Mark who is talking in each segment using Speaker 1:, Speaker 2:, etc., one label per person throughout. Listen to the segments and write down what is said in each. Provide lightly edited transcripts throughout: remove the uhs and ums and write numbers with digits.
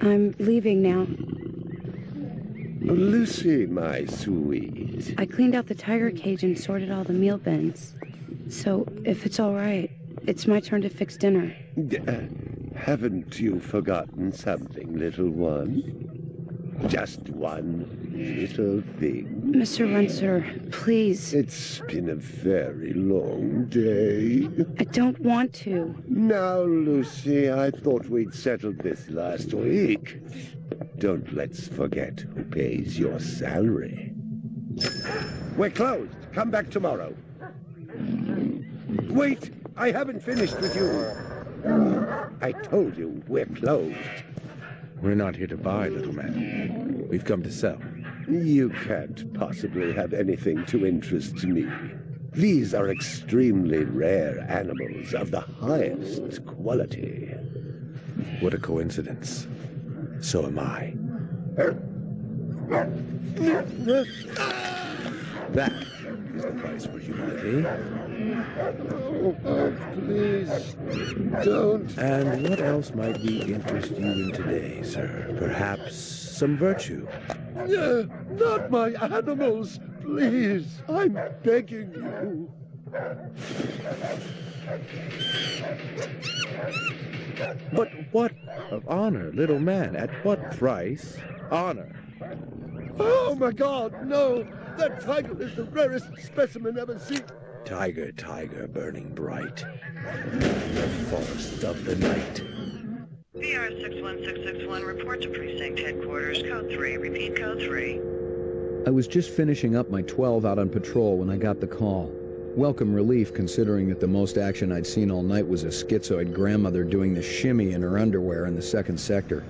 Speaker 1: I'm leaving now.
Speaker 2: Lucy, my sweet.
Speaker 1: I cleaned out the tiger cage and sorted all the meal bins. So, if it's all right, it's my turn to fix dinner.
Speaker 2: Haven't you forgotten something, little one? Just one little thing.
Speaker 1: Mr. Runser, please.
Speaker 2: It's been a very long day.
Speaker 1: I don't want to.
Speaker 2: Now, Lucy, I thought we'd settled this last week. Don't let's forget who pays your salary. We're closed. Come back tomorrow. Wait, I haven't finished with you. I told you we're closed.
Speaker 3: We're not here to buy, little man. We've come to sell.
Speaker 2: You can't possibly have anything to interest me. These are extremely rare animals of the highest quality.
Speaker 3: What a coincidence. So am I. That is the price for humanity.
Speaker 2: Oh, please, don't.
Speaker 3: And what else might we interest you in today, sir? Perhaps some virtue?
Speaker 2: Not my animals, please. I'm begging you.
Speaker 3: But what of honor, little man? At what price? Honor.
Speaker 2: Oh, my God, no. That tiger is the rarest specimen ever seen.
Speaker 3: Tiger, tiger, burning bright. The forest of the night.
Speaker 4: VR 61661, report to precinct headquarters, code 3. Repeat, code 3.
Speaker 5: I was just finishing up my 12 out on patrol when I got the call. Welcome relief, considering that the most action I'd seen all night was a schizoid grandmother doing the shimmy in her underwear in the second sector.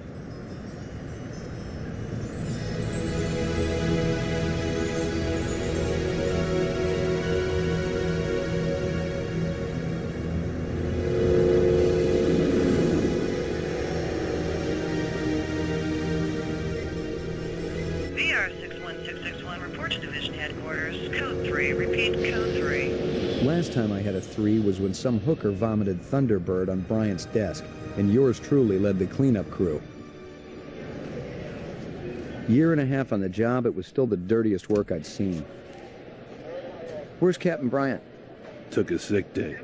Speaker 4: VR 61661, report to division headquarters, code 3. Repeat, code 3.
Speaker 5: Last time I had a 3 was when some hooker vomited Thunderbird on Bryant's desk, and yours truly led the cleanup crew. Year and a half on the job, it was still the dirtiest work I'd seen. Where's Captain Bryant?
Speaker 6: Took a sick day.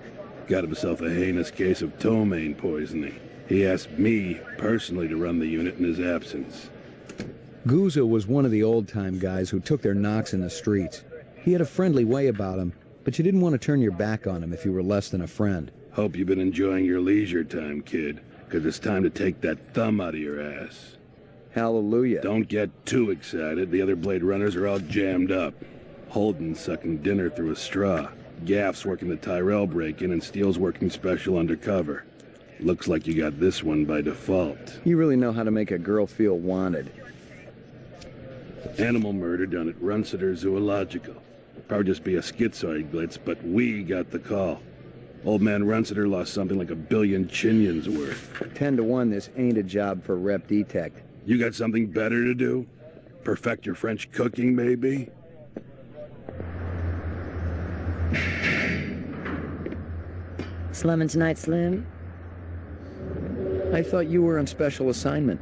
Speaker 6: Got himself a heinous case of ptomaine poisoning. He asked me personally to run the unit in his absence.
Speaker 5: Gouza was one of the old-time guys who took their knocks in the streets. He had a friendly way about him, but you didn't want to turn your back on him if you were less than a friend.
Speaker 6: Hope you've been enjoying your leisure time, kid, because it's time to take that thumb out of your ass.
Speaker 5: Hallelujah.
Speaker 6: Don't get too excited. The other Blade Runners are all jammed up. Holden's sucking dinner through a straw. Gaff's working the Tyrell break-in, and Steele's working special undercover. Looks like you got this one by default.
Speaker 5: You really know how to make a girl feel wanted.
Speaker 6: Animal murder done at Runsiter Zoological. Probably just be a schizoid glitz, but we got the call. Old man Runsiter lost something like 1 billion chinions worth.
Speaker 5: 10 to 1, this ain't a job for Rep Detect.
Speaker 6: You got something better to do? Perfect your French cooking, maybe?
Speaker 7: Slumming tonight, Slim?
Speaker 5: I thought you were on special assignment.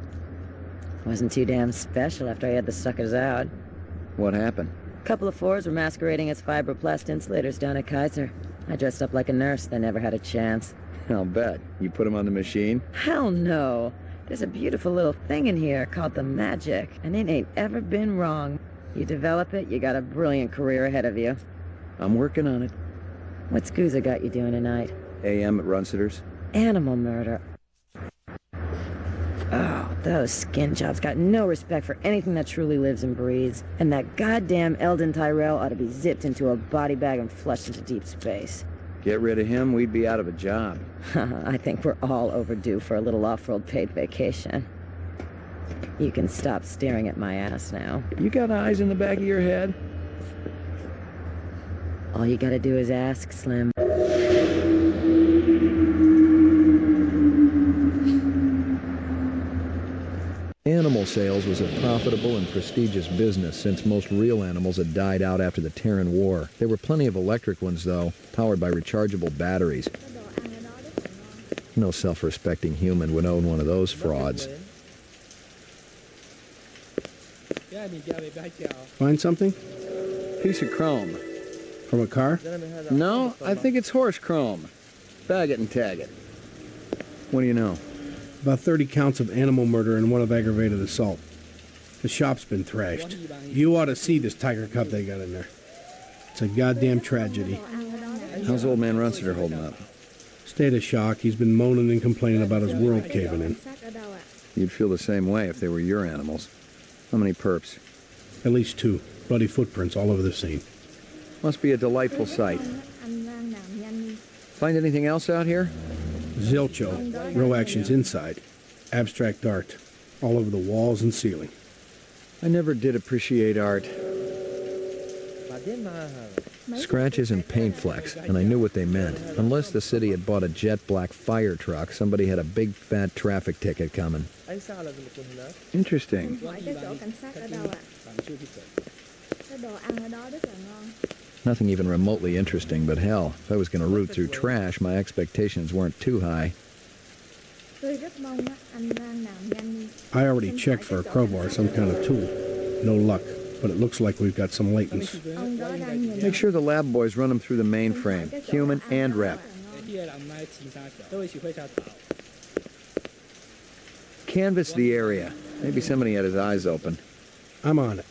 Speaker 7: Wasn't too damn special after I had the suckers out.
Speaker 5: What happened?
Speaker 7: Couple of fours were masquerading as fibroplast insulators down at Kaiser. I dressed up like a nurse. They never had a chance.
Speaker 5: I'll bet. You put them on the machine?
Speaker 7: Hell no. There's a beautiful little thing in here called the magic, and it ain't ever been wrong. You develop it, you got a brilliant career ahead of you.
Speaker 5: I'm working on it.
Speaker 7: What's Gouza got you doing tonight?
Speaker 5: AM at Runsiter's.
Speaker 7: Animal murder. Oh, those skin jobs got no respect for anything that truly lives and breathes. And that goddamn Eldon Tyrell ought to be zipped into a body bag and flushed into deep space.
Speaker 5: Get rid of him, we'd be out of a job.
Speaker 7: I think we're all overdue for a little off-road paid vacation. You can stop staring at my ass now.
Speaker 5: You got eyes in the back of your head?
Speaker 7: All you gotta do is ask, Slim.
Speaker 5: Animal sales was a profitable and prestigious business since most real animals had died out after the Terran War. There were plenty of electric ones, though, powered by rechargeable batteries. No self-respecting human would own one of those frauds.
Speaker 8: Find something?
Speaker 5: Piece of chrome.
Speaker 8: From a car?
Speaker 5: No, I think it's horse chrome. Bag it and tag it. What do you know?
Speaker 8: About 30 counts of animal murder and one of aggravated assault. The shop's been thrashed. You ought to see this tiger cub they got in there. It's a goddamn tragedy.
Speaker 5: How's old man Runsiter holding up?
Speaker 8: State of shock. He's been moaning and complaining about his world caving in.
Speaker 5: You'd feel the same way if they were your animals. How many perps?
Speaker 8: At least 2. Bloody footprints all over the scene.
Speaker 5: Must be a delightful sight. Find anything else out here?
Speaker 8: Zilcho. Row actions inside. Abstract art. All over the walls and ceiling.
Speaker 5: I never did appreciate art. Scratches and paint flecks, and I knew what they meant. Unless the city had bought a jet black fire truck, somebody had a big fat traffic ticket coming. Interesting. Nothing even remotely interesting, but hell, if I was going to root through trash, my expectations weren't too high.
Speaker 8: I already checked for a crowbar, some kind of tool. No luck, but it looks like we've got some latents.
Speaker 5: Make sure the lab boys run them through the mainframe, human and rep. Canvass the area. Maybe somebody had his eyes open.
Speaker 8: I'm on it.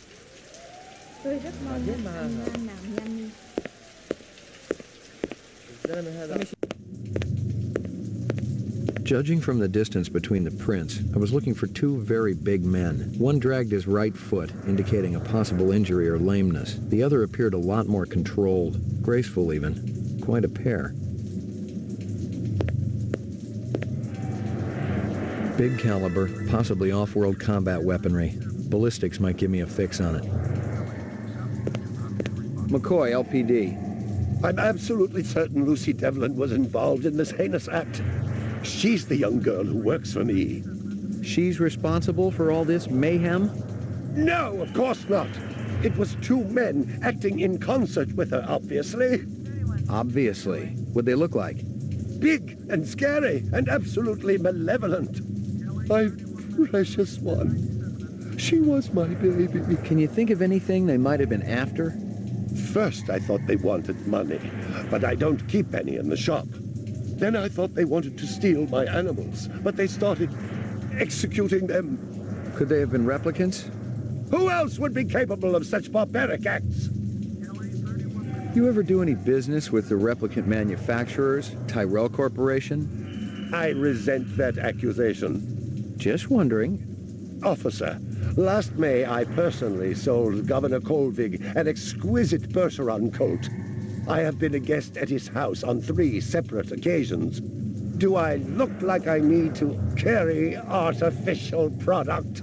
Speaker 5: Judging from the distance between the prints, I was looking for 2 very big men. One dragged his right foot, indicating a possible injury or lameness. The other appeared a lot more controlled, graceful even. Quite a pair. Big caliber, possibly off-world combat weaponry. Ballistics might give me a fix on it. McCoy, LPD.
Speaker 2: I'm absolutely certain Lucy Devlin was involved in this heinous act. She's the young girl who works for me.
Speaker 5: She's responsible for all this mayhem?
Speaker 2: No, of course not. It was 2 men acting in concert with her, obviously.
Speaker 5: Obviously. What'd they look like?
Speaker 2: Big and scary and absolutely malevolent. My precious one. She was my baby.
Speaker 5: Can you think of anything they might have been after?
Speaker 2: First, I thought they wanted money, but I don't keep any in the shop. Then I thought they wanted to steal my animals, but they started executing them.
Speaker 5: Could they have been replicants?
Speaker 2: Who else would be capable of such barbaric acts?
Speaker 5: You ever do any business with the replicant manufacturers, Tyrell Corporation?
Speaker 2: I resent that accusation.
Speaker 5: Just wondering.
Speaker 2: Officer, last May I personally sold Governor Colvig an exquisite Bergeron coat. I have been a guest at his house on 3 separate occasions. Do I look like I need to carry artificial product?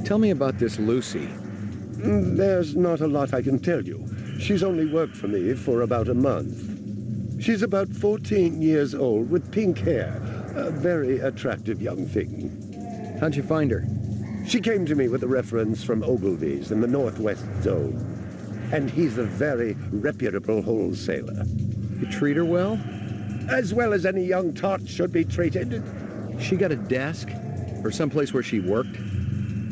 Speaker 5: Tell me about this Lucy.
Speaker 2: There's not a lot I can tell you. She's only worked for me for about a month. She's about 14 years old with pink hair. A very attractive young thing.
Speaker 5: How'd you find her?
Speaker 2: She came to me with a reference from Ogilvy's in the Northwest Zone. And he's a very reputable wholesaler.
Speaker 5: You treat her well?
Speaker 2: As well as any young tot should be treated.
Speaker 5: She got a desk? Or someplace where she worked?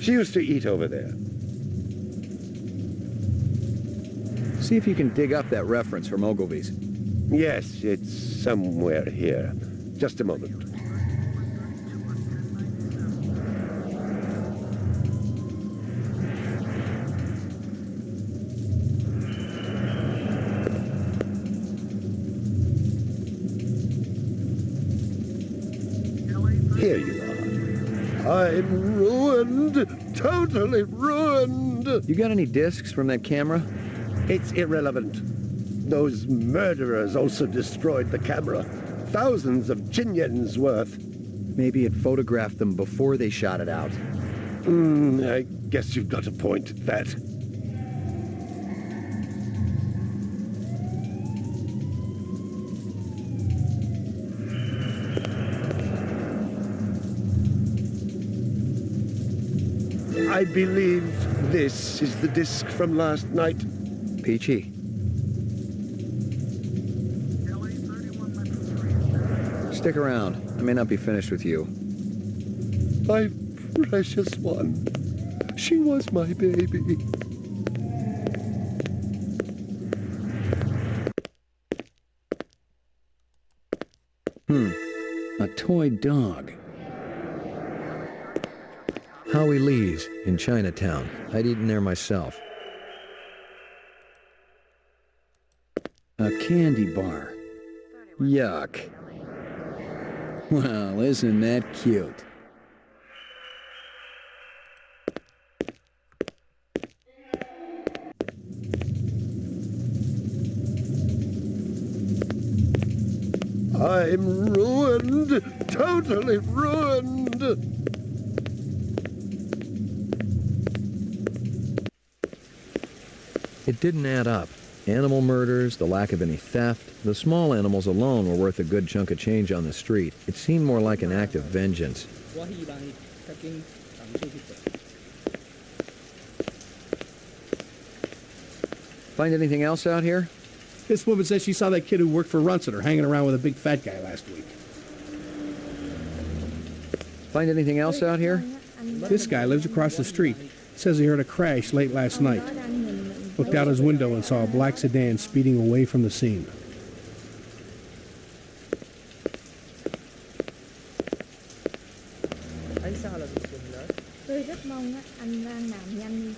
Speaker 2: She used to eat over there.
Speaker 5: See if you can dig up that reference from Ogilvy's.
Speaker 2: Yes, it's somewhere here. Just a moment. Here you are. I'm ruined. Totally ruined.
Speaker 5: You got any discs from that camera?
Speaker 2: It's irrelevant. Those murderers also destroyed the camera. Thousands of Jinyens worth.
Speaker 5: Maybe it photographed them before they shot it out.
Speaker 2: I guess you've got a point at that. I believe this is the disc from last night.
Speaker 5: Peachy. Stick around. I may not be finished with you.
Speaker 2: I precious one. She was my baby.
Speaker 5: A toy dog. Howie Lee's in Chinatown. I'd eaten there myself. A candy bar. Yuck. Well, isn't that cute?
Speaker 2: I'm ruined, totally ruined.
Speaker 5: It didn't add up. Animal murders, the lack of any theft, the small animals alone were worth a good chunk of change on the street. It seemed more like an act of vengeance. Find anything else out here?
Speaker 8: This woman says she saw that kid who worked for Runciter hanging around with a big fat guy last week.
Speaker 5: Find anything else out here?
Speaker 8: This guy lives across the street. Says he heard a crash late last night. Looked out his window and saw a black sedan speeding away from the scene.
Speaker 9: Tôi rất mong anh Lan làm nhanh đi.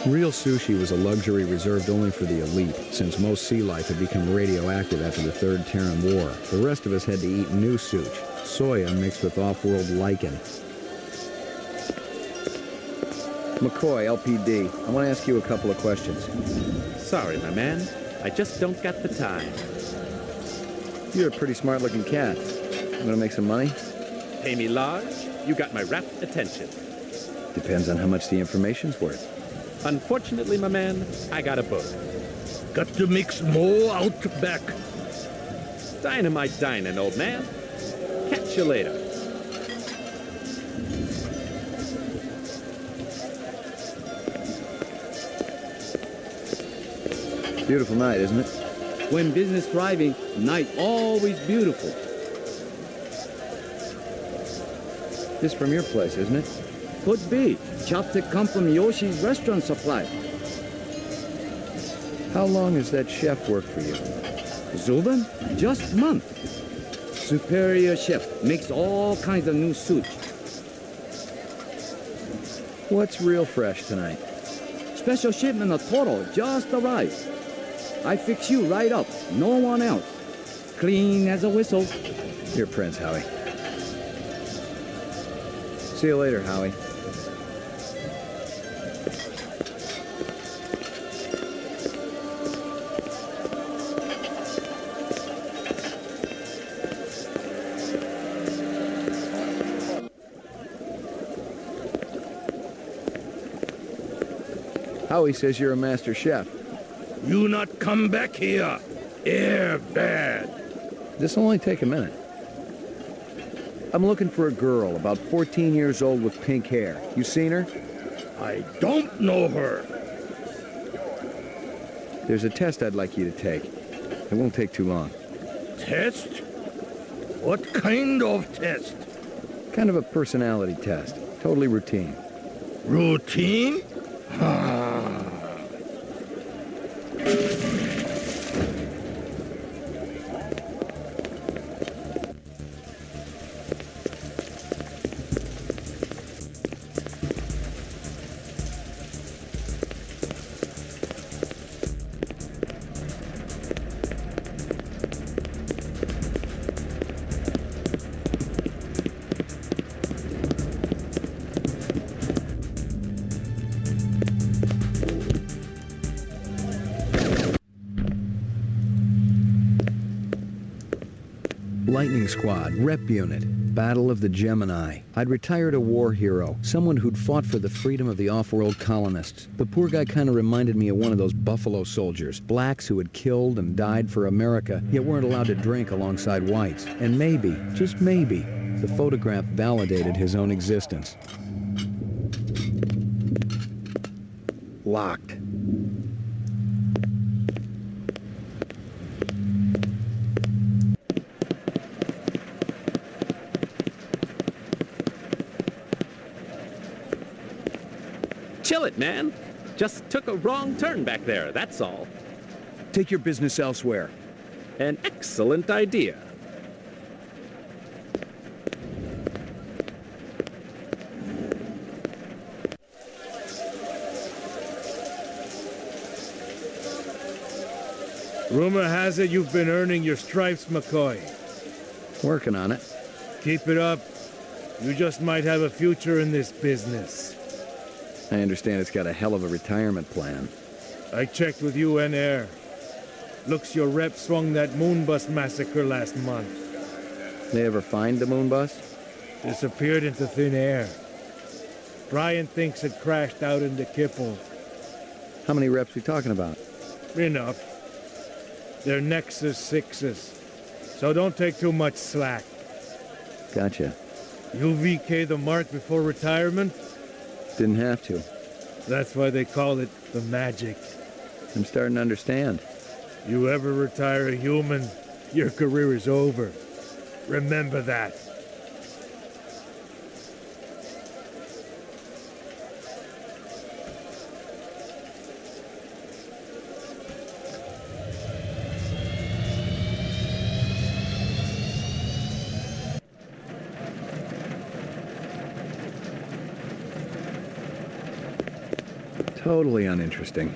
Speaker 5: Real sushi was a luxury reserved only for the elite, since most sea life had become radioactive after the Third Terran War. The rest of us had to eat new sushi, soya mixed with off-world lichen. McCoy, LPD, I want to ask you a couple of questions.
Speaker 3: Sorry, my man. I just don't got the time.
Speaker 5: You're a pretty smart-looking cat. You want to make some money?
Speaker 3: Pay me large, you got my rapt attention.
Speaker 5: Depends on how much the information's worth.
Speaker 3: Unfortunately, my man, I got a boat.
Speaker 2: Got to mix more out back.
Speaker 3: Dynamite dining, old man. Catch you later.
Speaker 5: Beautiful night, isn't it?
Speaker 10: When business thriving, night always beautiful.
Speaker 5: This from your place, isn't it?
Speaker 10: Could be. Chopstick come from Yoshi's restaurant supply.
Speaker 5: How long has that chef worked for you?
Speaker 10: Zubin? Just month. Superior chef. Makes all kinds of new sushi.
Speaker 5: What's real fresh tonight?
Speaker 10: Special shipment of Toro just arrived. I fix you right up. No one else. Clean as a whistle.
Speaker 5: Here, Prince Howie. See you later, Howie. Howie says you're a master chef.
Speaker 2: You not come back here. Air bad.
Speaker 5: This'll only take a minute. I'm looking for a girl, about 14 years old with pink hair. You seen her?
Speaker 2: I don't know her.
Speaker 5: There's a test I'd like you to take. It won't take too long.
Speaker 2: Test? What kind of test?
Speaker 5: Kind of a personality test. Totally routine.
Speaker 2: Routine?
Speaker 5: Lightning Squad, Rep Unit, Battle of the Gemini. I'd retired a war hero, someone who'd fought for the freedom of the off-world colonists. The poor guy kind of reminded me of one of those Buffalo Soldiers, blacks who had killed and died for America, yet weren't allowed to drink alongside whites. And maybe, just maybe, The photograph validated his own existence. Locked.
Speaker 11: Chill it, man. Just took a wrong turn back there, that's all.
Speaker 5: Take your business elsewhere.
Speaker 11: An excellent idea.
Speaker 12: Rumor has it you've been earning your stripes, McCoy.
Speaker 5: Working on it.
Speaker 12: Keep it up. You just might have a future in this business.
Speaker 5: I understand it's got a hell of a retirement plan.
Speaker 12: I checked with UN Air. Looks your rep swung that moonbus massacre last month.
Speaker 5: They ever find the moon bus?
Speaker 12: Disappeared into thin air. Brian thinks it crashed out into Kipple.
Speaker 5: How many reps we talking about?
Speaker 12: Enough. They're Nexus 6s. So don't take too much slack.
Speaker 5: Gotcha.
Speaker 12: You VK the mark before retirement?
Speaker 5: Didn't have to.
Speaker 12: That's why they call it the magic.
Speaker 5: I'm starting to understand.
Speaker 12: You ever retire a human, your career is over. Remember that.
Speaker 5: Totally uninteresting.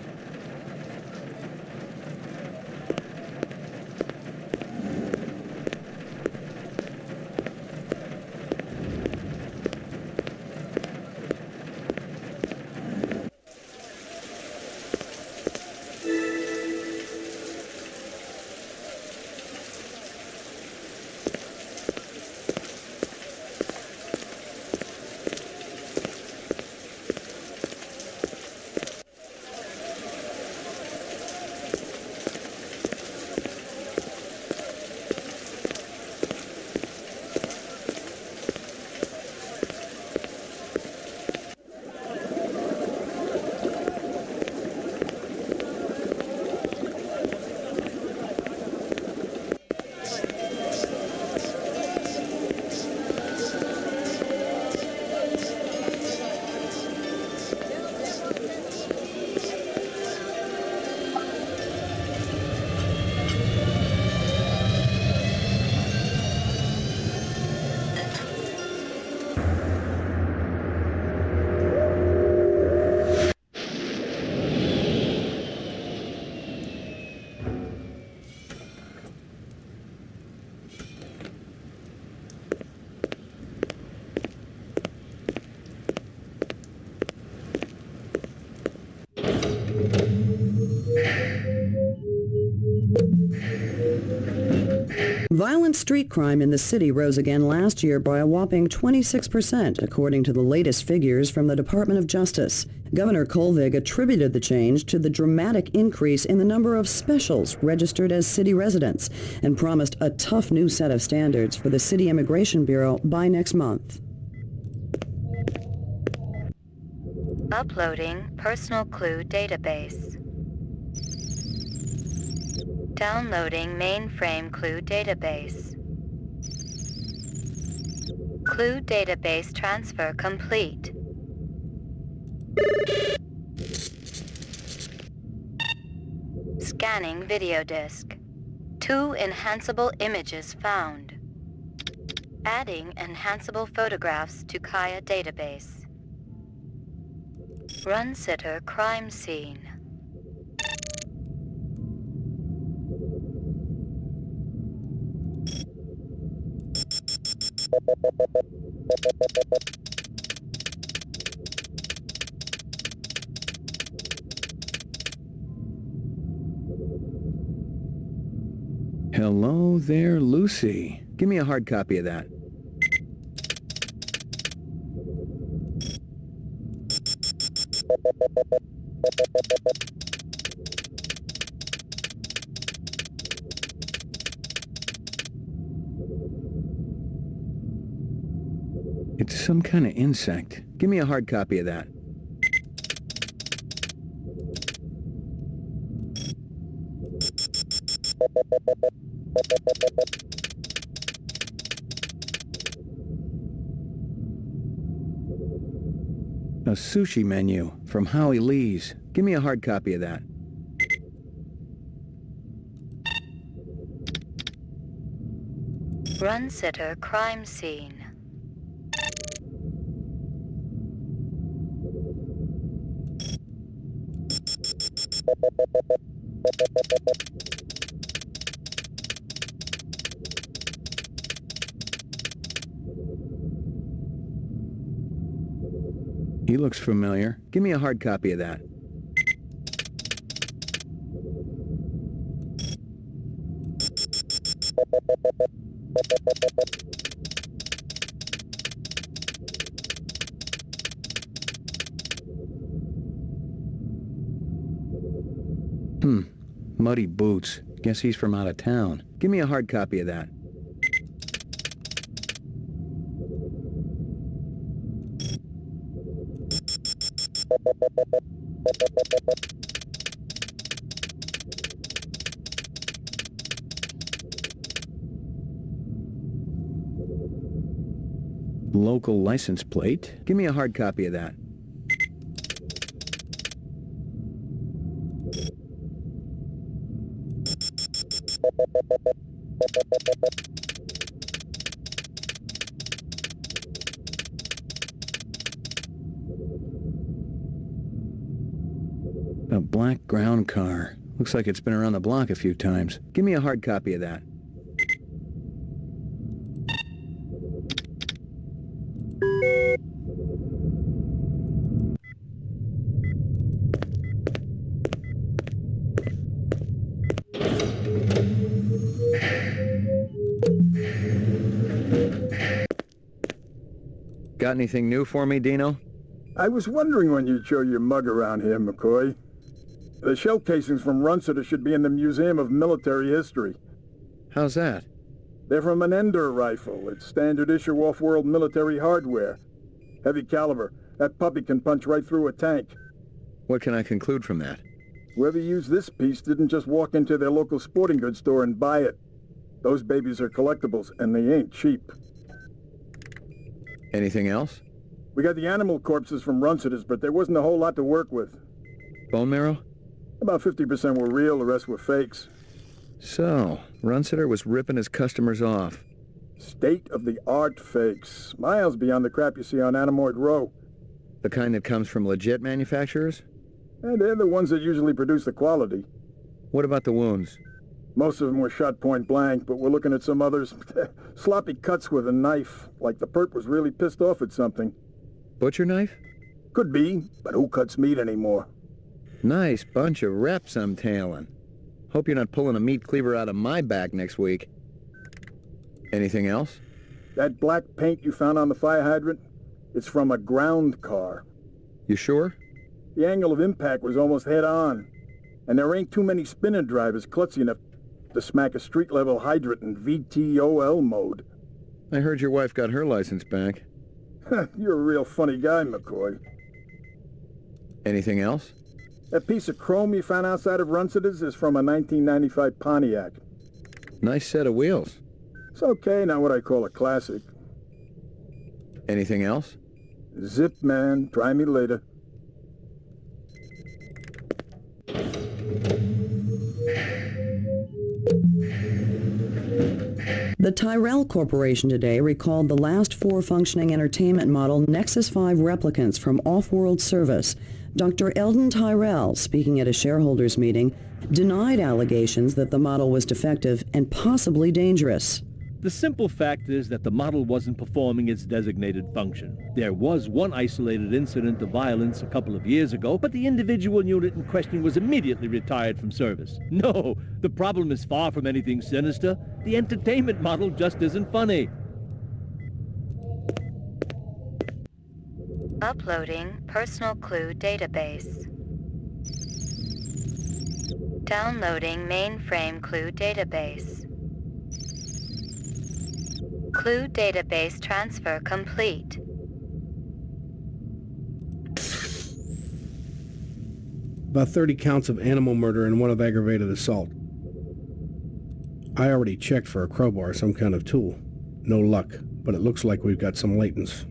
Speaker 13: Violent street crime in the city rose again last year by a whopping 26%, according to the latest figures from the Department of Justice. Governor Kolvig attributed the change to the dramatic increase in the number of specials registered as city residents and promised a tough new set of standards for the City Immigration Bureau by next month.
Speaker 14: Uploading personal clue database. Downloading mainframe clue database. Clue database transfer complete. Scanning video disk. 2 enhanceable images found. Adding enhanceable photographs to Kaya database. Run sitter crime scene.
Speaker 5: Hello there, Lucy. Give me a hard copy of that. It's some kind of insect. Give me a hard copy of that. A sushi menu from Howie Lee's. Give me a hard copy of that.
Speaker 14: Run sitter crime scene.
Speaker 5: He looks familiar. Give me a hard copy of that. Muddy boots. Guess he's from out of town. Give me a hard copy of that. Local license plate. Give me a hard copy of that. A black ground car. Looks like it's been around the block a few times. Give me a hard copy of that. Got anything new for me, Dino?
Speaker 15: I was wondering when you'd show your mug around here, McCoy. The shell casings from Runciter should be in the Museum of Military History.
Speaker 5: How's that?
Speaker 15: They're from an Ender rifle. It's standard issue off-world military hardware. Heavy caliber. That puppy can punch right through a tank.
Speaker 5: What can I conclude from that?
Speaker 15: Whoever used this piece didn't just walk into their local sporting goods store and buy it. Those babies are collectibles, and they ain't cheap.
Speaker 5: Anything else?
Speaker 15: We got the animal corpses from Runciter's, but there wasn't a whole lot to work with.
Speaker 5: Bone marrow?
Speaker 15: About 50% were real, the rest were fakes.
Speaker 5: So, Runciter was ripping his customers off.
Speaker 15: State-of-the-art fakes. Miles beyond the crap you see on Anamoid Row.
Speaker 5: The kind that comes from legit manufacturers?
Speaker 15: And they're the ones that usually produce the quality.
Speaker 5: What about the wounds?
Speaker 15: Most of them were shot point blank, but we're looking at some others. Sloppy cuts with a knife, like the perp was really pissed off at something.
Speaker 5: Butcher knife?
Speaker 15: Could be, but who cuts meat anymore?
Speaker 5: Nice bunch of reps I'm tailing. Hope you're not pulling a meat cleaver out of my back next week. Anything else?
Speaker 15: That black paint you found on the fire hydrant? It's from a ground car.
Speaker 5: You sure?
Speaker 15: The angle of impact was almost head-on. And there ain't too many spinner drivers klutzy enough to smack a street-level hydrant in VTOL mode.
Speaker 5: I heard your wife got her license back.
Speaker 15: You're a real funny guy, McCoy.
Speaker 5: Anything else?
Speaker 15: That piece of chrome you found outside of Runciter's is from a 1995 Pontiac.
Speaker 5: Nice set of wheels.
Speaker 15: It's okay, not what I call a classic.
Speaker 5: Anything else?
Speaker 15: Zip, man. Try me later.
Speaker 13: The Tyrell Corporation today recalled the last 4 functioning entertainment model Nexus 5 replicants from off-world service. Dr. Eldon Tyrell, speaking at a shareholders meeting, denied allegations that the model was defective and possibly dangerous.
Speaker 16: The simple fact is that the model wasn't performing its designated function. There was one isolated incident of violence a couple of years ago, but the individual unit in question was immediately retired from service. No, the problem is far from anything sinister. The entertainment model just isn't funny.
Speaker 14: Uploading personal clue database. Downloading mainframe clue database. Clue database transfer complete.
Speaker 8: About 30 counts of animal murder and one of aggravated assault. I already checked for a crowbar, some kind of tool. No luck, but it looks like we've got some latents.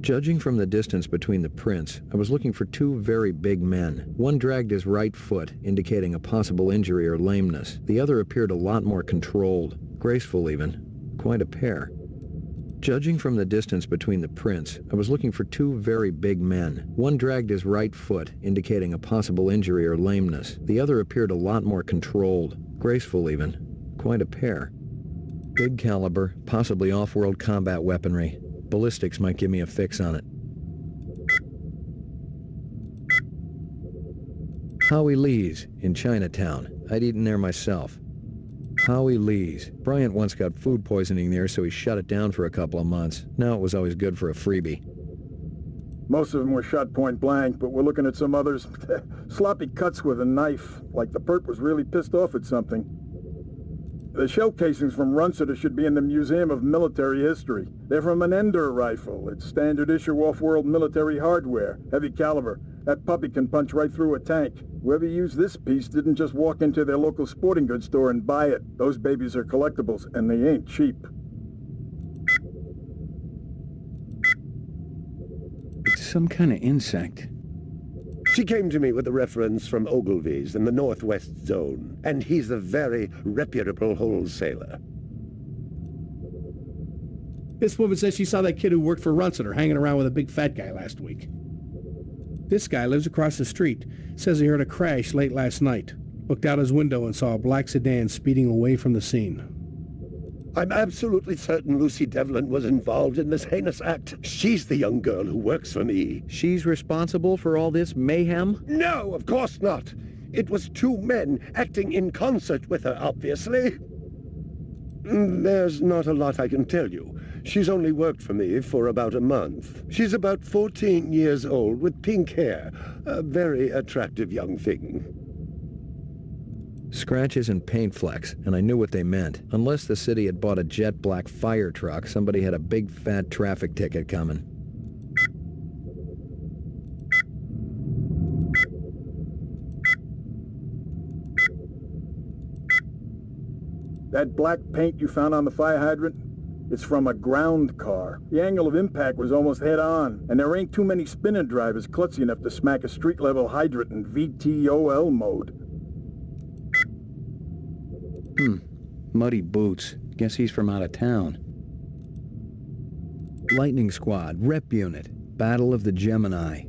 Speaker 5: Judging from the distance between the prints, I was looking for two very big men. One dragged his right foot, indicating a possible injury or lameness. The other appeared a lot more controlled, graceful even. Quite a pair. Judging from the distance between the prints, I was looking for two very big men. One dragged his right foot, indicating a possible injury or lameness. The other appeared a lot more controlled, graceful even. Quite a pair. Big caliber, possibly off-world combat weaponry. Ballistics might give me a fix on it. Howie Lee's, in Chinatown. I'd eaten there myself. Howie Lee's. Bryant once got food poisoning there, so he shut it down for a couple of months. Now it was always good for a freebie.
Speaker 15: Most of them were shot point blank, but we're looking at some others. Sloppy cuts with a knife, like the perp was really pissed off at something. The shell casings from Runciter should be in the Museum of Military History. They're from an Ender rifle. It's standard issue off-world military hardware, heavy caliber. That puppy can punch right through a tank. Whoever used this piece didn't just walk into their local sporting goods store and buy it. Those babies are collectibles, and they ain't cheap.
Speaker 5: It's some kind of insect.
Speaker 2: She came to me with a reference from Ogilvy's in the Northwest Zone, and he's a very reputable wholesaler.
Speaker 8: This woman says she saw that kid who worked for Runciter hanging around with a big fat guy last week. This guy lives across the street. Says he heard a crash late last night. Looked out his window and saw a black sedan speeding away from the scene.
Speaker 2: I'm absolutely certain Lucy Devlin was involved in this heinous act. She's the young girl who works for me.
Speaker 5: She's responsible for all this mayhem?
Speaker 2: No, of course not. It was two men acting in concert with her, obviously. There's not a lot I can tell you. She's only worked for me for about a month. She's about 14 years old with pink hair. A very attractive young thing.
Speaker 5: Scratches and paint flecks, and I knew what they meant. Unless the city had bought a jet black fire truck, somebody had a big fat traffic ticket coming.
Speaker 15: That black paint you found on the fire hydrant? It's from a ground car. The angle of impact was almost head-on, and there ain't too many spinner drivers klutzy enough to smack a street-level hydrant in VTOL mode.
Speaker 5: Muddy boots. Guess he's from out of town. Lightning Squad, Rep Unit, Battle of the Gemini.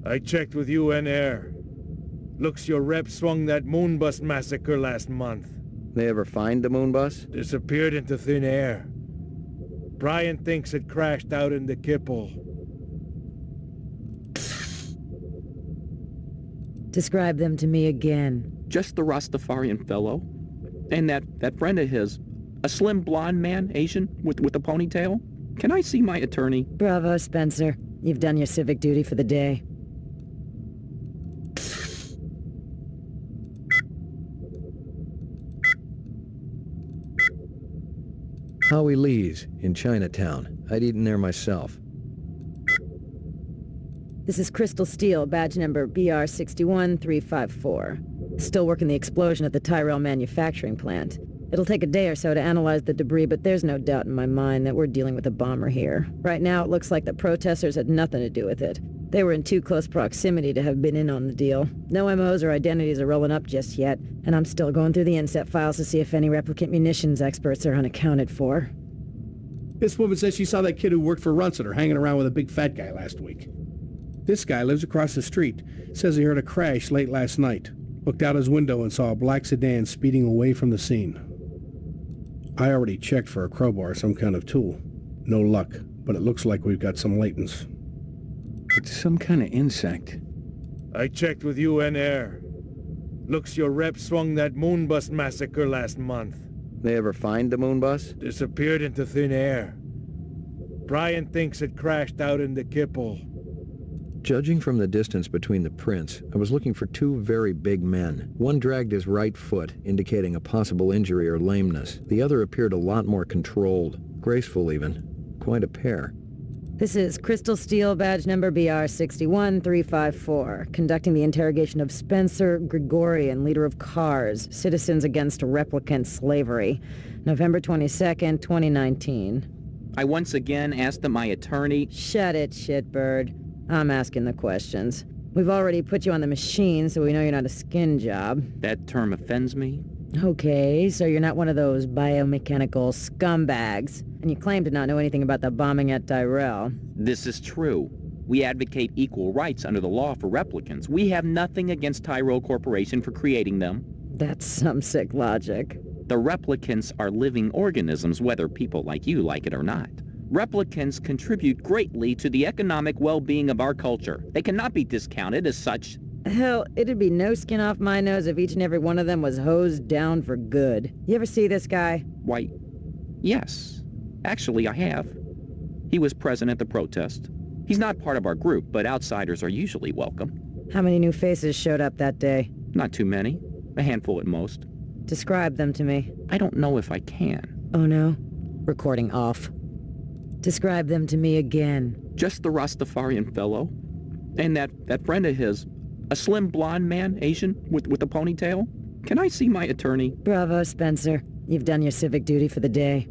Speaker 12: I checked with UN Air. Looks your rep swung that Moonbus massacre last month.
Speaker 5: They ever find the Moonbus?
Speaker 12: Disappeared into thin air. Brian thinks it crashed out in the Kipple.
Speaker 7: Describe them to me again.
Speaker 11: Just the Rastafarian fellow. And that friend of his. A slim blonde man, Asian, with a ponytail. Can I see my attorney?
Speaker 7: Bravo, Spencer. You've done your civic duty for the day.
Speaker 5: Howie Lee's, in Chinatown. I'd eaten there myself.
Speaker 7: This is Crystal Steel, badge number BR61354. Still working the explosion at the Tyrell manufacturing plant. It'll take a day or so to analyze the debris, but there's no doubt in my mind that we're dealing with a bomber here. Right now, it looks like the protesters had nothing to do with it. They were in too close proximity to have been in on the deal. No MOs or identities are rolling up just yet, and I'm still going through the inset files to see if any replicant munitions experts are unaccounted for.
Speaker 8: This woman says she saw that kid who worked for Runciter hanging around with a big fat guy last week. This guy lives across the street. Says he heard a crash late last night. Looked out his window and saw a black sedan speeding away from the scene. I already checked for a crowbar, some kind of tool. No luck, but it looks like we've got some latents.
Speaker 5: It's some kind of insect.
Speaker 12: I checked with UN Air. Looks your rep swung that Moonbus massacre last month.
Speaker 5: They ever find the Moonbus?
Speaker 12: Disappeared into thin air. Brian thinks it crashed out in the Kipple.
Speaker 5: Judging from the distance between the prints, I was looking for two very big men. One dragged his right foot, indicating a possible injury or lameness. The other appeared a lot more controlled, graceful even. Quite a pair.
Speaker 7: This is Crystal Steel, badge number BR61354, conducting the interrogation of Spencer Gregorian, leader of CARS, Citizens Against Replicant Slavery, November 22nd, 2019.
Speaker 11: I once again asked that my attorney...
Speaker 7: Shut it, shitbird. I'm asking the questions. We've already put you on the machine, so we know you're not a skin job.
Speaker 11: That term offends me.
Speaker 7: Okay, so you're not one of those biomechanical scumbags, and you claim to not know anything about the bombing at Tyrell.
Speaker 11: This is true. We advocate equal rights under the law for replicants. We have nothing against Tyrell Corporation for creating them.
Speaker 7: That's some sick logic.
Speaker 11: The replicants are living organisms, whether people like you like it or not. Replicants contribute greatly to the economic well-being of our culture. They cannot be discounted as such.
Speaker 7: Hell, it'd be no skin off my nose if each and every one of them was hosed down for good. You ever see this guy?
Speaker 11: Why, yes. Actually, I have. He was present at the protest. He's not part of our group, but outsiders are usually welcome.
Speaker 7: How many new faces showed up that day?
Speaker 11: Not too many. A handful at most.
Speaker 7: Describe them to me.
Speaker 11: I don't know if I can.
Speaker 7: Oh no? Recording off. Describe them to me again.
Speaker 11: Just the Rastafarian fellow. And that friend of his. A slim blonde man, Asian, with a ponytail? Can I see my attorney?
Speaker 7: Bravo, Spencer. You've done your civic duty for the day.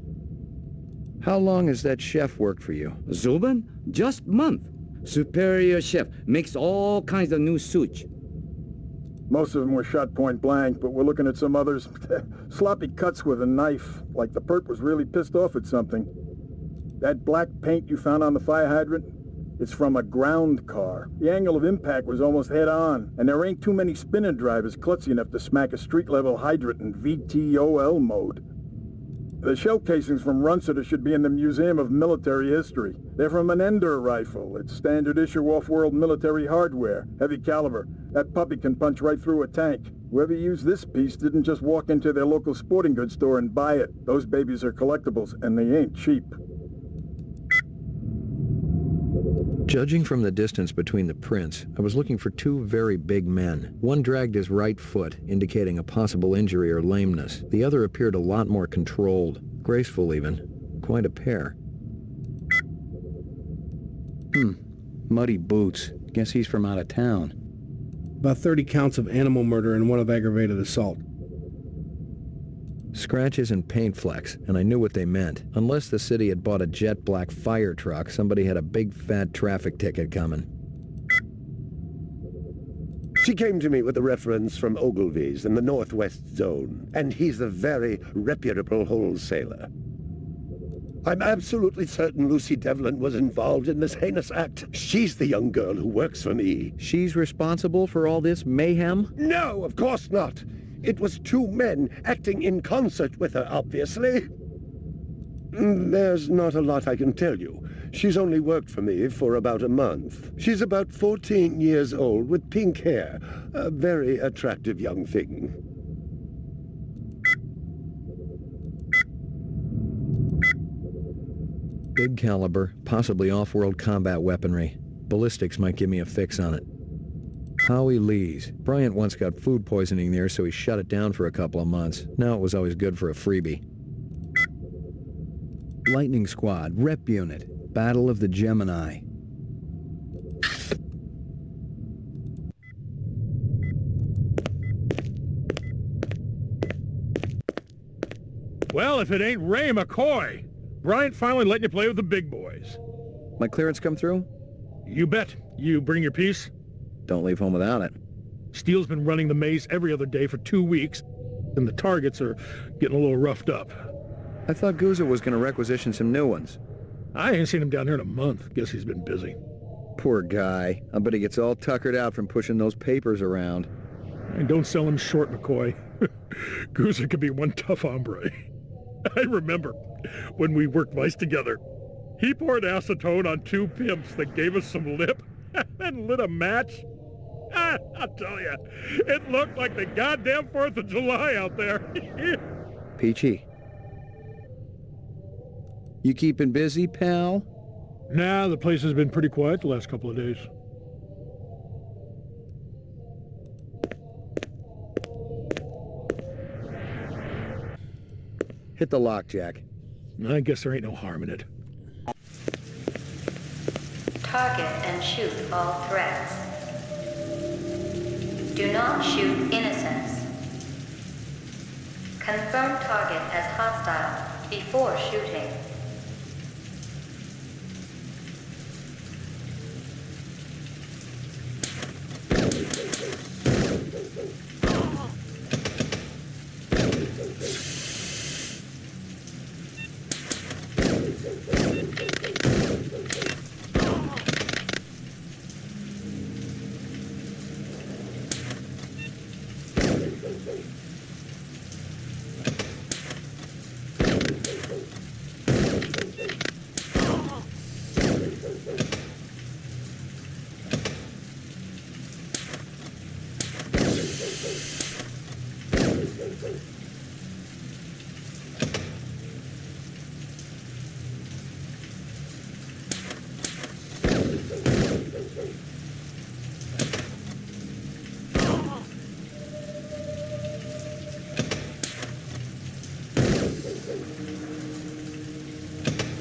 Speaker 5: How long has that chef worked for you?
Speaker 10: Zubin? Just month. Superior chef. Makes all kinds of new sushi.
Speaker 15: Most of them were shot point blank, but we're looking at some others. Sloppy cuts with a knife, like the perp was really pissed off at something. That black paint you found on the fire hydrant? It's from a ground car. The angle of impact was almost head-on, and there ain't too many spinner drivers klutzy enough to smack a street-level hydrant in VTOL mode. The shell casings from Runciter should be in the Museum of Military History. They're from an Ender rifle. It's standard-issue off-world military hardware, heavy caliber. That puppy can punch right through a tank. Whoever used this piece didn't just walk into their local sporting goods store and buy it. Those babies are collectibles, and they ain't cheap.
Speaker 5: Judging from the distance between the prints, I was looking for two very big men. One dragged his right foot, indicating a possible injury or lameness. The other appeared a lot more controlled, graceful even. Quite a pair.
Speaker 8: Muddy boots. Guess he's from out of town. About 30 counts of animal murder and one of aggravated assault.
Speaker 5: Scratches and paint flecks, and I knew what they meant. Unless the city had bought a jet black fire truck, somebody had a big fat traffic ticket coming.
Speaker 2: She came to me with a reference from Ogilvy's in the Northwest Zone, and he's a very reputable wholesaler. I'm absolutely certain Lucy Devlin was involved in this heinous act. She's the young girl who works for me.
Speaker 5: She's responsible for all this mayhem?
Speaker 2: No, of course not. It was two men acting in concert with her, obviously. There's not a lot I can tell you. She's only worked for me for about a month. She's about 14 years old with pink hair. A very attractive young thing.
Speaker 5: Big caliber, possibly off-world combat weaponry. Ballistics might give me a fix on it. Howie Lee's. Bryant once got food poisoning there, so he shut it down for a couple of months. Now it was always good for a freebie. Lightning Squad, Rep Unit, Battle of the Gemini.
Speaker 12: Well, if it ain't Ray McCoy! Bryant finally letting you play with the big boys.
Speaker 5: My clearance come through?
Speaker 12: You bet. You bring your piece?
Speaker 5: Don't leave home without it.
Speaker 12: Steele's been running the maze every other day for 2 weeks, and the targets are getting a little roughed up.
Speaker 5: I thought Gouza was going to requisition some new ones.
Speaker 12: I ain't seen him down here in a month. Guess he's been busy.
Speaker 5: Poor guy. I bet he gets all tuckered out from pushing those papers around.
Speaker 12: And don't sell him short, McCoy. Gouza could be one tough hombre. I remember when we worked mice together. He poured acetone on 2 pimps that gave us some lip and lit a match. I'll tell you, it looked like the goddamn 4th of July out there.
Speaker 5: Peachy. You keeping busy, pal?
Speaker 12: Nah, the place has been pretty quiet the last couple of days.
Speaker 5: Hit the lock, Jack.
Speaker 12: I guess there ain't no harm in it.
Speaker 14: Target and shoot all threats. Do not shoot innocents. Confirm target as hostile before shooting.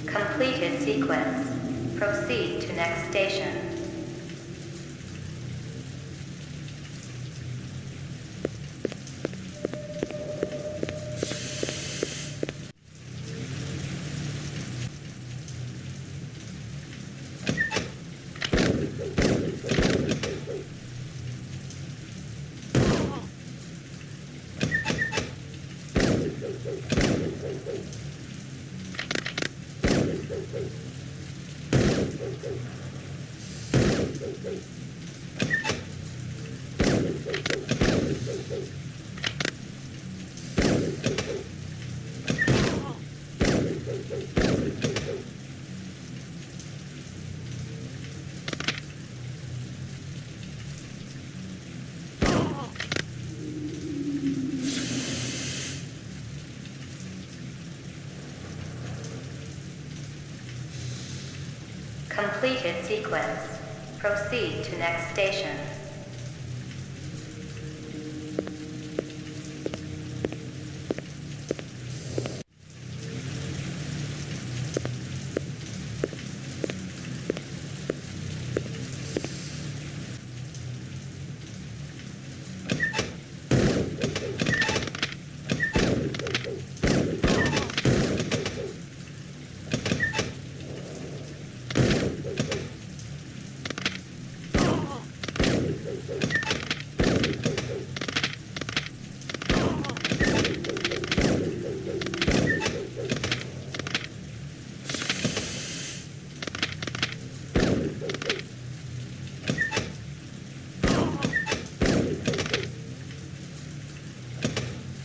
Speaker 14: Completed sequence. Proceed to next station. Completed sequence. Proceed to next station.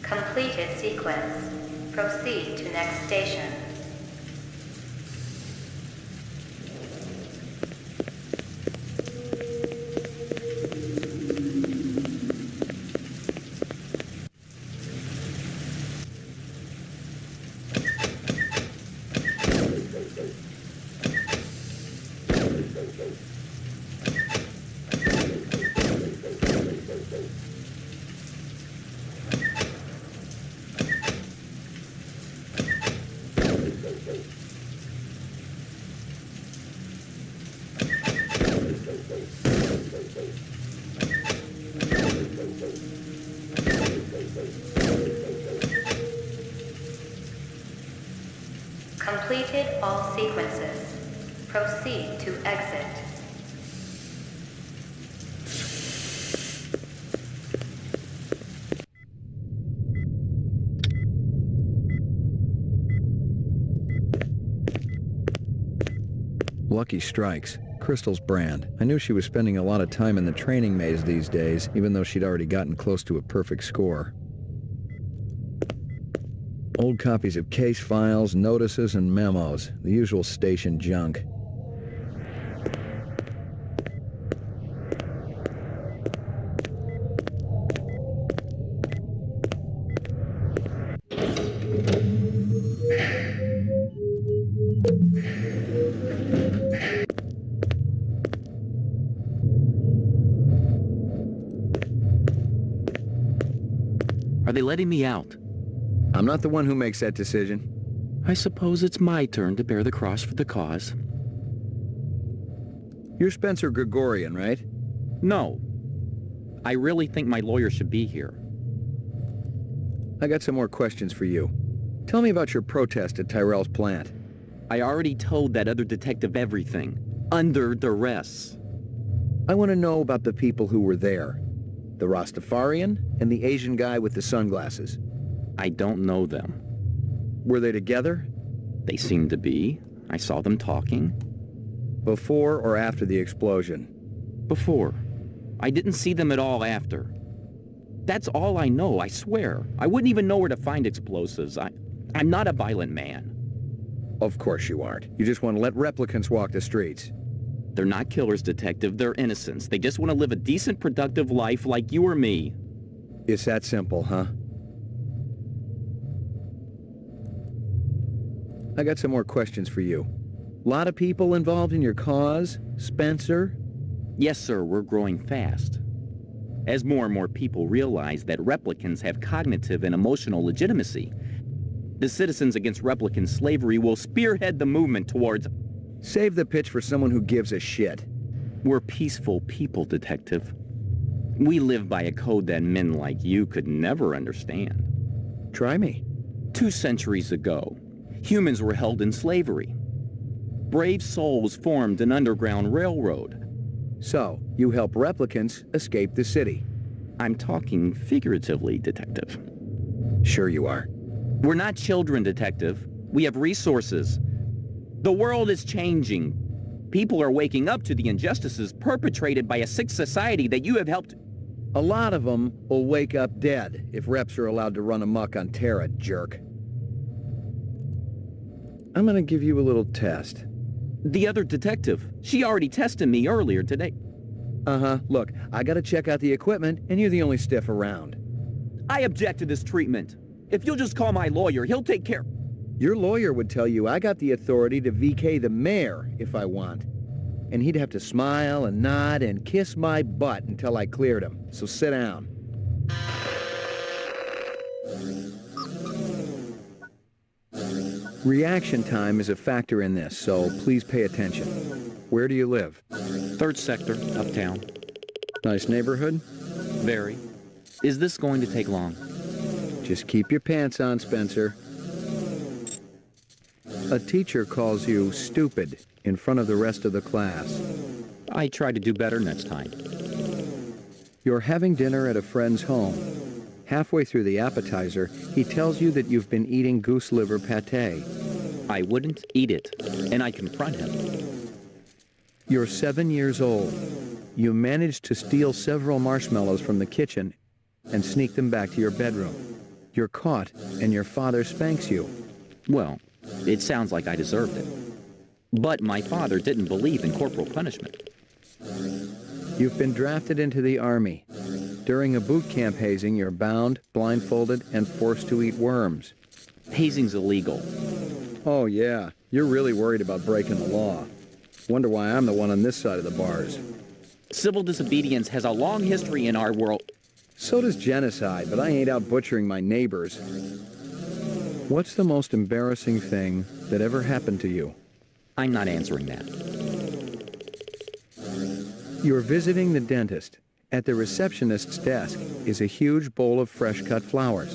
Speaker 14: Completed sequence. Proceed to next station. Completed all sequences. Proceed to exit.
Speaker 5: Lucky strikes. Crystal's brand. I knew she was spending a lot of time in the training maze these days, even though she'd already gotten close to a perfect score. Old copies of case files, notices, and memos. The usual station junk.
Speaker 11: Are they letting me out?
Speaker 5: I'm not the one who makes that decision.
Speaker 11: I suppose it's my turn to bear the cross for the cause.
Speaker 5: You're Spencer Gregorian, right?
Speaker 11: No. I really think my lawyer should be here.
Speaker 5: I got some more questions for you. Tell me about your protest at Tyrell's plant.
Speaker 11: I already told that other detective everything. Under duress.
Speaker 5: I want to know about the people who were there. The Rastafarian and the Asian guy with the sunglasses.
Speaker 11: I don't know them.
Speaker 5: Were they together?
Speaker 11: They seemed to be. I saw them talking.
Speaker 5: Before or after the explosion?
Speaker 11: Before. I didn't see them at all after. That's all I know, I swear. I wouldn't even know where to find explosives. I'm not a violent man.
Speaker 5: Of course you aren't. You just want to let replicants walk the streets.
Speaker 11: They're not killers, Detective. They're innocents. They just want to live a decent, productive life like you or me.
Speaker 5: It's that simple, huh? I got some more questions for you. Lot of people involved in your cause, Spencer?
Speaker 11: Yes, sir, we're growing fast. As more and more people realize that replicants have cognitive and emotional legitimacy, the Citizens Against Replicant Slavery will spearhead the movement towards...
Speaker 5: Save the pitch for someone who gives a shit.
Speaker 11: We're peaceful people, Detective. We live by a code that men like you could never understand.
Speaker 5: Try me.
Speaker 11: 2 centuries ago, humans were held in slavery. Brave souls formed an underground railroad.
Speaker 5: So, you help replicants escape the city.
Speaker 11: I'm talking figuratively, Detective.
Speaker 5: Sure you are.
Speaker 11: We're not children, Detective. We have resources. The world is changing. People are waking up to the injustices perpetrated by a sick society that you have helped...
Speaker 5: A lot of them will wake up dead if reps are allowed to run amok on Terra, jerk. I'm gonna give you a little test.
Speaker 11: The other detective, she already tested me earlier today.
Speaker 5: Uh-huh. Look, I gotta check out the equipment, and you're the only stiff around.
Speaker 11: I object to this treatment. If you'll just call my lawyer, he'll take care...
Speaker 5: Your lawyer would tell you I got the authority to VK the mayor if I want. And he'd have to smile and nod and kiss my butt until I cleared him. So sit down. Reaction time is a factor in this, so please pay attention. Where do you live?
Speaker 11: 3rd sector, uptown.
Speaker 5: Nice neighborhood?
Speaker 11: Very. Is this going to take long?
Speaker 5: Just keep your pants on, Spencer. A teacher calls you stupid in front of the rest of the class.
Speaker 11: I try to do better next time.
Speaker 5: You're having dinner at a friend's home. Halfway through the appetizer, he tells you that you've been eating goose liver pate.
Speaker 11: I wouldn't eat it, and I confront him.
Speaker 5: You're 7 years old. You managed to steal several marshmallows from the kitchen and sneak them back to your bedroom. You're caught, and your father spanks you.
Speaker 11: Well, it sounds like I deserved it. But my father didn't believe in corporal punishment.
Speaker 5: You've been drafted into the Army. During a boot camp hazing, you're bound, blindfolded, and forced to eat worms.
Speaker 11: Hazing's illegal.
Speaker 5: Oh, yeah. You're really worried about breaking the law. Wonder why I'm the one on this side of the bars.
Speaker 11: Civil disobedience has a long history in our world.
Speaker 5: So does genocide, but I ain't out butchering my neighbors. What's the most embarrassing thing that ever happened to you?
Speaker 11: I'm not answering that.
Speaker 5: You're visiting the dentist. At the receptionist's desk is a huge bowl of fresh-cut flowers.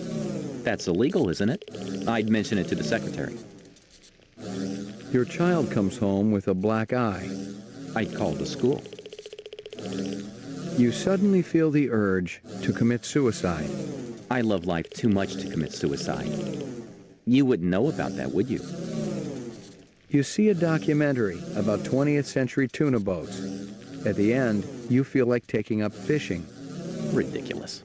Speaker 11: That's illegal, isn't it? I'd mention it to the secretary.
Speaker 5: Your child comes home with a black eye.
Speaker 11: I'd call the school.
Speaker 5: You suddenly feel the urge to commit suicide.
Speaker 11: I love life too much to commit suicide. You wouldn't know about that, would you?
Speaker 5: You see a documentary about 20th century tuna boats. At the end, you feel like taking up fishing.
Speaker 11: Ridiculous.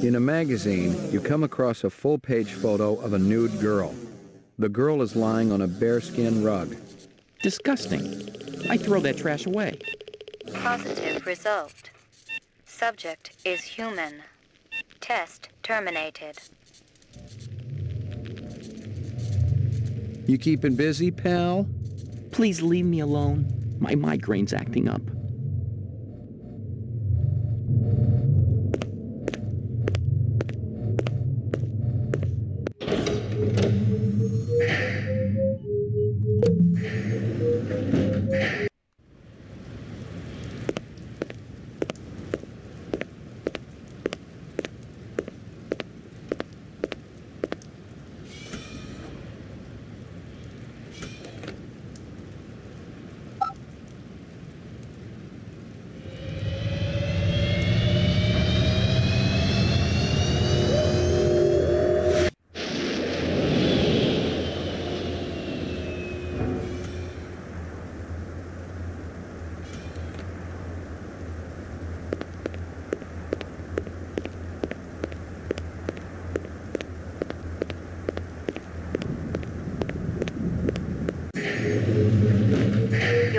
Speaker 5: In a magazine, you come across a full-page photo of a nude girl. The girl is lying on a bearskin rug.
Speaker 11: Disgusting. I throw that trash away.
Speaker 14: Positive result. Subject is human. Test terminated.
Speaker 5: You keeping busy, pal?
Speaker 11: Please leave me alone. My migraine's acting up.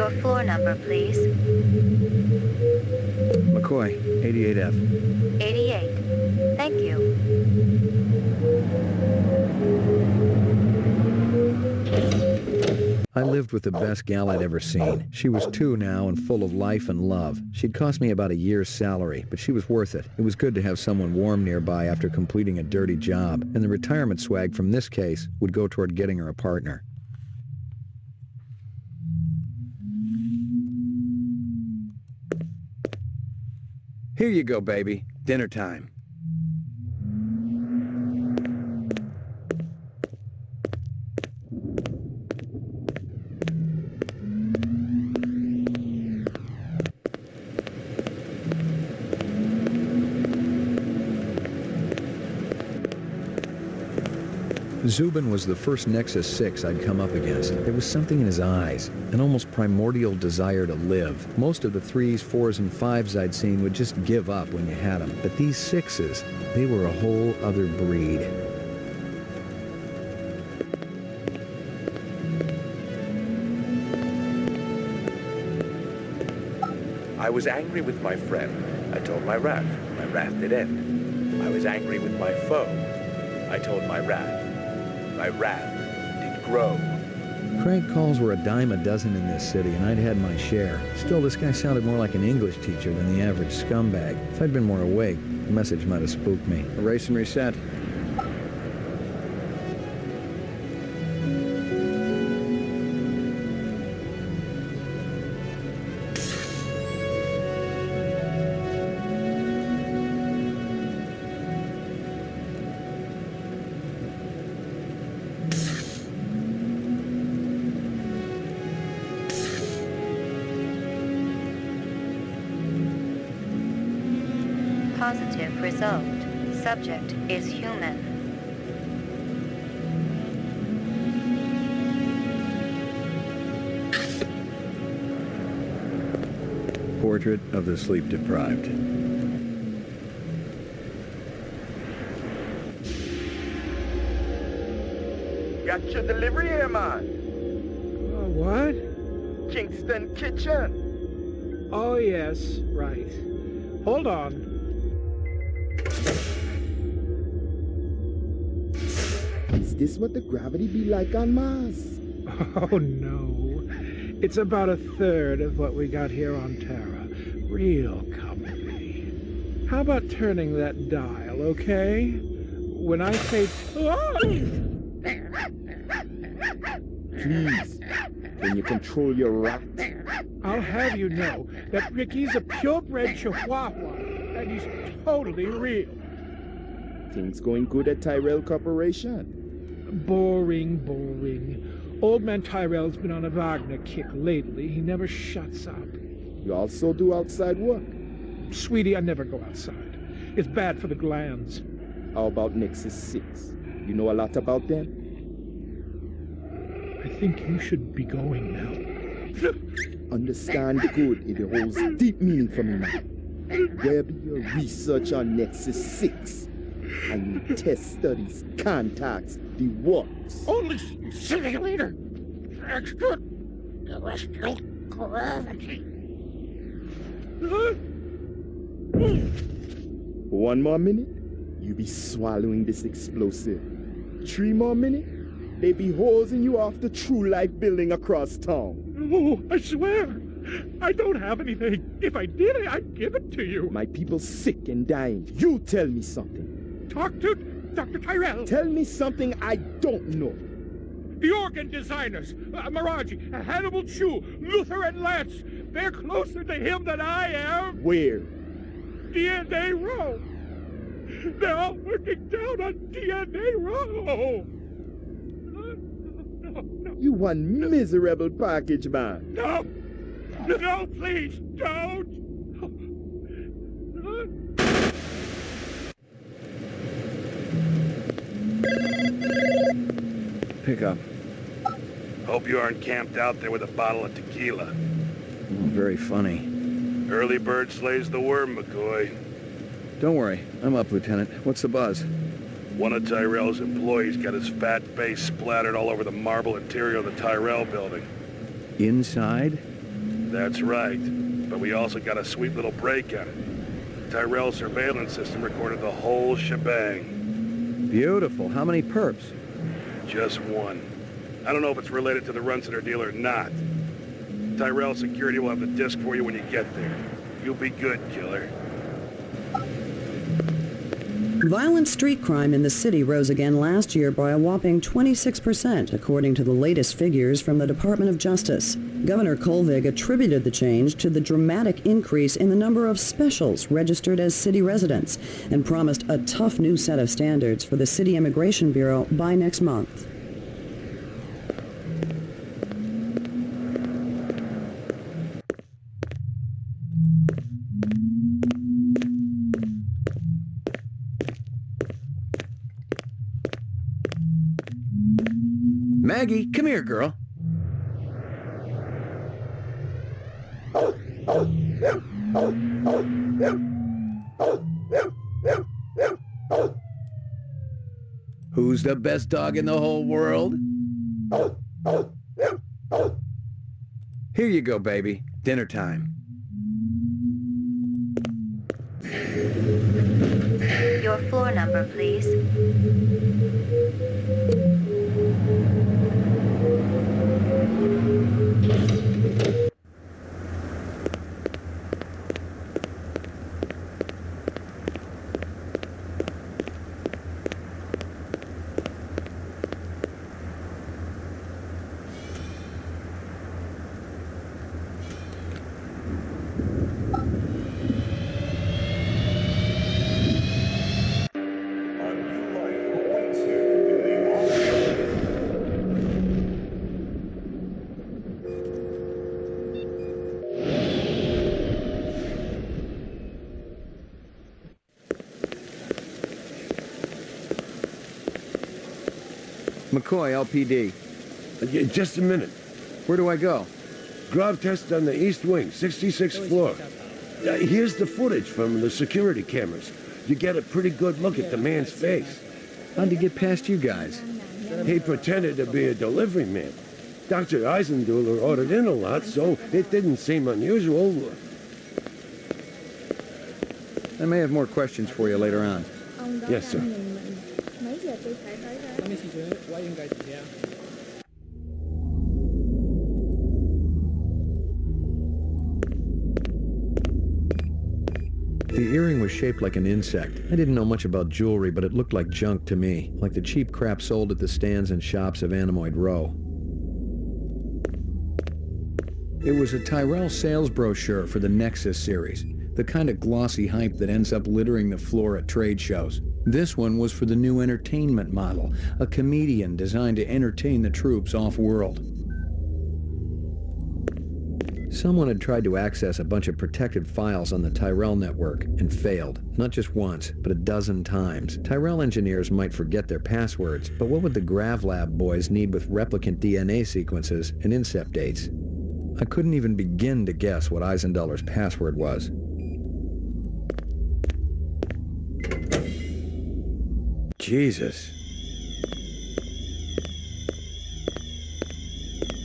Speaker 14: Your floor number, please.
Speaker 5: McCoy, 88F.
Speaker 14: 88. Thank you.
Speaker 5: I lived with the best gal I'd ever seen. She was 2 now and full of life and love. She'd cost me about a year's salary, but she was worth it. It was good to have someone warm nearby after completing a dirty job, and the retirement swag from this case would go toward getting her a partner. Here you go, baby. Dinner time. Zubin was the first Nexus 6 I'd come up against. There was something in his eyes, an almost primordial desire to live. Most of the 3s, 4s, and 5s I'd seen would just give up when you had them. But these 6s, they were a whole other breed.
Speaker 3: I was angry with my friend. I told my wrath. My wrath did end. I was angry with my foe. I told my wrath. My wrath did grow.
Speaker 5: Crank calls were a dime a dozen in this city, and I'd had my share. Still, this guy sounded more like an English teacher than the average scumbag. If I'd been more awake, the message might have spooked me. Erase and reset.
Speaker 14: Positive result. Subject is human.
Speaker 5: Portrait of the sleep-deprived.
Speaker 17: Got your delivery here, man.
Speaker 18: What?
Speaker 17: Kingston Kitchen.
Speaker 18: Oh, yes, right. Hold on.
Speaker 17: Is this what the gravity be like on Mars?
Speaker 18: Oh, no. It's about a third of what we got here on Terra. Real company. How about turning that dial, okay? When I say...
Speaker 17: Please, can you control your rat?
Speaker 18: I'll have you know that Ricky's a purebred chihuahua, and he's totally real.
Speaker 17: Things going good at Tyrell Corporation?
Speaker 18: Boring, boring. Old man Tyrell's been on a Wagner kick lately. He never shuts up.
Speaker 17: You also do outside work?
Speaker 18: Sweetie, I never go outside. It's bad for the glands.
Speaker 17: How about Nexus 6? You know a lot about them?
Speaker 18: I think you should be going now.
Speaker 17: Understand good, it holds deep meaning for me now. Where be your research on Nexus 6? And your test studies, contacts, the works?
Speaker 18: Only simulator! Extra terrestrial gravity.
Speaker 17: One more minute, you be swallowing this explosive. 3 more minutes, they be hosing you off the True Life building across town.
Speaker 18: No, I swear. I don't have anything. If I did, I'd give it to you.
Speaker 17: My people sick and dying. You tell me something.
Speaker 18: Talk to Dr. Tyrell.
Speaker 17: Tell me something I don't know.
Speaker 18: The organ designers, Miraji, Hannibal Chu, Luther and Lance, they're closer to him than I am.
Speaker 17: Where?
Speaker 18: DNA Row. They're all working down on DNA Row. No.
Speaker 17: You one miserable package, man.
Speaker 18: No, please, don't.
Speaker 5: Pick up.
Speaker 6: Hope you aren't camped out there with a bottle of tequila.
Speaker 5: Very funny.
Speaker 6: Early bird slays the worm, McCoy.
Speaker 5: Don't worry. I'm up, Lieutenant. What's the buzz?
Speaker 6: One of Tyrell's employees got his fat face splattered all over the marble interior of the Tyrell building.
Speaker 5: Inside?
Speaker 6: That's right. But we also got a sweet little break on it. Tyrell's surveillance system recorded the whole shebang.
Speaker 5: Beautiful. How many perps?
Speaker 6: Just one. I don't know if it's related to the Runciter deal or not. Tyrell security will have the disc for you when you get there. You'll be good, killer.
Speaker 13: Violent street crime in the city rose again last year by a whopping 26%, according to the latest figures from the Department of Justice. Governor Kolvig attributed the change to the dramatic increase in the number of specials registered as city residents and promised a tough new set of standards for the City Immigration Bureau by next month.
Speaker 5: Maggie, come here, girl. Who's the best dog in the whole world? Here you go, baby. Dinner time.
Speaker 14: Your floor number, please.
Speaker 5: McCoy, LPD.
Speaker 2: Just a minute.
Speaker 5: Where do I go?
Speaker 2: Grav test on the east wing, 66th floor. Here's the footage from the security cameras. You get a pretty good look at the man's face.
Speaker 5: How'd he get past you guys?
Speaker 2: He pretended to be a delivery man. Dr. Eisenduller ordered in a lot, so it didn't seem unusual.
Speaker 5: I may have more questions for you later on.
Speaker 2: Yes, sir.
Speaker 5: The earring was shaped like an insect. I didn't know much about jewelry, but it looked like junk to me, like the cheap crap sold at the stands and shops of Anemoid Row. It was a Tyrell sales brochure for the Nexus series, the kind of glossy hype that ends up littering the floor at trade shows. This one was for the new entertainment model, a comedian designed to entertain the troops off-world. Someone had tried to access a bunch of protected files on the Tyrell network and failed, not just once, but a dozen times. Tyrell engineers might forget their passwords, but what would the GravLab boys need with replicant DNA sequences and incept dates? I couldn't even begin to guess what Eisenduller's password was. Jesus.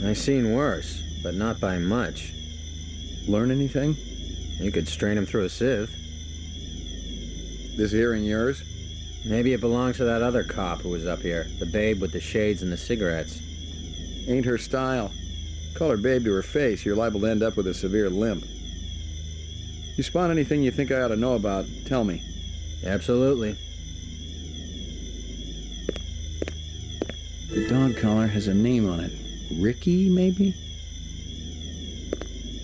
Speaker 19: I've seen worse, but not by much.
Speaker 5: Learn anything?
Speaker 19: You could strain him through a sieve.
Speaker 5: This earring yours?
Speaker 19: Maybe it belongs to that other cop who was up here, the babe with the shades and the cigarettes.
Speaker 5: Ain't her style. Call her babe to her face, you're liable to end up with a severe limp. You spot anything you think I ought to know about, tell me.
Speaker 19: Absolutely.
Speaker 5: The dog collar has a name on it. Ricky, maybe?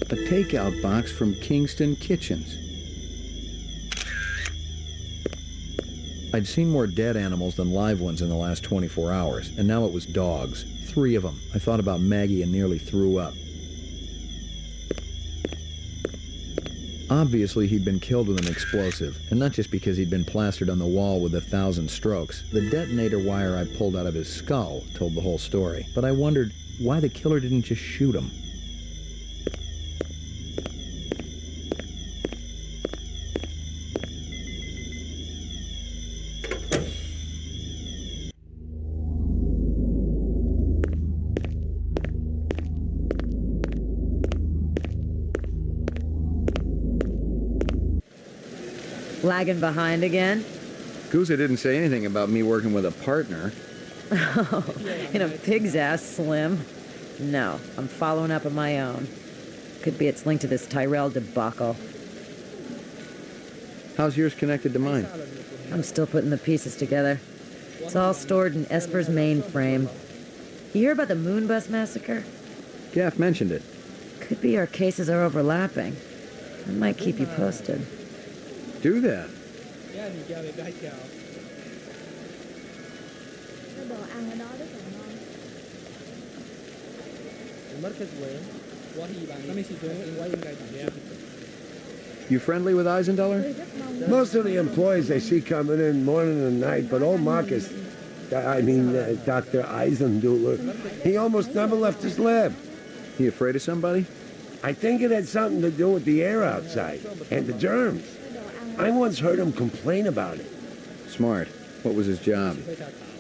Speaker 5: A takeout box from Kingston Kitchens. I'd seen more dead animals than live ones in the last 24 hours, and now it was dogs. 3 of them. I thought about Maggie and nearly threw up. Obviously, he'd been killed with an explosive, and not just because he'd been plastered on the wall with 1,000 strokes. The detonator wire I pulled out of his skull told the whole story, but I wondered why the killer didn't just shoot him.
Speaker 7: Lagging behind again?
Speaker 5: Guza didn't say anything about me working with a partner.
Speaker 7: Oh, in a pig's ass, Slim. No, I'm following up on my own. Could be it's linked to this Tyrell debacle.
Speaker 5: How's yours connected to mine?
Speaker 7: I'm still putting the pieces together. It's all stored in Esper's mainframe. You hear about the Moonbus massacre?
Speaker 5: Gaff mentioned it.
Speaker 7: Could be our cases are overlapping. I might keep you posted.
Speaker 5: Do that.
Speaker 9: Cái đồ ăn ở đó rất là ngon.
Speaker 5: You friendly with Eisendoller?
Speaker 2: Most of the employees they see coming in morning and night, but old Marcus, Dr. Eisendoller, he almost never left his lab.
Speaker 5: He afraid of somebody?
Speaker 2: I think it had something to do with the air outside and the germs. I once heard him complain about it.
Speaker 5: Smart. What was his job?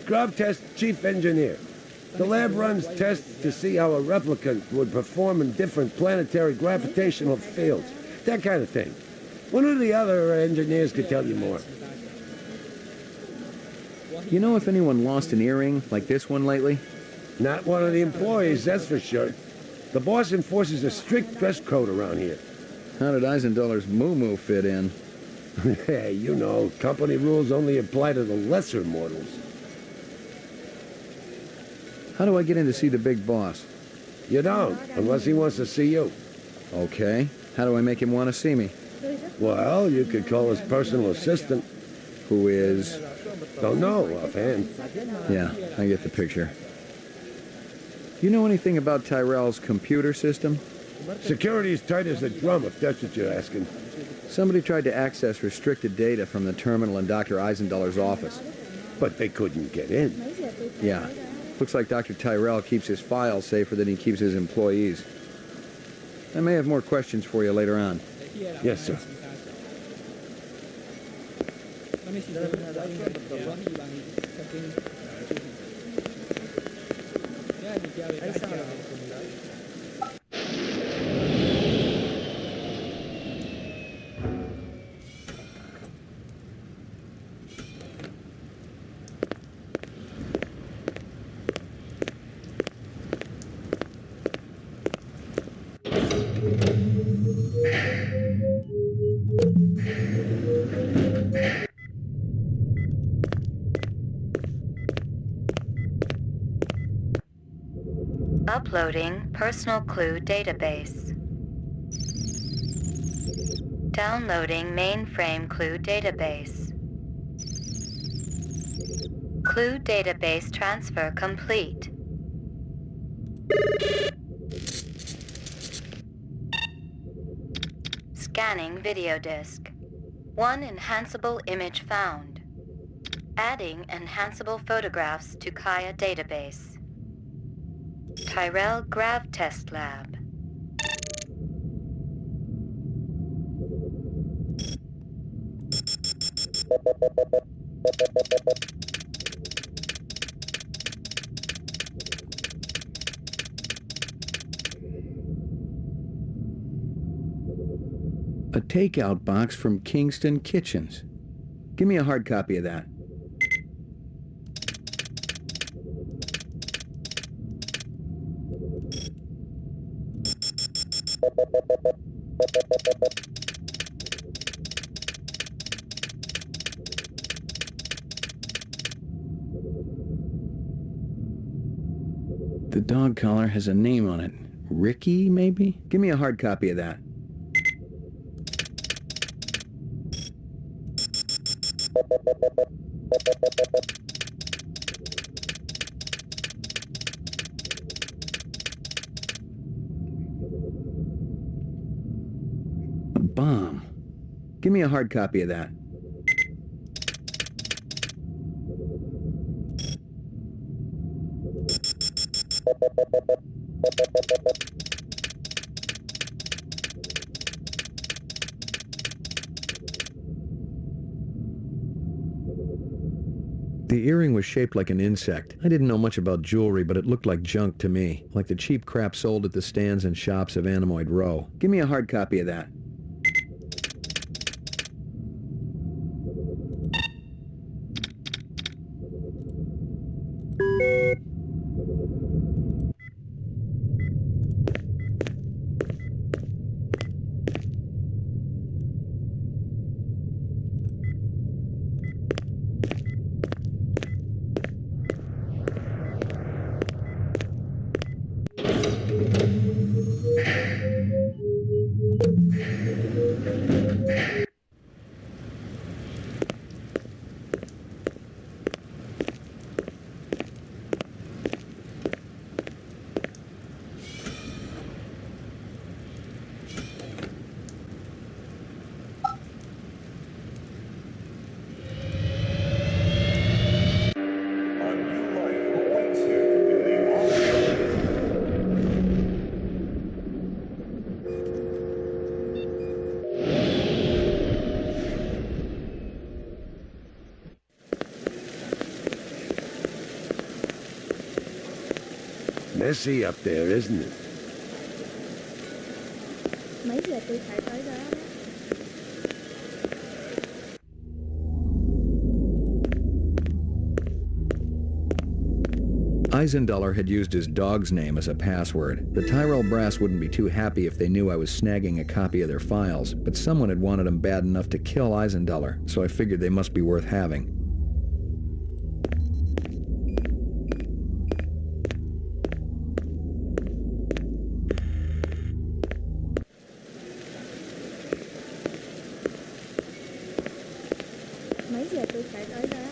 Speaker 2: Scrub test chief engineer. The lab runs tests to see how a replicant would perform in different planetary gravitational fields. That kind of thing. One of the other engineers could tell you more.
Speaker 5: You know if anyone lost an earring like this one lately?
Speaker 2: Not one of the employees, that's for sure. The boss enforces a strict dress code around here.
Speaker 5: How did Eisendoller's moo-moo fit in?
Speaker 2: Hey, you know, company rules only apply to the lesser mortals.
Speaker 5: How do I get in to see the big boss?
Speaker 2: You don't, unless he wants to see you.
Speaker 5: Okay. How do I make him want to see me?
Speaker 2: Well, you could call his personal assistant.
Speaker 5: Who is?
Speaker 2: Don't know offhand.
Speaker 5: Yeah, I get the picture. You know anything about Tyrell's computer system?
Speaker 2: Security's tight as a drum, if that's what you're asking.
Speaker 5: Somebody tried to access restricted data from the terminal in Dr. Eisendoller's office.
Speaker 2: But they couldn't get in.
Speaker 5: Yeah. Looks like Dr. Tyrell keeps his files safer than he keeps his employees. I may have more questions for you later on.
Speaker 2: Yes, sir.
Speaker 14: Uploading personal clue database. Downloading mainframe clue database. Clue database transfer complete. Scanning video disk. One enhanceable image found. Adding enhanceable photographs to Kaya database. Tyrell Grav Test Lab.
Speaker 5: A takeout box from Kingston Kitchens. Give me a hard copy of that. The dog collar has a name on it. Ricky, maybe? Give me a hard copy of that. A bomb. Give me a hard copy of that. The earring was shaped like an insect. I didn't know much about jewelry, but it looked like junk to me, like the cheap crap sold at the stands and shops of Anemoid Row. Give me a hard copy of that.
Speaker 2: Messy up there, isn't it?
Speaker 9: Mấy giờ tôi phải tới đó đó?
Speaker 5: Eisenduller had used his dog's name as a password. The Tyrell brass wouldn't be too happy if they knew I was snagging a copy of their files, but someone had wanted them bad enough to kill Eisenduller, so I figured they must be worth having.
Speaker 9: Mấy giờ tôi phải tới đó đó?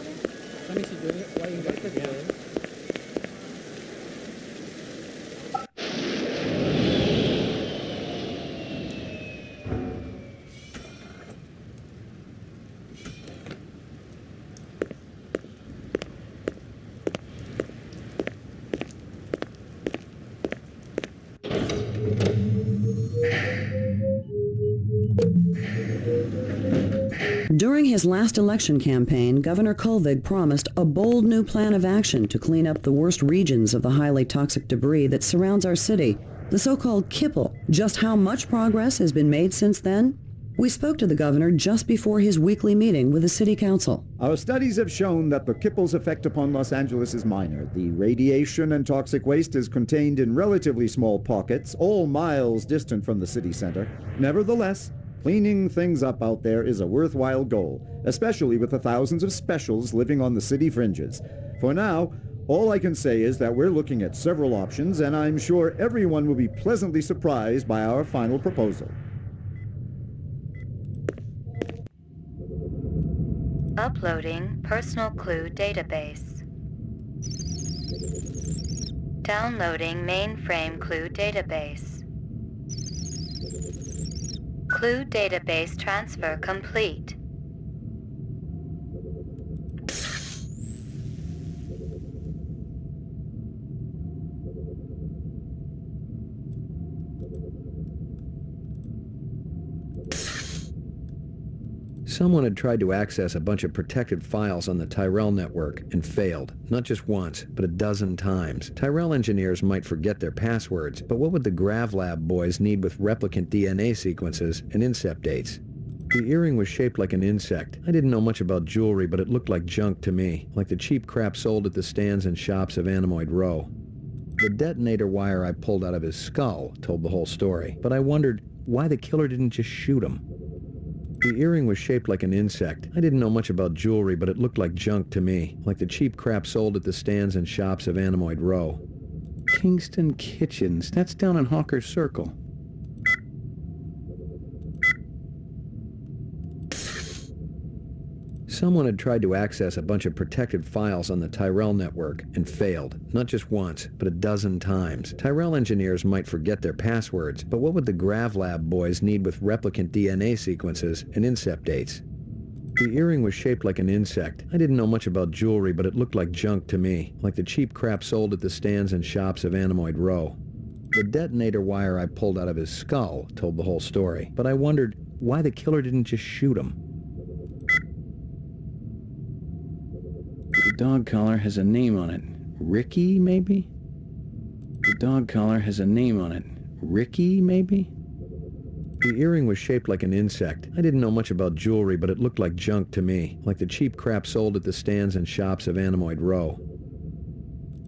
Speaker 13: During his last election campaign, Governor Kolvig promised a bold new plan of action to clean up the worst regions of the highly toxic debris that surrounds our city, the so-called kipple. Just how much progress has been made since then? We spoke to the governor just before his weekly meeting with the city council.
Speaker 20: Our studies have shown that the kipple's effect upon Los Angeles is minor. The radiation and toxic waste is contained in relatively small pockets, all miles distant from the city center. Nevertheless, cleaning things up out there is a worthwhile goal, especially with the thousands of specials living on the city fringes. For now, all I can say is that we're looking at several options, and I'm sure everyone will be pleasantly surprised by our final proposal.
Speaker 14: Uploading personal clue database. Downloading mainframe clue database. Clue database transfer complete.
Speaker 5: Someone had tried to access a bunch of protected files on the Tyrell network and failed, not just once, but a dozen times. Tyrell engineers might forget their passwords, but what would the GravLab boys need with replicant DNA sequences and incept dates? The earring was shaped like an insect. I didn't know much about jewelry, but it looked like junk to me, like the cheap crap sold at the stands and shops of Anemoid Row. The detonator wire I pulled out of his skull told the whole story, but I wondered why the killer didn't just shoot him. The earring was shaped like an insect. I didn't know much about jewelry, but it looked like junk to me, like the cheap crap sold at the stands and shops of Anemoid Row. Kingston Kitchens, that's down in Hawker's Circle. Someone had tried to access a bunch of protected files on the Tyrell network and failed, not just once, but a dozen times. Tyrell engineers might forget their passwords, but what would the GravLab boys need with replicant DNA sequences and incept dates? The earring was shaped like an insect. I didn't know much about jewelry, but it looked like junk to me, like the cheap crap sold at the stands and shops of Anemoid Row. The detonator wire I pulled out of his skull told the whole story, but I wondered why the killer didn't just shoot him. The dog collar has a name on it. Ricky, maybe? The dog collar has a name on it. Ricky, maybe? The earring was shaped like an insect. I didn't know much about jewelry, but it looked like junk to me, like the cheap crap sold at the stands and shops of Anemoid Row.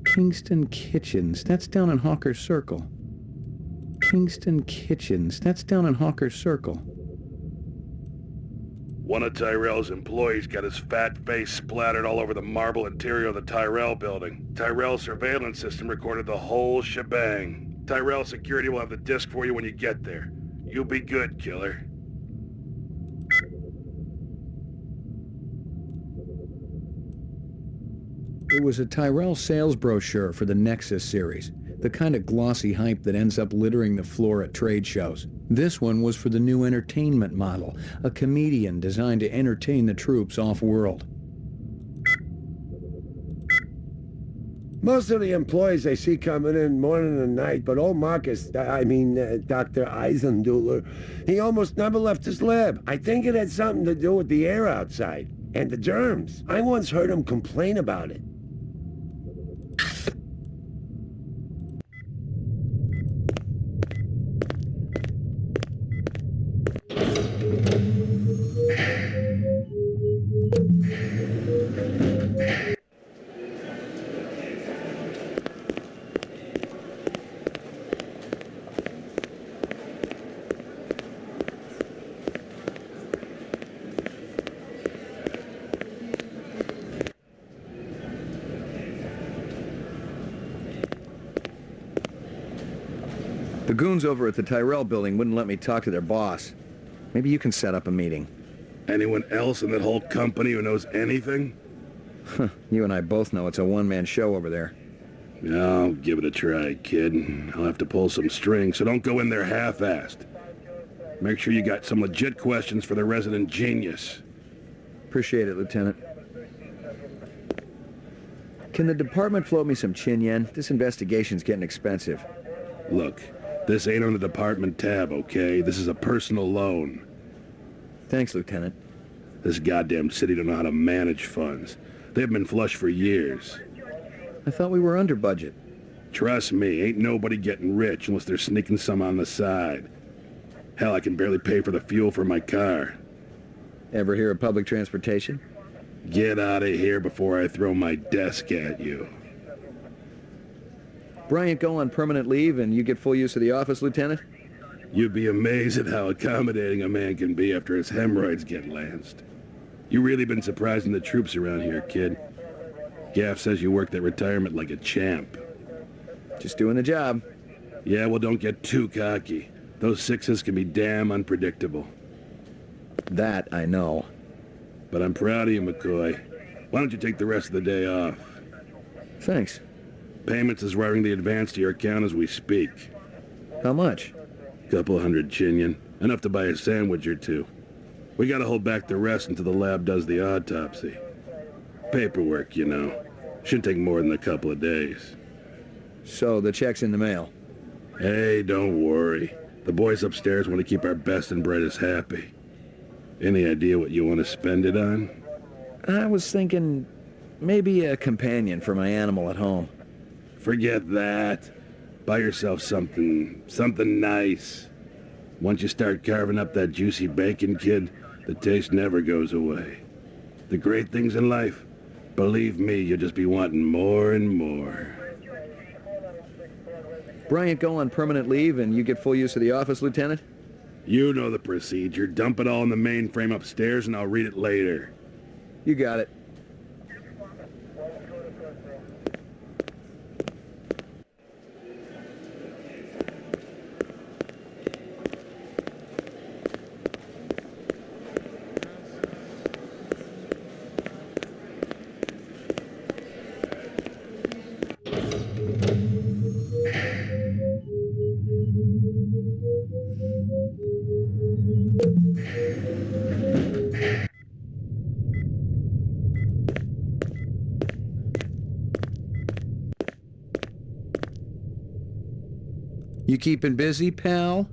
Speaker 5: Kingston Kitchens, that's down in Hawker's Circle. Kingston Kitchens, that's down in Hawker's Circle.
Speaker 6: One of Tyrell's employees got his fat face splattered all over the marble interior of the Tyrell building. Tyrell's surveillance system recorded the whole shebang. Tyrell security will have the disc for you when you get there. You be good, killer.
Speaker 5: It was a Tyrell sales brochure for the Nexus series, the kind of glossy hype that ends up littering the floor at trade shows. This one was for the new entertainment model, a comedian designed to entertain the troops off-world.
Speaker 2: Most of the employees I see coming in morning and night, but old Marcus, Dr. Eisenduller, he almost never left his lab. I think it had something to do with the air outside and the germs. I once heard him complain about it.
Speaker 5: The goons over at the Tyrell building wouldn't let me talk to their boss. Maybe you can set up a meeting.
Speaker 6: Anyone else in that whole company who knows anything?
Speaker 5: You and I both know it's a one-man show over there.
Speaker 6: I'll give it a try, kid. I'll have to pull some strings, so don't go in there half-assed. Make sure you got some legit questions for the resident genius.
Speaker 5: Appreciate it, Lieutenant. Can the department float me some chin yen? This investigation's getting expensive.
Speaker 6: Look, this ain't on the department tab, okay? This is a personal loan.
Speaker 5: Thanks, Lieutenant.
Speaker 6: This goddamn city don't know how to manage funds. They've been flush for years.
Speaker 5: I thought we were under budget.
Speaker 6: Trust me, ain't nobody getting rich unless they're sneaking some on the side. Hell, I can barely pay for the fuel for my car.
Speaker 5: Ever hear of public transportation?
Speaker 6: Get out of here before I throw my desk at you.
Speaker 5: Bryant go on permanent leave and you get full use of the office, Lieutenant?
Speaker 6: You'd be amazed at how accommodating a man can be after his hemorrhoids get lanced. You really been surprising the troops around here, kid. Gaff says you worked that retirement like a champ.
Speaker 5: Just doing the job.
Speaker 6: Yeah, well, don't get too cocky. Those sixes can be damn unpredictable.
Speaker 5: That I know.
Speaker 6: But I'm proud of you, McCoy. Why don't you take the rest of the day off?
Speaker 5: Thanks.
Speaker 6: Payments is wiring the advance to your account as we speak.
Speaker 5: How much?
Speaker 6: Couple hundred chinian. Enough to buy a sandwich or two. We gotta hold back the rest until the lab does the autopsy. Paperwork, you know. Shouldn't take more than a couple of days.
Speaker 5: So the check's in the mail?
Speaker 6: Hey, don't worry. The boys upstairs want to keep our best and brightest happy. Any idea what you want to spend it on?
Speaker 5: I was thinking maybe a companion for my animal at home.
Speaker 6: Forget that. Buy yourself something nice. Once you start carving up that juicy bacon, kid, the taste never goes away. The great things in life, believe me, you'll just be wanting more and more.
Speaker 5: Bryant go on permanent leave and you get full use of the office, Lieutenant?
Speaker 6: You know the procedure. Dump it all in the mainframe upstairs and I'll read it later.
Speaker 5: You got it. You keeping busy, pal?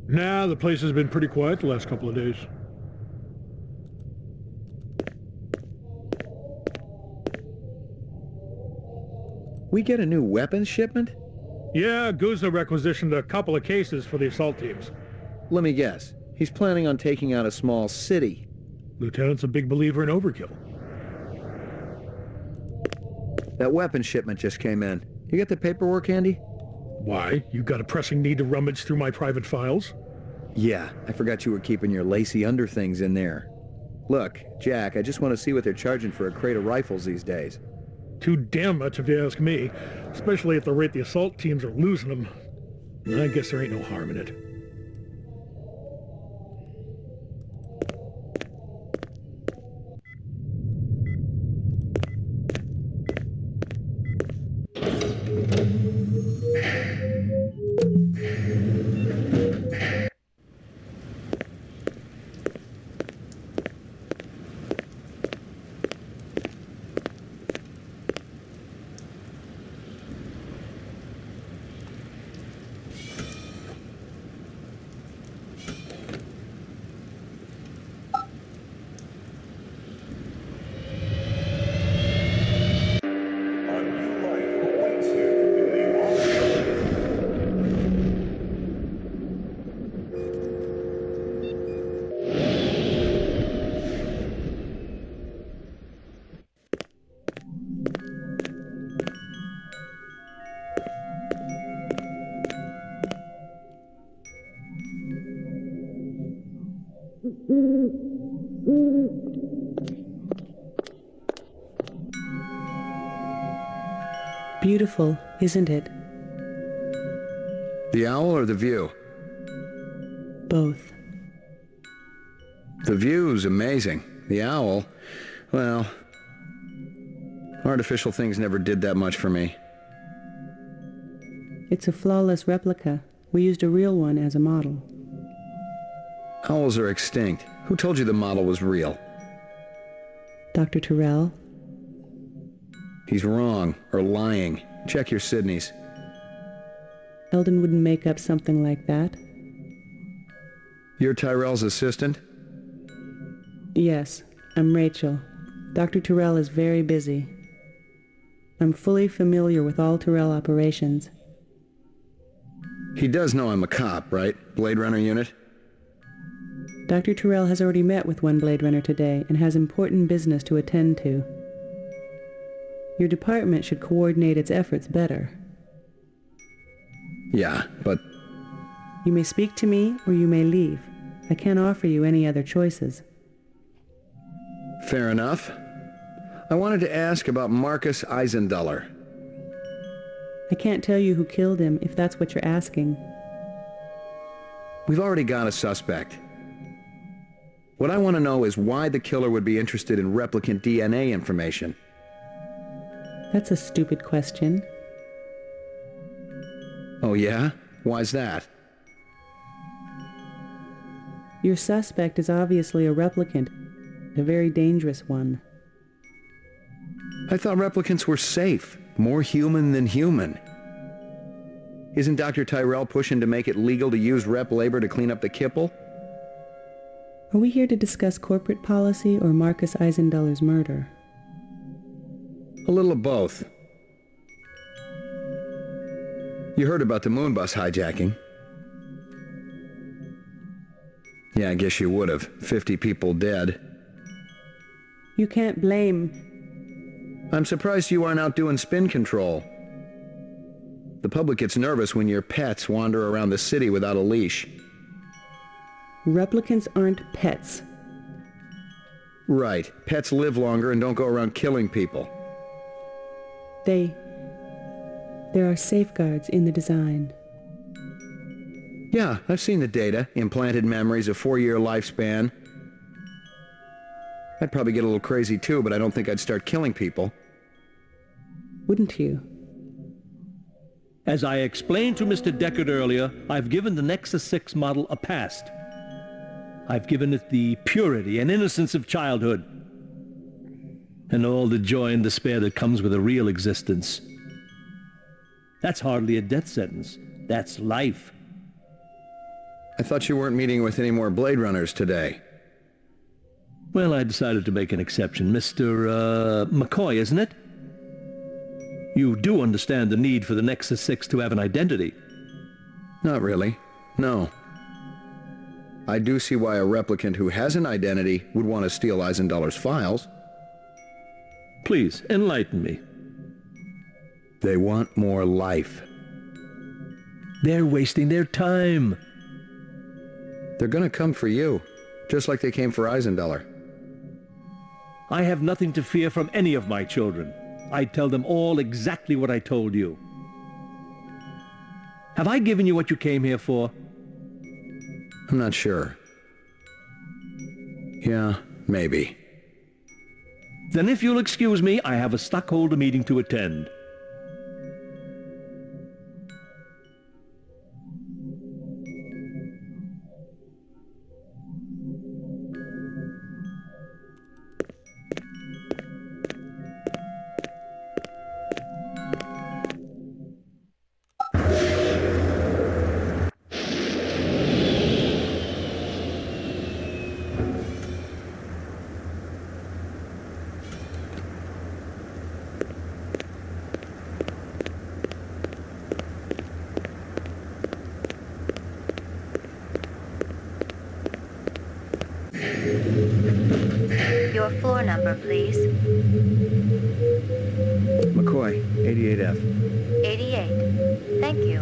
Speaker 12: Nah, the place has been pretty quiet the last couple of days.
Speaker 5: We get a new weapons shipment?
Speaker 12: Yeah, Guzza requisitioned a couple of cases for the assault teams.
Speaker 5: Let me guess. He's planning on taking out a small city.
Speaker 12: Lieutenant's a big believer in overkill.
Speaker 5: That weapons shipment just came in. You got the paperwork handy?
Speaker 12: Why? You got a pressing need to rummage through my private files?
Speaker 5: Yeah, I forgot you were keeping your lacy underthings in there. Look, Jack, I just want to see what they're charging for a crate of rifles these days.
Speaker 12: Too damn much if you ask me, especially at the rate the assault teams are losing them. I guess there ain't no harm in it.
Speaker 21: Beautiful, isn't it?
Speaker 5: The owl or the view?
Speaker 1: Both.
Speaker 5: The view's amazing. The owl, well, artificial things never did that much for me.
Speaker 1: It's a flawless replica. We used a real one as a model.
Speaker 5: Owls are extinct. Who told you the model was real?
Speaker 1: Dr. Tyrell?
Speaker 5: He's wrong, or lying. Check your Sydneys.
Speaker 1: Eldon wouldn't make up something like that.
Speaker 5: You're Tyrell's assistant?
Speaker 1: Yes, I'm Rachel. Dr. Tyrell is very busy. I'm fully familiar with all Tyrell operations.
Speaker 5: He does know I'm a cop, right? Blade Runner unit?
Speaker 1: Dr. Tyrell has already met with one Blade Runner today and has important business to attend to. Your department should coordinate its efforts better.
Speaker 5: Yeah, but...
Speaker 1: You may speak to me or you may leave. I can't offer you any other choices.
Speaker 5: Fair enough. I wanted to ask about Marcus Eisenduller.
Speaker 1: I can't tell you who killed him if that's what you're asking.
Speaker 5: We've already got a suspect. What I want to know is why the killer would be interested in replicant DNA information.
Speaker 1: That's a stupid question.
Speaker 5: Oh yeah? Why's that?
Speaker 1: Your suspect is obviously a replicant, a very dangerous one.
Speaker 5: I thought replicants were safe, more human than human. Isn't Dr. Tyrell pushing to make it legal to use rep labor to clean up the kipple?
Speaker 1: Are we here to discuss corporate policy or Marcus Eisenduller's murder?
Speaker 5: A little of both. You heard about the moon bus hijacking? Yeah, I guess you would have. 50 people dead.
Speaker 1: You can't blame...
Speaker 5: I'm surprised you aren't out doing spin control. The public gets nervous when your pets wander around the city without a leash.
Speaker 1: Replicants aren't pets.
Speaker 5: Right. Pets live longer and don't go around killing people.
Speaker 1: There are safeguards in the design.
Speaker 5: Yeah, I've seen the data. Implanted memories, a 4-year lifespan. I'd probably get a little crazy too, but I don't think I'd start killing people.
Speaker 1: Wouldn't you?
Speaker 16: As I explained to Mr. Deckard earlier, I've given the Nexus 6 model a past. I've given it the purity and innocence of childhood, and all the joy and despair that comes with a real existence. That's hardly a death sentence. That's life.
Speaker 5: I thought you weren't meeting with any more Blade Runners today.
Speaker 16: Well, I decided to make an exception. Mr. McCoy, isn't it? You do understand the need for the Nexus 6 to have an identity.
Speaker 5: Not really. No. I do see why a replicant who has an identity would want to steal Eisenduller's files.
Speaker 16: Please, enlighten me.
Speaker 5: They want more life.
Speaker 16: They're wasting their time.
Speaker 5: They're gonna come for you, just like they came for Eisenduller.
Speaker 16: I have nothing to fear from any of my children. I tell them all exactly what I told you. Have I given you what you came here for?
Speaker 5: I'm not sure. Yeah, maybe.
Speaker 16: Then if you'll excuse me, I have a stockholder meeting to attend.
Speaker 14: Your floor number, please.
Speaker 5: McCoy, 88F.
Speaker 14: 88. Thank you.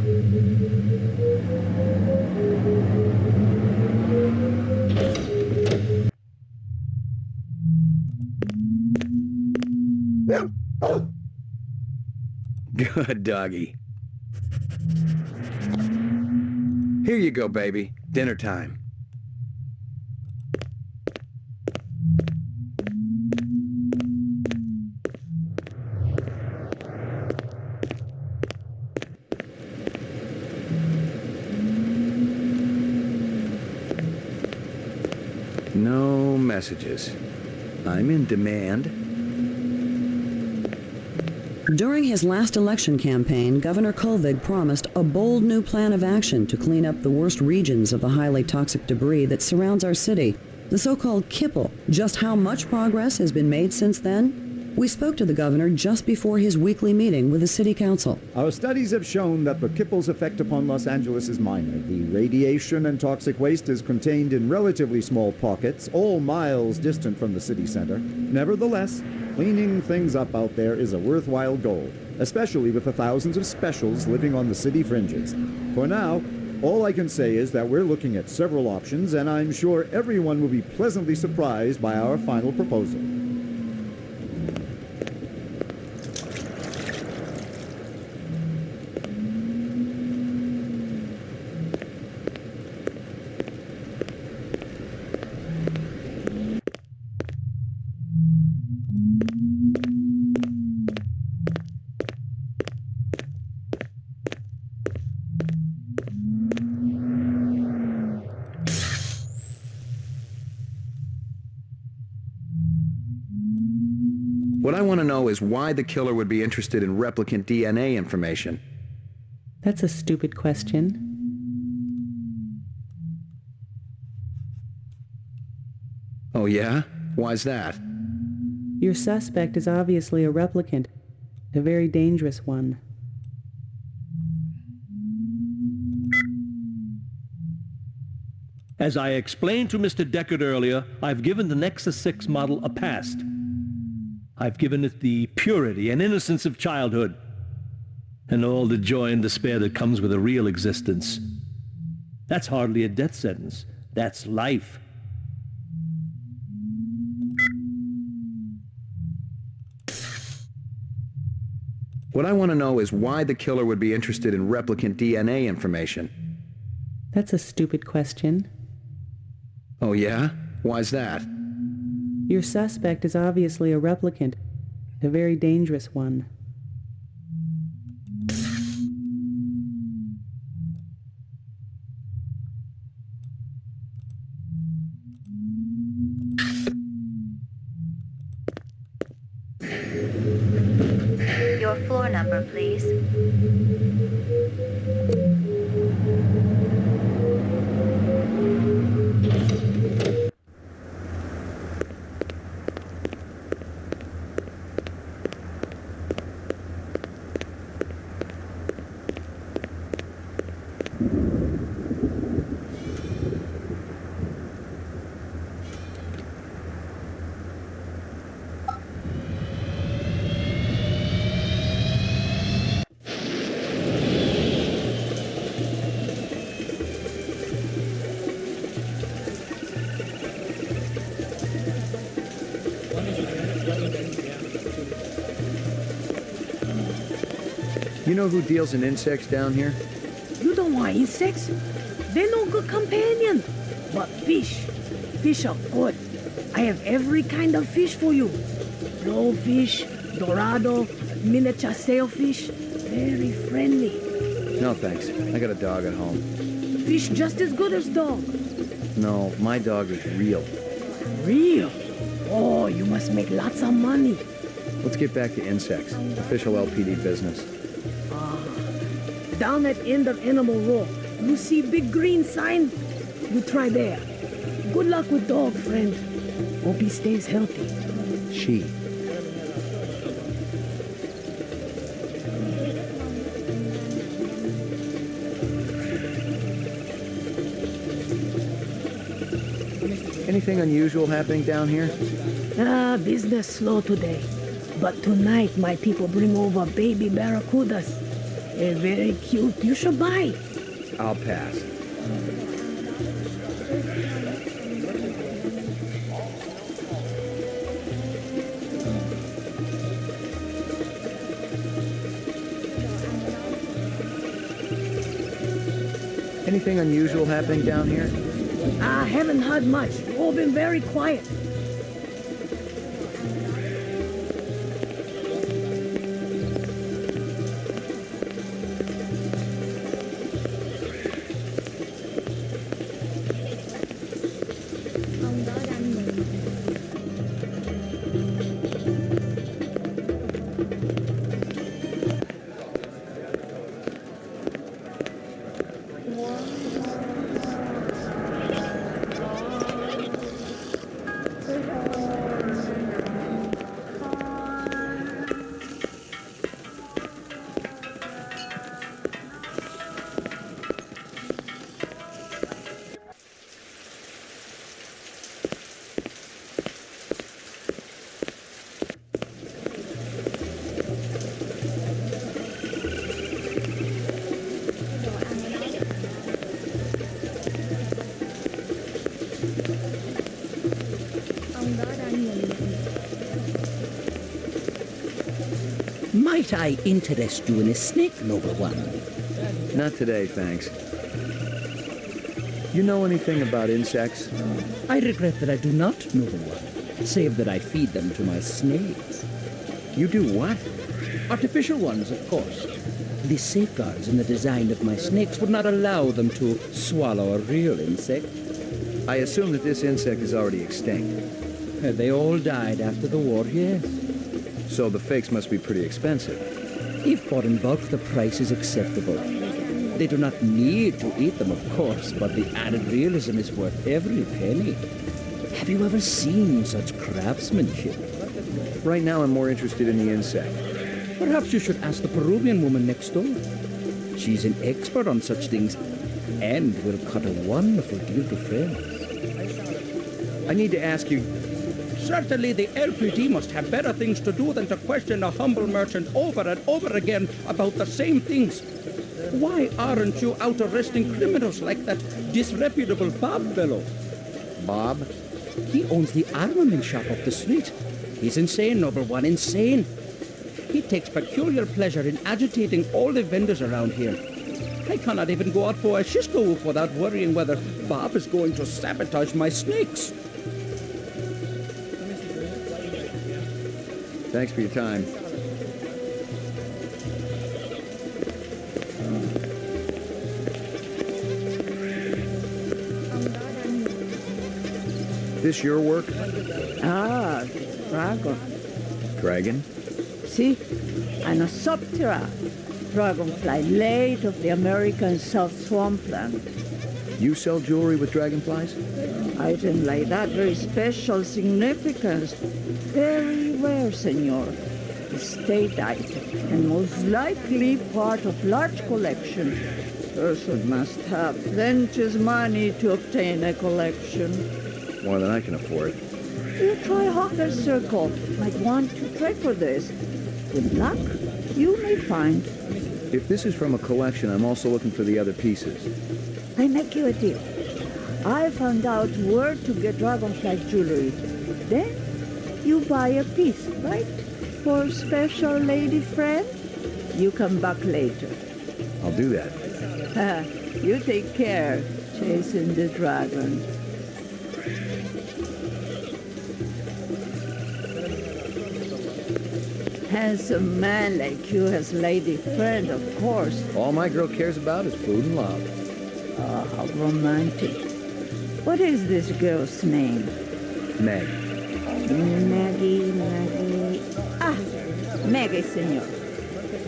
Speaker 5: Good doggy. Here you go, baby. Dinner time. No messages. I'm in demand.
Speaker 13: During his last election campaign, Governor Kolvig promised a bold new plan of action to clean up the worst regions of the highly toxic debris that surrounds our city, the so-called kipple. Just how much progress has been made since then? We spoke to the governor just before his weekly meeting with the city council.
Speaker 20: Our studies have shown that the kipple's effect upon Los Angeles is minor. The radiation and toxic waste is contained in relatively small pockets, all miles distant from the city center. Nevertheless, cleaning things up out there is a worthwhile goal, especially with the thousands of specials living on the city fringes. For now, all I can say is that we're looking at several options, and I'm sure everyone will be pleasantly surprised by our final proposal.
Speaker 5: What I want to know is why the killer would be interested in replicant DNA information.
Speaker 1: That's a stupid question.
Speaker 5: Oh yeah? Why's that?
Speaker 1: Your suspect is obviously a replicant, a very dangerous one.
Speaker 16: As I explained to Mr. Deckard earlier, I've given the Nexus 6 model a past. I've given it the purity and innocence of childhood, and all the joy and despair that comes with a real existence. That's hardly a death sentence. That's life.
Speaker 5: What I want to know is why the killer would be interested in replicant DNA information.
Speaker 1: That's a stupid question.
Speaker 5: Oh yeah? Why's that?
Speaker 1: Your suspect is obviously a replicant, a very dangerous one.
Speaker 14: Your floor number, please.
Speaker 5: You know who deals in insects down here?
Speaker 21: You don't want insects? They're no good companion. But fish. Fish are good. I have every kind of fish for you. Blowfish, dorado, miniature sailfish. Very friendly.
Speaker 5: No thanks. I got a dog at home.
Speaker 21: Fish just as good as dog.
Speaker 5: No, my dog is real.
Speaker 21: Real? Oh, you must make lots of money.
Speaker 5: Let's get back to insects. Official LPD business.
Speaker 21: Down at end of Animal Row, you see big green sign? You try there. Good luck with dog, friend. Hope he stays healthy.
Speaker 5: She. Anything unusual happening down here?
Speaker 21: Business slow today. But tonight my people bring over baby barracudas. They're very cute. You should buy.
Speaker 5: I'll pass. Anything unusual happening down here?
Speaker 21: I haven't heard much. All been very quiet.
Speaker 9: Ông đó đang nhìn. Ông đó đang nhìn.
Speaker 4: Might I interest you in a snake, noble one?
Speaker 5: Not today, thanks. You know anything about insects?
Speaker 4: I regret that I do not, noble one, save that I feed them to my snakes.
Speaker 5: You do what?
Speaker 4: Artificial ones, of course. The safeguards in the design of my snakes would not allow them to swallow a real insect.
Speaker 5: I assume that this insect is already extinct.
Speaker 4: They all died after the war, yes.
Speaker 5: So the fakes must be pretty expensive.
Speaker 4: If bought in bulk, the price is acceptable. They do not need to eat them, of course, but the added realism is worth every penny. Have you ever seen such craftsmanship?
Speaker 5: Right now I'm more interested in the insect.
Speaker 4: Perhaps you should ask the Peruvian woman next door. She's an expert on such things and will cut a wonderful deal to friends.
Speaker 5: I need to ask you...
Speaker 4: Certainly the LPD must have better things to do than to question a humble merchant over and over again about the same things. Why aren't you out arresting criminals like that disreputable Bob fellow?
Speaker 5: Bob?
Speaker 4: He owns the armament shop up the street. He's insane, noble one, insane. He takes peculiar pleasure in agitating all the vendors around here. I cannot even go out for a Shisco without worrying whether Bob is going to sabotage my snakes.
Speaker 5: Thanks for your time. This your work?
Speaker 21: Ah, dragon.
Speaker 5: Dragon?
Speaker 21: See? An Osoptera, dragonfly late of the American South Swampland.
Speaker 5: You sell jewelry with dragonflies?
Speaker 21: Item like that, very special significance. Very rare, senor. Estate item, and most likely part of large collection. Person must have plenty money to obtain a collection.
Speaker 5: More than I can afford.
Speaker 21: You try Hawker Circle. Might want to trade for this. With luck, you may find.
Speaker 5: If this is from a collection, I'm also looking for the other pieces.
Speaker 21: I make you a deal. I found out where to get dragonfly jewelry. Then you buy a piece, right? For a special lady friend? You come back later.
Speaker 5: I'll do that.
Speaker 21: You take care, chasing the dragon. Handsome man like you has lady friend, of course.
Speaker 5: All my girl cares about is food and love.
Speaker 21: Oh, how romantic. What is this girl's name?
Speaker 5: Meg.
Speaker 21: Maggie. Ah, Maggie, senor.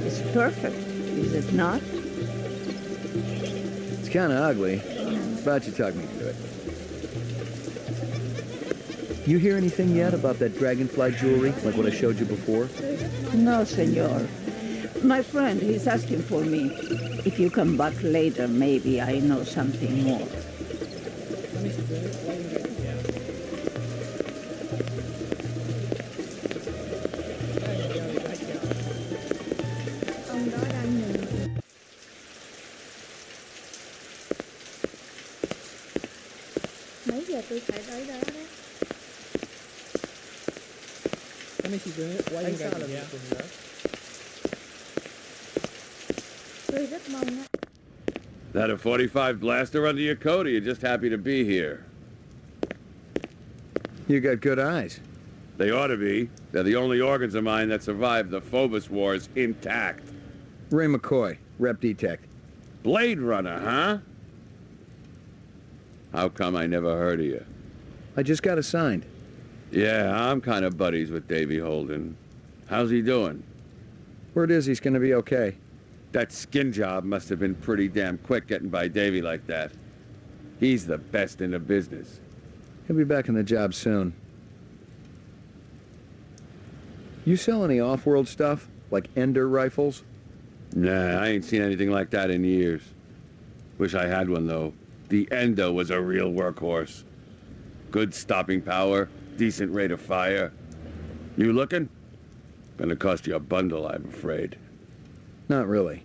Speaker 21: It's perfect, is it not?
Speaker 5: It's kind of ugly, but you talk me into it. You hear anything yet about that dragonfly jewelry, like what I showed you before?
Speaker 21: No, senor. My friend, he's asking for me. If you come back later, maybe I know something more.
Speaker 9: Ông đó đang nhìn. Mấy giờ tôi phải tới đó đó? Tôi rất mong á.
Speaker 10: That a 45 blaster under your coat, or you just happy to be here?
Speaker 5: You got good eyes.
Speaker 10: They ought to be. They're the only organs of mine that survived the Phobos Wars intact.
Speaker 5: Ray McCoy, Rep Detect.
Speaker 10: Blade Runner, huh? How come I never heard of you?
Speaker 5: I just got assigned.
Speaker 10: Yeah, I'm kind of buddies with Davy Holden. How's he doing?
Speaker 5: Word is he's gonna be okay.
Speaker 10: That skin job must have been pretty damn quick getting by Davy like that. He's the best in the business.
Speaker 5: He'll be back on the job soon. You sell any off-world stuff? Like Ender rifles?
Speaker 10: Nah, I ain't seen anything like that in years. Wish I had one, though. The Endo was a real workhorse. Good stopping power, decent rate of fire. You looking? Gonna cost you a bundle, I'm afraid.
Speaker 5: Not really.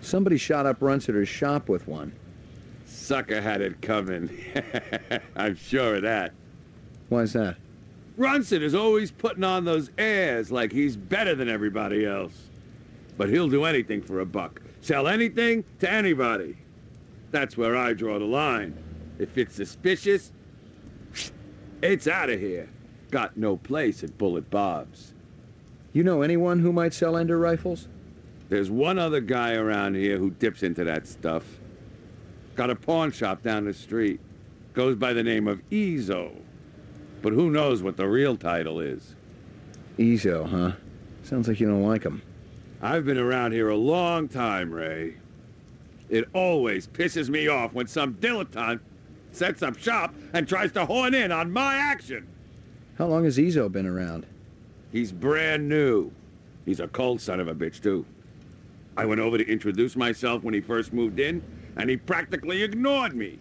Speaker 5: Somebody shot up Runsiter's shop with one.
Speaker 10: Sucker had it coming. I'm sure of that.
Speaker 5: Why's that?
Speaker 10: Runsiter's always putting on those airs like he's better than everybody else. But he'll do anything for a buck. Sell anything to anybody. That's where I draw the line. If it's suspicious, it's out of here. Got no place at Bullet Bob's.
Speaker 5: You know anyone who might sell Ender rifles?
Speaker 10: There's one other guy around here who dips into that stuff. Got a pawn shop down the street. Goes by the name of Ezo. But who knows what the real title is?
Speaker 5: Ezo, huh? Sounds like you don't like him.
Speaker 10: I've been around here a long time, Ray. It always pisses me off when some dilettante sets up shop and tries to horn in on my action.
Speaker 5: How long has Ezo been around?
Speaker 10: He's brand new. He's a cold son of a bitch, too. I went over to introduce myself when he first moved in, and he practically ignored me.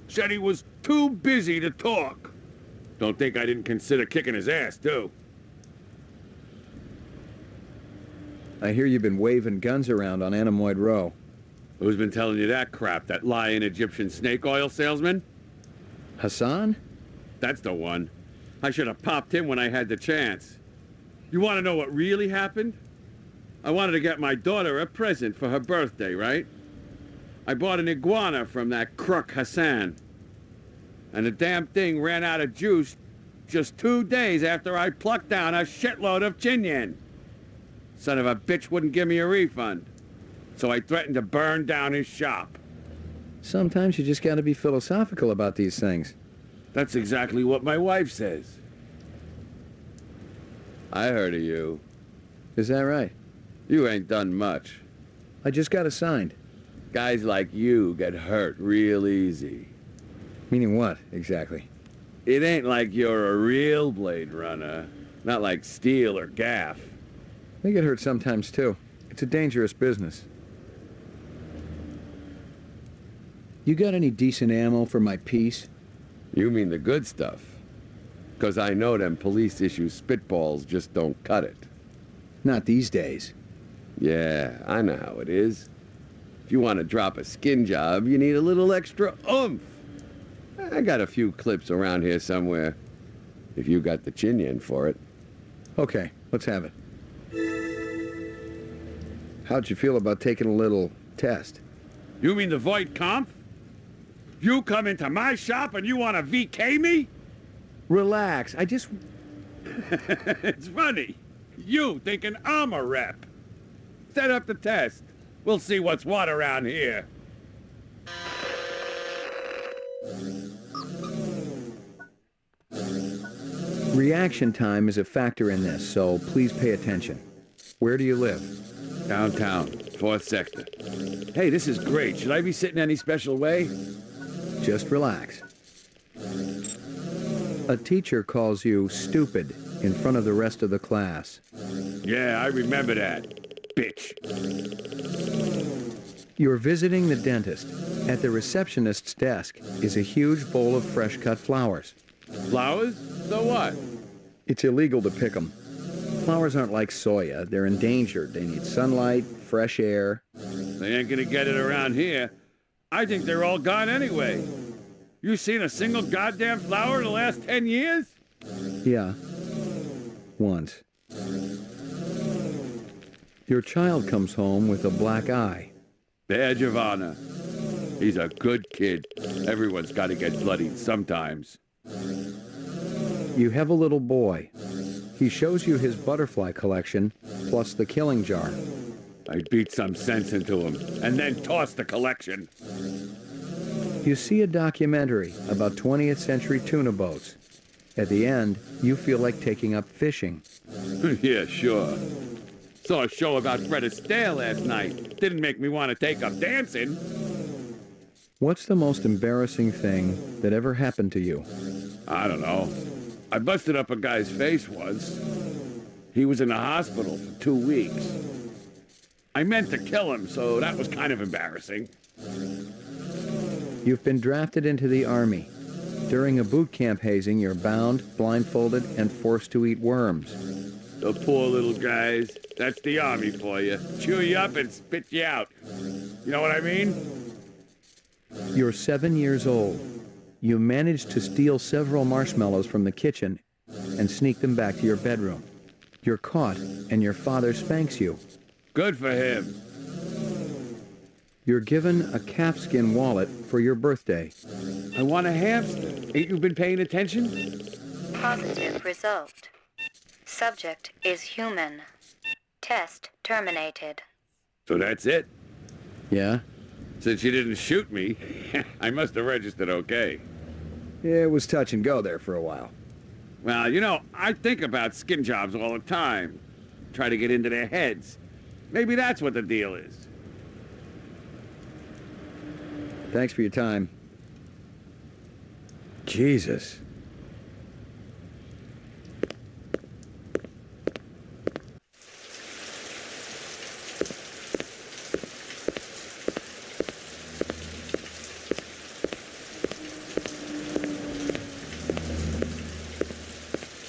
Speaker 10: Said he was too busy to talk. Don't think I didn't consider kicking his ass, too.
Speaker 5: I hear you've been waving guns around on Anemoid Row.
Speaker 10: Who's been telling you that crap? That lying Egyptian snake oil salesman?
Speaker 5: Hassan?
Speaker 10: That's the one. I should have popped him when I had the chance. You want to know what really happened? I wanted to get my daughter a present for her birthday, right? I bought an iguana from that crook Hassan. And the damn thing ran out of juice just 2 days after I plucked down a shitload of chinyan. Son of a bitch wouldn't give me a refund. So I threatened to burn down his shop.
Speaker 5: Sometimes you just gotta be philosophical about these things.
Speaker 10: That's exactly what my wife says. I heard of you.
Speaker 5: Is that right?
Speaker 10: You ain't done much.
Speaker 5: I just got assigned.
Speaker 10: Guys like you get hurt real easy.
Speaker 5: Meaning what, exactly?
Speaker 10: It ain't like you're a real Blade Runner. Not like Steel or Gaff.
Speaker 5: They get hurt sometimes, too. It's a dangerous business. You got any decent ammo for my piece?
Speaker 10: You mean the good stuff? 'Cause I know them police-issue spitballs just don't cut it.
Speaker 5: Not these days.
Speaker 10: Yeah, I know how it is. If you want to drop a skin job, you need a little extra oomph. I got a few clips around here somewhere, if you got the chin-yen for it.
Speaker 5: Okay, let's have it. How'd you feel about taking a little test?
Speaker 10: You mean the Voight Kampf? You come into my shop and you want to VK me?
Speaker 5: Relax, I just...
Speaker 10: It's funny. You thinking I'm a rep. Set up the test. We'll see what's what around here.
Speaker 5: Reaction time is a factor in this, so please pay attention. Where do you live?
Speaker 10: Downtown, 4th sector. Hey, this is great. Should I be sitting any special way?
Speaker 5: Just relax. A teacher calls you stupid in front of the rest of the class.
Speaker 10: Yeah, I remember that. Bitch.
Speaker 5: You're visiting the dentist. At the receptionist's desk is a huge bowl of fresh-cut flowers.
Speaker 10: Flowers? So what?
Speaker 5: It's illegal to pick them. Flowers aren't like soya. They're endangered. They need sunlight, fresh air.
Speaker 10: They ain't gonna get it around here. I think they're all gone anyway. You seen a single goddamn flower in the last 10 years?
Speaker 5: Yeah. Once. Your child comes home with a black eye.
Speaker 10: Badge of honor. He's a good kid. Everyone's got to get bloodied sometimes.
Speaker 5: You have a little boy. He shows you his butterfly collection, plus the killing jar.
Speaker 10: I beat some sense into him, and then tossed the collection.
Speaker 5: You see a documentary about 20th century tuna boats. At the end, you feel like taking up fishing.
Speaker 10: Yeah, sure. Saw a show about Fred Astaire last night. Didn't make me want to take up dancing.
Speaker 5: What's the most embarrassing thing that ever happened to you?
Speaker 10: I don't know. I busted up a guy's face once. He was in the hospital for 2 weeks. I meant to kill him, so that was kind of embarrassing.
Speaker 5: You've been drafted into the Army. During a boot camp hazing, you're bound, blindfolded, and forced to eat worms.
Speaker 10: The poor little guys. That's the Army for you. Chew you up and spit you out. You know what I mean?
Speaker 5: You're 7 years old. You managed to steal several marshmallows from the kitchen and sneak them back to your bedroom. You're caught, and your father spanks you.
Speaker 10: Good for him.
Speaker 5: You're given a calfskin wallet for your birthday.
Speaker 10: I want a hamster. Ain't you been paying attention?
Speaker 14: Positive result. Subject is human. Test terminated.
Speaker 10: So that's it?
Speaker 5: Yeah?
Speaker 10: Since you didn't shoot me, I must have registered okay.
Speaker 5: Yeah, it was touch and go there for a while.
Speaker 10: Well, you know, I think about skin jobs all the time. Try to get into their heads. Maybe that's what the deal is.
Speaker 5: Thanks for your time. Jesus.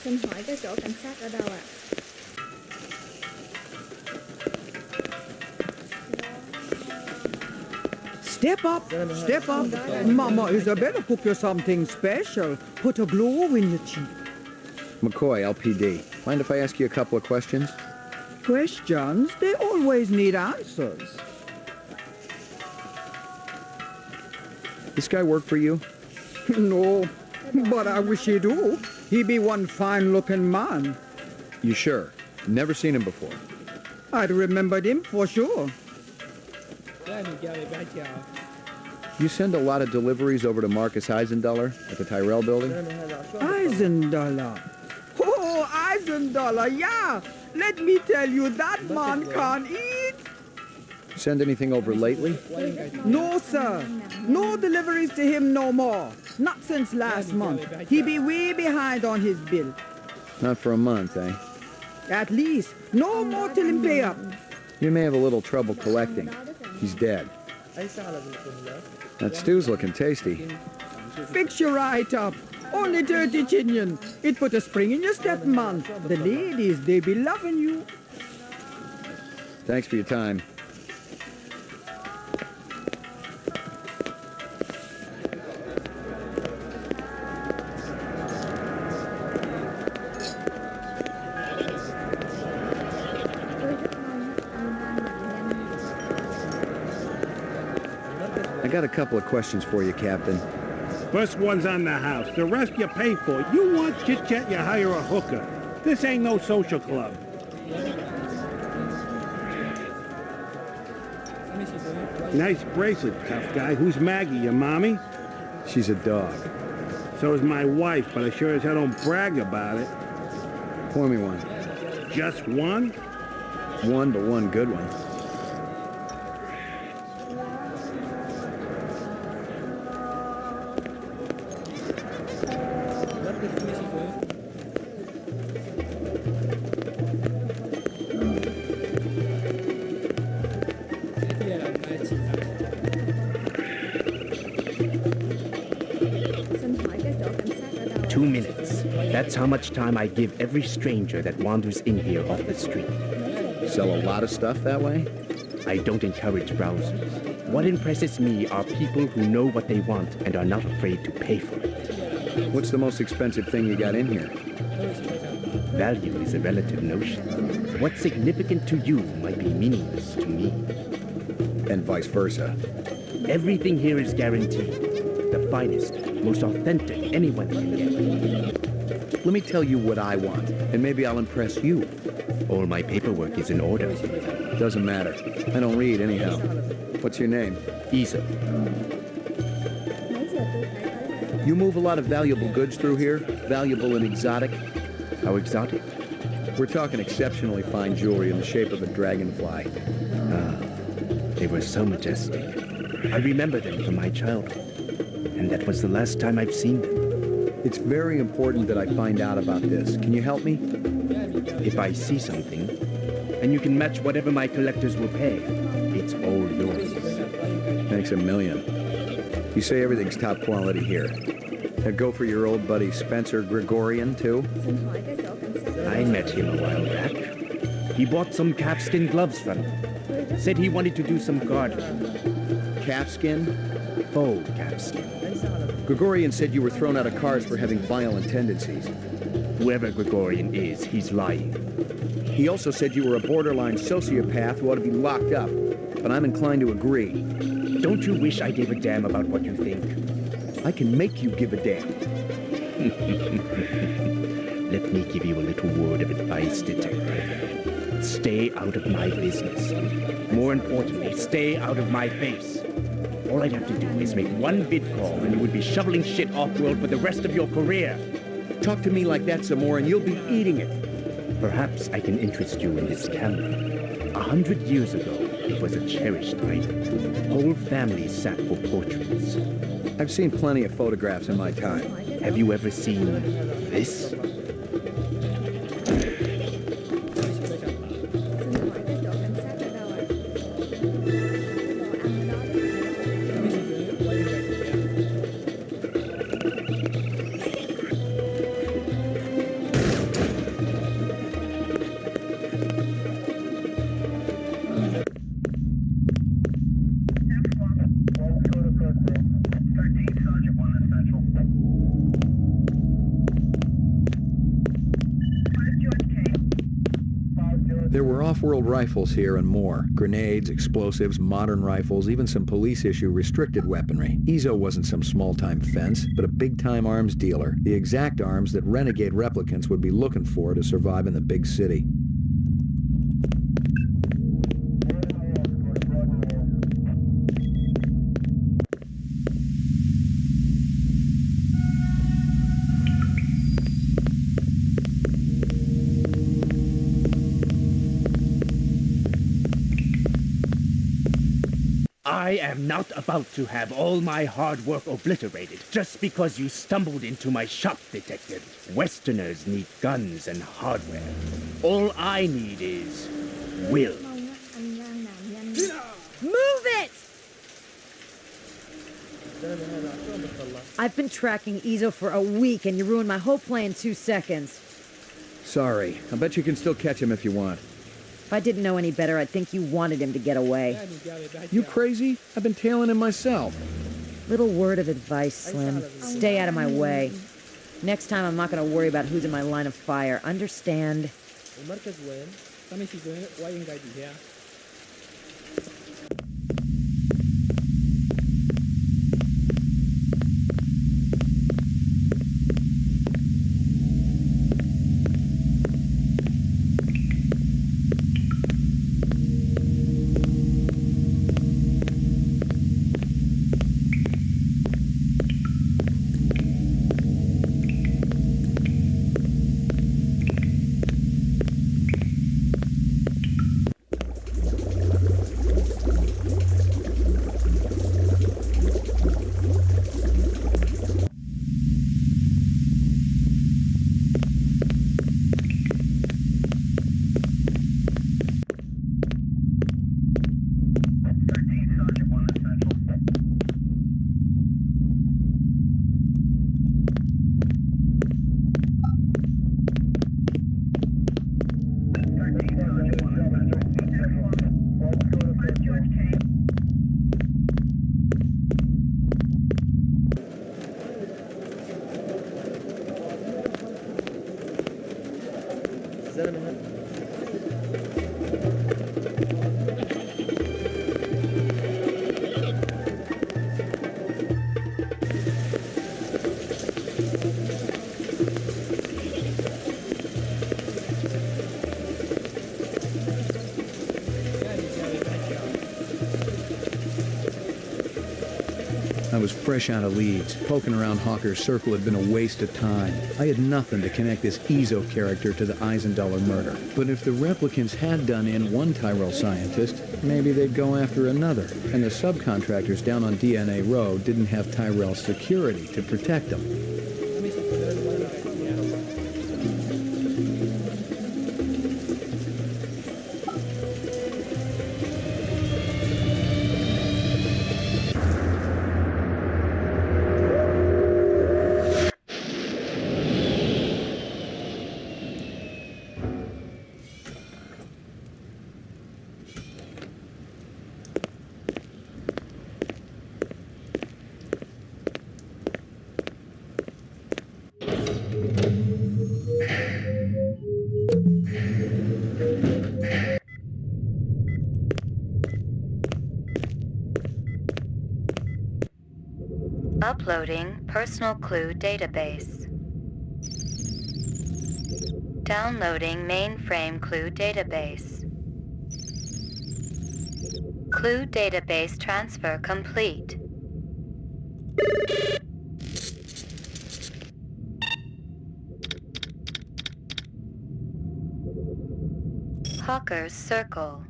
Speaker 9: Xin hỏi cái chỗ cảnh sát ở đâu ạ?
Speaker 15: Step up, step up. Mama Isabella cook you something special. Put a glow in your cheek.
Speaker 5: McCoy, LPD. Mind if I ask you a couple of questions?
Speaker 15: Questions, they always need answers.
Speaker 5: This guy work for you?
Speaker 15: No, but I wish he do. He be one fine-looking man.
Speaker 5: You sure? Never seen him before.
Speaker 15: I'd remembered him for sure.
Speaker 5: You send a lot of deliveries over to Marcus Eisendaler at the Tyrell building?
Speaker 15: Eisendaler. Oh, Eisendaler, yeah. Let me tell you, that man can't eat.
Speaker 5: Send anything over lately?
Speaker 15: No, sir. No deliveries to him no more. Not since last month. He be way behind on his bill.
Speaker 5: Not for a month, eh?
Speaker 15: At least. No more till him pay up.
Speaker 5: You may have a little trouble collecting. He's dead. That stew's looking tasty.
Speaker 15: Fix you right up. Only dirty chinion. It put a spring in your step, man. The ladies, they be loving you.
Speaker 5: Thanks for your time. I got a couple of questions for you, Captain.
Speaker 8: First one's on the house. The rest you pay for. You want chit-chat, you hire a hooker. This ain't no social club. Nice bracelet, tough guy. Who's Maggie, your mommy?
Speaker 5: She's a dog.
Speaker 8: So is my wife, but I sure as hell don't brag about it.
Speaker 5: Pour me one.
Speaker 8: Just one?
Speaker 5: One, but one good one.
Speaker 22: That's how much time I give every stranger that wanders in here off the street.
Speaker 5: Sell a lot of stuff that way?
Speaker 22: I don't encourage browsers. What impresses me are people who know what they want and are not afraid to pay for it.
Speaker 5: What's the most expensive thing you got in here?
Speaker 22: Value is a relative notion. What's significant to you might be meaningless to me.
Speaker 5: And vice versa.
Speaker 22: Everything here is guaranteed. The finest, most authentic anyone can get.
Speaker 5: Let me tell you what I want, and maybe I'll impress you.
Speaker 22: All my paperwork is in order.
Speaker 5: Doesn't matter. I don't read anyhow. What's your name?
Speaker 22: Isa.
Speaker 5: You move a lot of valuable goods through here? Valuable and exotic?
Speaker 22: How exotic?
Speaker 5: We're talking exceptionally fine jewelry in the shape of a dragonfly.
Speaker 22: They were so majestic. I remember them from my childhood. And that was the last time I've seen them.
Speaker 5: It's very important that I find out about this. Can you help me?
Speaker 22: If I see something, and you can match whatever my collectors will pay, it's all yours.
Speaker 5: Thanks a million. You say everything's top quality here. That go for your old buddy Spencer Gregorian, too?
Speaker 22: I met him a while back. He bought some calfskin gloves from me. Said he wanted to do some gardening.
Speaker 5: Calfskin?
Speaker 22: Faux calfskin.
Speaker 5: Gregorian said you were thrown out of cars for having violent tendencies.
Speaker 22: Whoever Gregorian is, he's lying.
Speaker 5: He also said you were a borderline sociopath who ought to be locked up, but I'm inclined to agree.
Speaker 22: Don't you wish I gave a damn about what you think?
Speaker 5: I can make you give a damn.
Speaker 22: Let me give you a little word of advice, detective. Stay out of my business. More importantly, stay out of my face. All I'd have to do is make one vid call and you would be shoveling shit off-world for the rest of your career.
Speaker 5: Talk to me like that some more and you'll be eating it.
Speaker 22: Perhaps I can interest you in this camera. 100 years ago, it was a cherished item. Whole families sat for portraits.
Speaker 5: I've seen plenty of photographs in my time.
Speaker 22: Have you ever seen this?
Speaker 5: There were off-world rifles here and more. Grenades, explosives, modern rifles, even some police-issue restricted weaponry. Izo wasn't some small-time fence, but a big-time arms dealer. The exact arms that renegade replicants would be looking for to survive in the big city.
Speaker 22: I am not about to have all my hard work obliterated just because you stumbled into my shop, detective. Westerners need guns and hardware. All I need is will.
Speaker 7: Move it! I've been tracking Izo for a week and you ruined my whole play in 2 seconds.
Speaker 5: Sorry. I bet you can still catch him if you want.
Speaker 7: If I didn't know any better, I'd think you wanted him to get away.
Speaker 5: You crazy? I've been tailing him myself.
Speaker 7: Little word of advice, Slim. Stay out of my way. Next time, I'm not going to worry about who's in my line of fire. Understand?
Speaker 5: I was fresh out of Leeds. Poking around Hawker's circle had been a waste of time. I had nothing to connect this Ezo character to the Eisendaler murder. But if the replicants had done in one Tyrell scientist, maybe they'd go after another. And the subcontractors down on DNA Row didn't have Tyrell security to protect them.
Speaker 14: Uploading personal clue database. Downloading mainframe clue database. Clue database transfer complete. Hawker's Circle.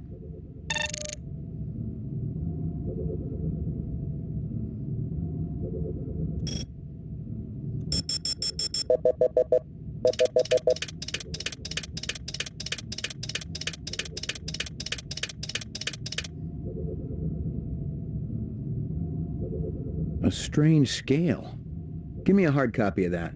Speaker 5: A strange scale. Give me a hard copy of that.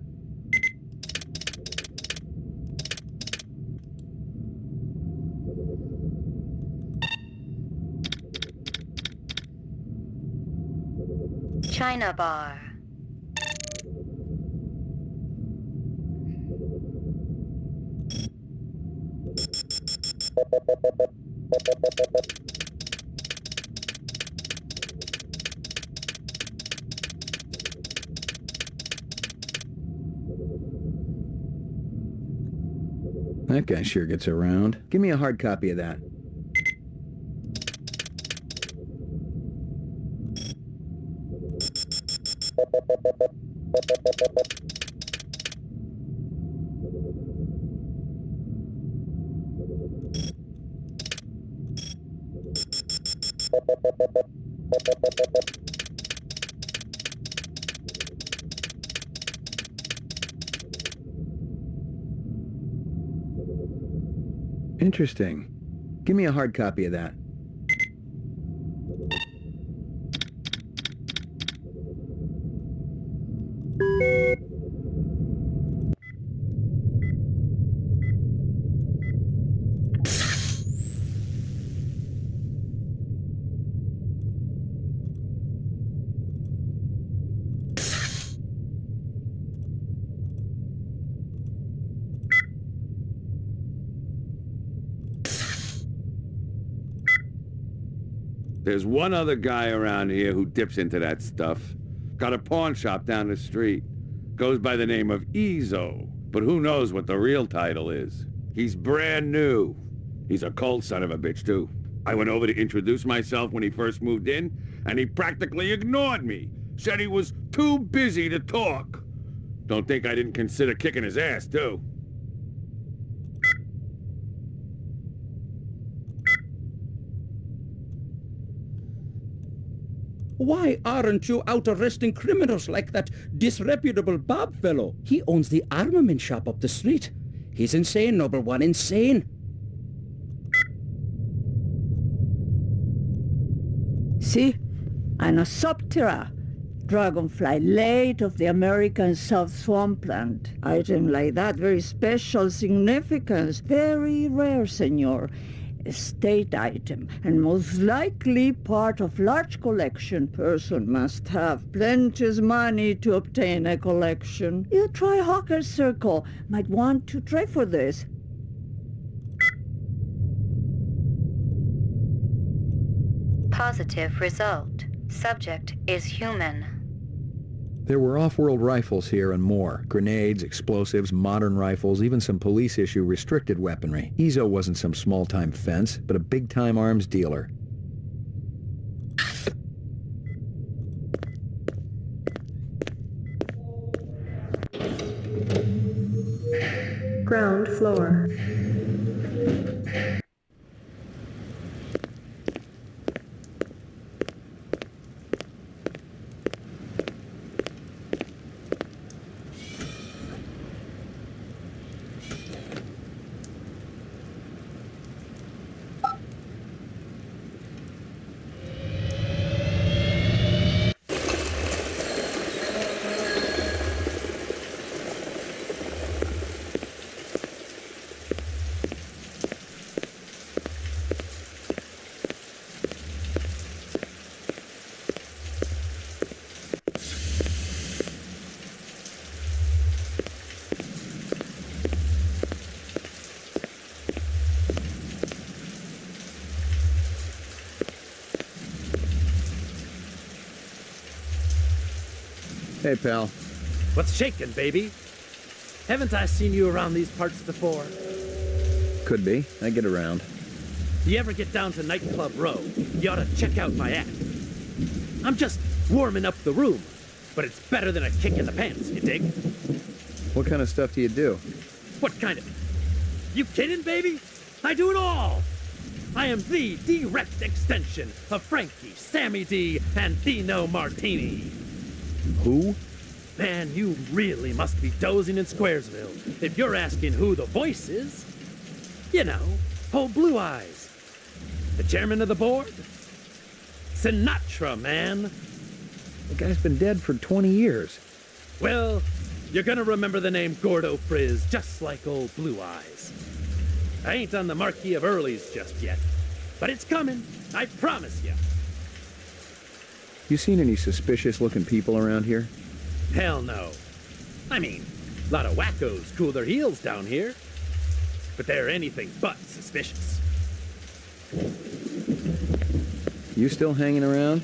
Speaker 14: China bar.
Speaker 5: That guy sure gets around. Give me a hard copy of that. Interesting. Give me a hard copy of that.
Speaker 10: There's one other guy around here who dips into that stuff. Got a pawn shop down the street. Goes by the name of Ezo. But who knows what the real title is. He's brand new. He's a cold son of a bitch, too. I went over to introduce myself when he first moved in, and he practically ignored me. Said he was too busy to talk. Don't think I didn't consider kicking his ass, too.
Speaker 4: Why aren't you out arresting criminals like that disreputable Bob fellow? He owns the armament shop up the street. He's insane, Noble One, insane.
Speaker 3: See? Eine Subterra. Dragonfly late of the American South Swampland. Item like that, very special significance. Very rare, senor. A state item, and most likely part of large collection. Person must have plenteous money to obtain a collection. You try Hawker's Circle. Might want to trade for this.
Speaker 14: Positive result. Subject is human.
Speaker 5: There were off-world rifles here and more. Grenades, explosives, modern rifles, even some police-issue restricted weaponry. Ezo wasn't some small-time fence, but a big-time arms dealer.
Speaker 11: Ground floor.
Speaker 5: Hey, pal.
Speaker 17: What's shaking, baby? Haven't I seen you around these parts before?
Speaker 5: Could be. I get around.
Speaker 17: You ever get down to Nightclub Row, you ought to check out my act. I'm just warming up the room, but it's better than a kick in the pants, you dig?
Speaker 5: What kind of stuff do you do?
Speaker 17: What kind of... You kidding, baby? I do it all! I am the direct extension of Frankie, Sammy D, and Dino Martini.
Speaker 5: Who?
Speaker 17: Man, you really must be dozing in Squaresville if you're asking who the voice is. You know, old Blue Eyes. The chairman of the board? Sinatra, man.
Speaker 5: The guy's been dead for 20 years.
Speaker 17: Well, you're gonna remember the name Gordo Frizz just like old Blue Eyes. I ain't on the Marquis of Early's just yet, but it's coming, I promise you.
Speaker 5: You seen any suspicious-looking people around here?
Speaker 17: Hell no. I mean, a lot of wackos cool their heels down here, but they're anything but suspicious.
Speaker 5: You still hanging around?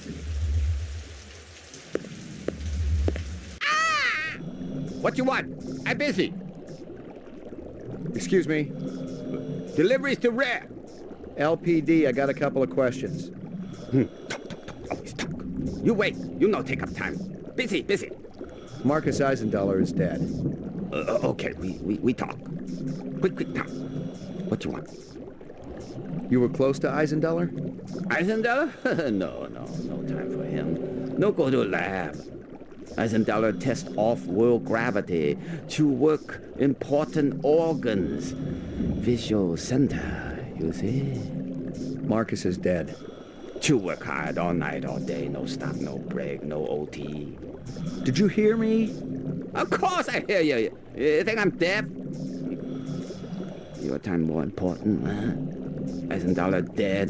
Speaker 23: What you want? I'm busy.
Speaker 5: Excuse me.
Speaker 23: Deliveries to Rare.
Speaker 5: LPD, I got a couple of questions.
Speaker 23: Always talk. You wait. You no take up time. Busy.
Speaker 5: Marcus Eisendaler is dead.
Speaker 23: Okay, we talk. Quick talk. What you want?
Speaker 5: You were close to Eisendaler?
Speaker 23: Eisendaler? No time for him. No go to lab. Eisendaler test off-world gravity to work important organs. Visual center, you see?
Speaker 5: Marcus is dead.
Speaker 23: To work hard all night, all day, no stop, no break, no OT.
Speaker 5: Did you hear me?
Speaker 23: Of course I hear you. You think I'm deaf? Your time more important, huh? Eisendaler dead.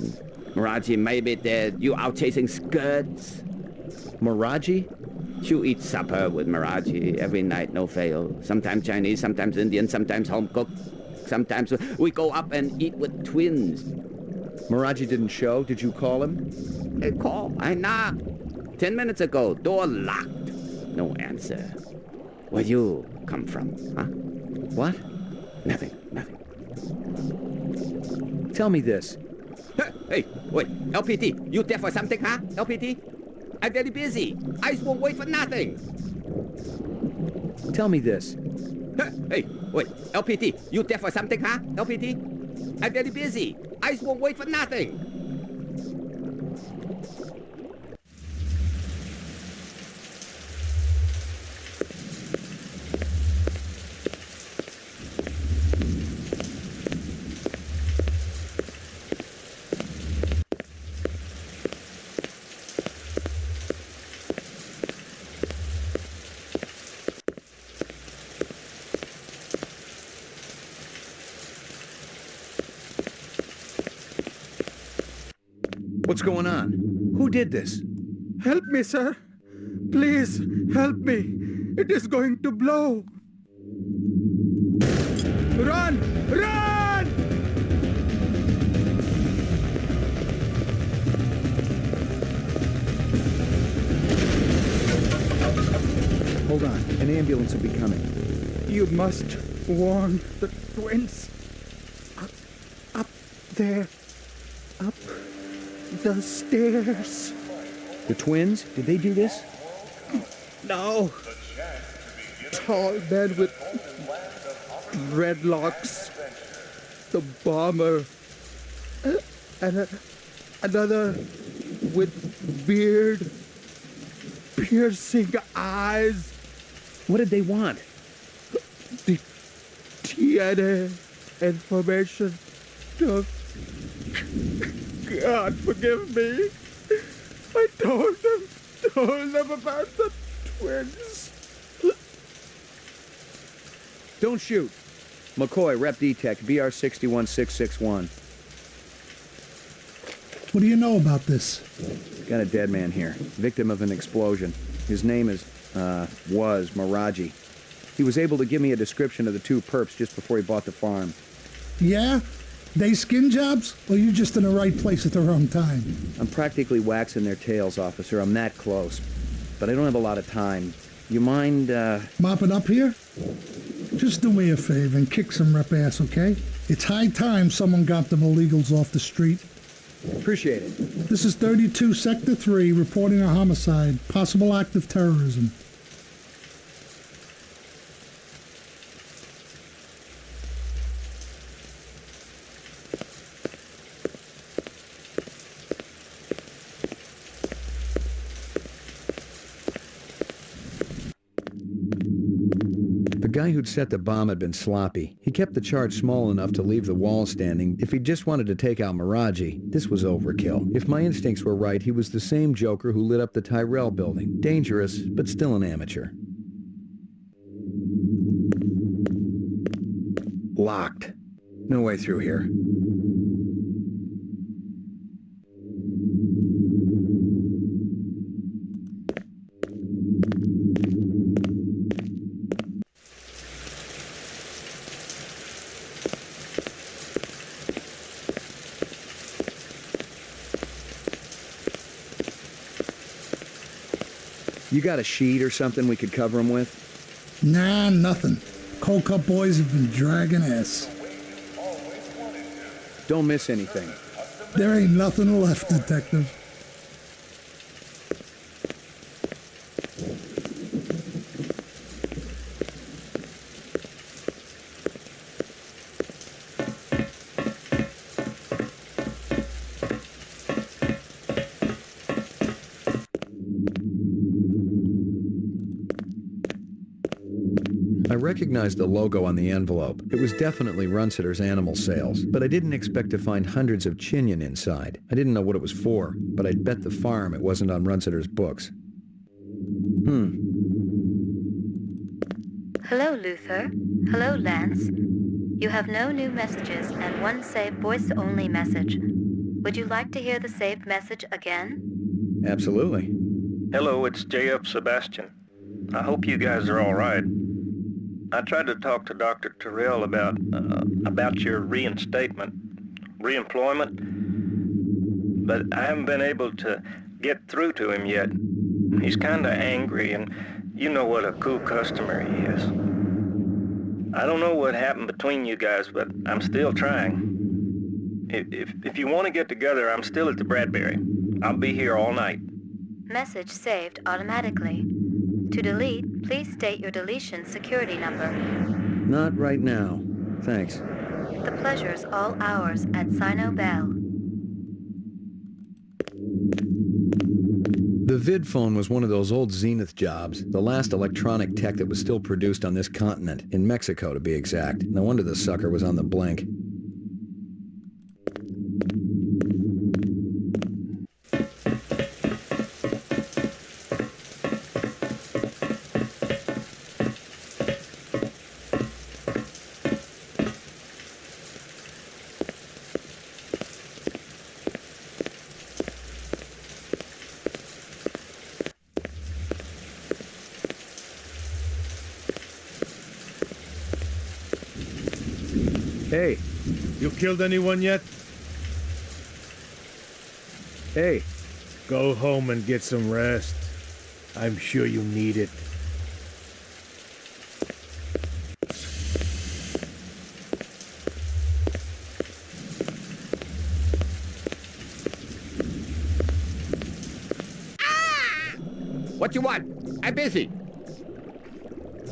Speaker 23: Miraji may be dead. You out chasing skirts.
Speaker 5: Miraji?
Speaker 23: You eat supper with Miraji every night, no fail. Sometimes Chinese, sometimes Indian, sometimes home cooked. Sometimes we go up and eat with twins.
Speaker 5: Miraji didn't show. Did you call him?
Speaker 23: Hey, call. I knocked. 10 minutes ago, door locked. No answer. Where you come from, huh?
Speaker 5: What?
Speaker 23: Nothing.
Speaker 5: Tell me this.
Speaker 23: Hey, wait. LPT, you there for something, huh? LPT? I'm very busy. Eyes won't wait for nothing.
Speaker 5: Tell me this.
Speaker 23: Hey, wait. LPT, you there for something, huh? LPT? I'm very busy. Eyes won't wait for nothing.
Speaker 5: What's going on? Who did this?
Speaker 15: Help me, sir. Please, help me. It is going to blow. Run! Run!
Speaker 5: Hold on. An ambulance will be coming.
Speaker 15: You must warn the twins. Up there. Up the stairs.
Speaker 5: The twins? Did they do this?
Speaker 15: No. Tall man with dreadlocks. The bomber. And another with beard. Piercing eyes.
Speaker 17: What did they want?
Speaker 15: The DNA information stuff. God forgive me. I told them about the twins.
Speaker 5: Don't shoot. McCoy, Rep D-Tech, BR 61661.
Speaker 11: What do you know about this?
Speaker 5: Got a dead man here, victim of an explosion. His name was Miraji. He was able to give me a description of the two perps just before he bought the farm.
Speaker 11: Yeah? They skin jobs? Or you just in the right place at the wrong time?
Speaker 5: I'm practically waxing their tails, officer. I'm that close. But I don't have a lot of time. You mind,
Speaker 11: Mopping up here? Just do me a favor and kick some rep ass, okay? It's high time someone got them illegals off the street.
Speaker 5: Appreciate it.
Speaker 11: This is 32 Sector 3 reporting a homicide, possible act of terrorism.
Speaker 5: The guy who'd set the bomb had been sloppy. He kept the charge small enough to leave the wall standing. If he just wanted to take out Miraji, this was overkill. If my instincts were right, he was the same joker who lit up the Tyrell building. Dangerous, but still an amateur. Locked. No way through here. You got a sheet or something we could cover him with?
Speaker 11: Nah, nothing. Cold Cup boys have been dragging ass.
Speaker 5: Don't miss anything.
Speaker 11: There ain't nothing left, Detective.
Speaker 5: I recognized the logo on the envelope. It was definitely Runsitter's animal sales, but I didn't expect to find hundreds of chinion inside. I didn't know what it was for, but I'd bet the farm it wasn't on Runsitter's books.
Speaker 14: Hello, Luther. Hello, Lance. You have no new messages and one saved voice-only message. Would you like to hear the saved message again?
Speaker 5: Absolutely.
Speaker 18: Hello, it's J.F. Sebastian. I hope you guys are all right. I tried to talk to Dr. Terrell about your reemployment, but I haven't been able to get through to him yet. He's kind of angry, and you know what a cool customer he is. I don't know what happened between you guys, but I'm still trying. If you want to get together, I'm still at the Bradbury. I'll be here all night.
Speaker 14: Message saved automatically. To delete, please state your deletion security number.
Speaker 5: Not right now. Thanks.
Speaker 14: The pleasure's all ours at Sino Bell.
Speaker 5: The vid phone was one of those old Zenith jobs, the last electronic tech that was still produced on this continent, in Mexico to be exact. No wonder the sucker was on the blink. Hey.
Speaker 19: You killed anyone yet?
Speaker 5: Hey.
Speaker 19: Go home and get some rest. I'm sure you need it.
Speaker 23: What you want? I'm busy.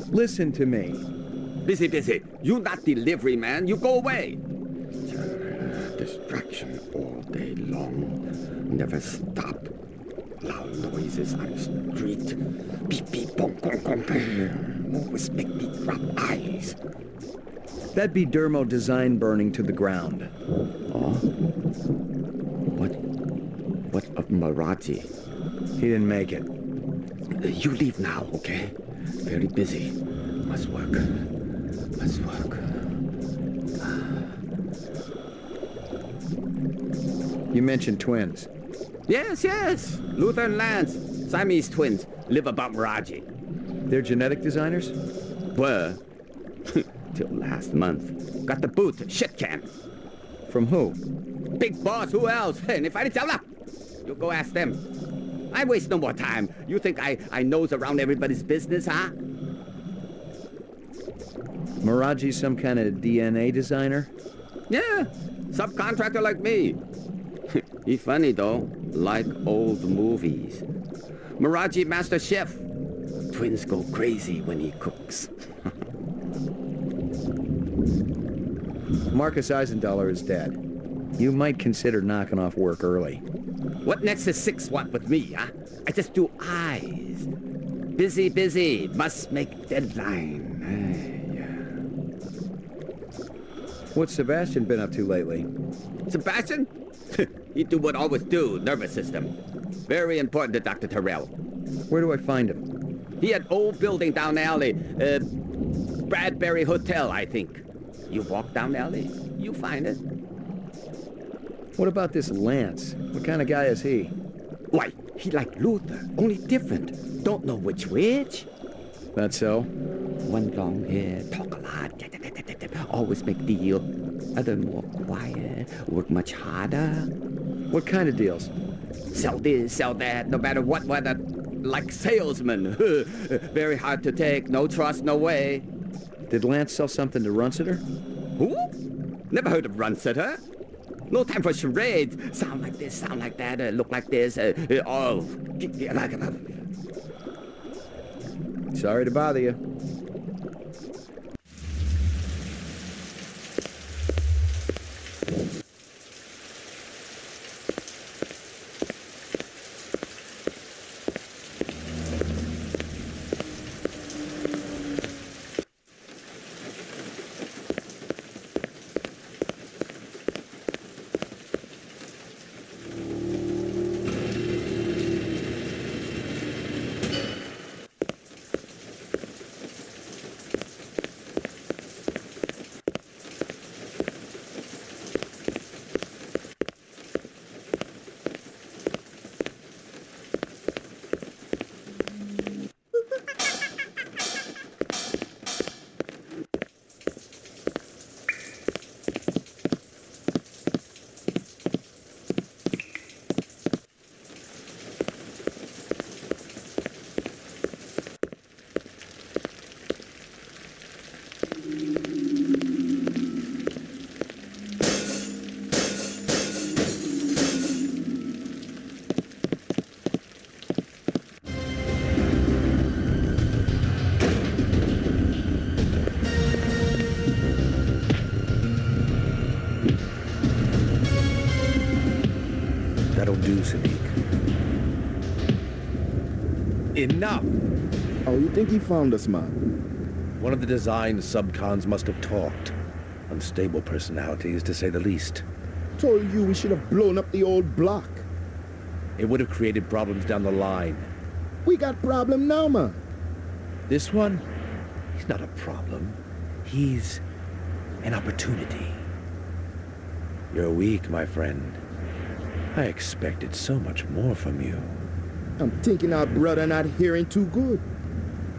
Speaker 5: Listen to me.
Speaker 23: Busy, busy. You not delivery man. You go away. Distraction all day long. Never stop. Loud noises on the street. Beep, beep, bong, gong, gong, bang. Always make me drop eyes.
Speaker 5: That'd be dermo design burning to the ground.
Speaker 23: Oh? What of Marathi?
Speaker 5: He didn't make it.
Speaker 23: You leave now, okay? Very busy. Must work. Must work.
Speaker 5: You mentioned twins.
Speaker 23: Yes, yes. Luther and Lance. Siamese twins. Live about Marathi.
Speaker 5: They're genetic designers?
Speaker 23: Were. Till last month. Got the boot. Shit can.
Speaker 5: From who?
Speaker 23: Big boss. Who else? And if I didn't tell them, you go ask them. I waste no more time. You think I nose around everybody's business, huh?
Speaker 5: Maraji's some kind of DNA designer?
Speaker 23: Yeah. Subcontractor like me. He funny, though. Like old movies. Maraji master chef. Twins go crazy when he cooks.
Speaker 5: Marcus Eisendaler is dead. You might consider knocking off work early.
Speaker 23: What next is 6 want with me, huh? I just do eyes. Busy, busy. Must make deadline.
Speaker 5: What's Sebastian been up to lately?
Speaker 23: Sebastian? He do what always do, nervous system. Very important to Dr. Terrell.
Speaker 5: Where do I find him?
Speaker 23: He had old building down the alley. Bradbury Hotel, I think. You walk down the alley, you find it.
Speaker 5: What about this Lance? What kind of guy is he?
Speaker 23: Why, he like Luther, only different. Don't know which.
Speaker 5: That's so?
Speaker 23: One long hair, talk a lot, always make deal. Other more quiet, work much harder.
Speaker 5: What kind of deals?
Speaker 23: Sell this, sell that, no matter what weather. Like salesman. Very hard to take, no trust, no way.
Speaker 5: Did Lance sell something to Runsiter?
Speaker 23: Who? Never heard of Runsiter. No time for charades. Sound like this, sound like that, look like this.
Speaker 5: Sorry to bother you.
Speaker 19: That'll do, Sadiq. Enough!
Speaker 2: Oh, you think he found us, man?
Speaker 19: One of the design subcons must have talked. Unstable personalities, to say the least.
Speaker 2: Told you we should have blown up the old block.
Speaker 19: It would have created problems down the line.
Speaker 2: We got problem now, man.
Speaker 19: This one? He's not a problem. He's an opportunity. You're weak, my friend. I expected so much more from you.
Speaker 2: I'm thinking our brother not hearing too good.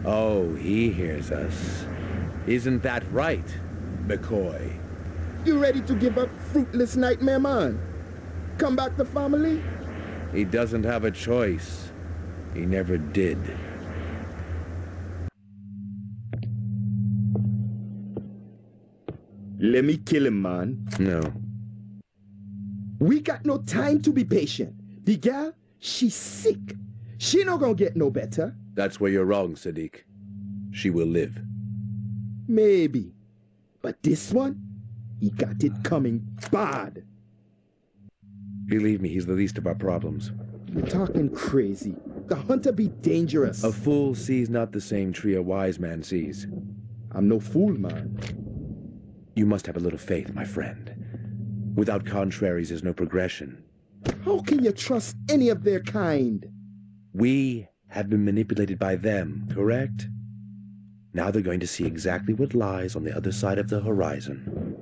Speaker 19: Oh, he hears us. Isn't that right, McCoy?
Speaker 2: You ready to give up fruitless nightmare, man? Come back to family?
Speaker 19: He doesn't have a choice. He never did.
Speaker 2: Let me kill him, man.
Speaker 19: No.
Speaker 2: We got no time to be patient. The gal, she's sick. She not gonna get no better.
Speaker 19: That's where you're wrong, Sadiq. She will live.
Speaker 2: Maybe. But this one, he got it coming bad.
Speaker 19: Believe me, he's the least of our problems.
Speaker 2: You're talking crazy. The hunter be dangerous.
Speaker 19: A fool sees not the same tree a wise man sees.
Speaker 2: I'm no fool, man.
Speaker 19: You must have a little faith, my friend. Without contraries, there's no progression.
Speaker 2: How can you trust any of their kind?
Speaker 19: We have been manipulated by them, correct? Now they're going to see exactly what lies on the other side of the horizon.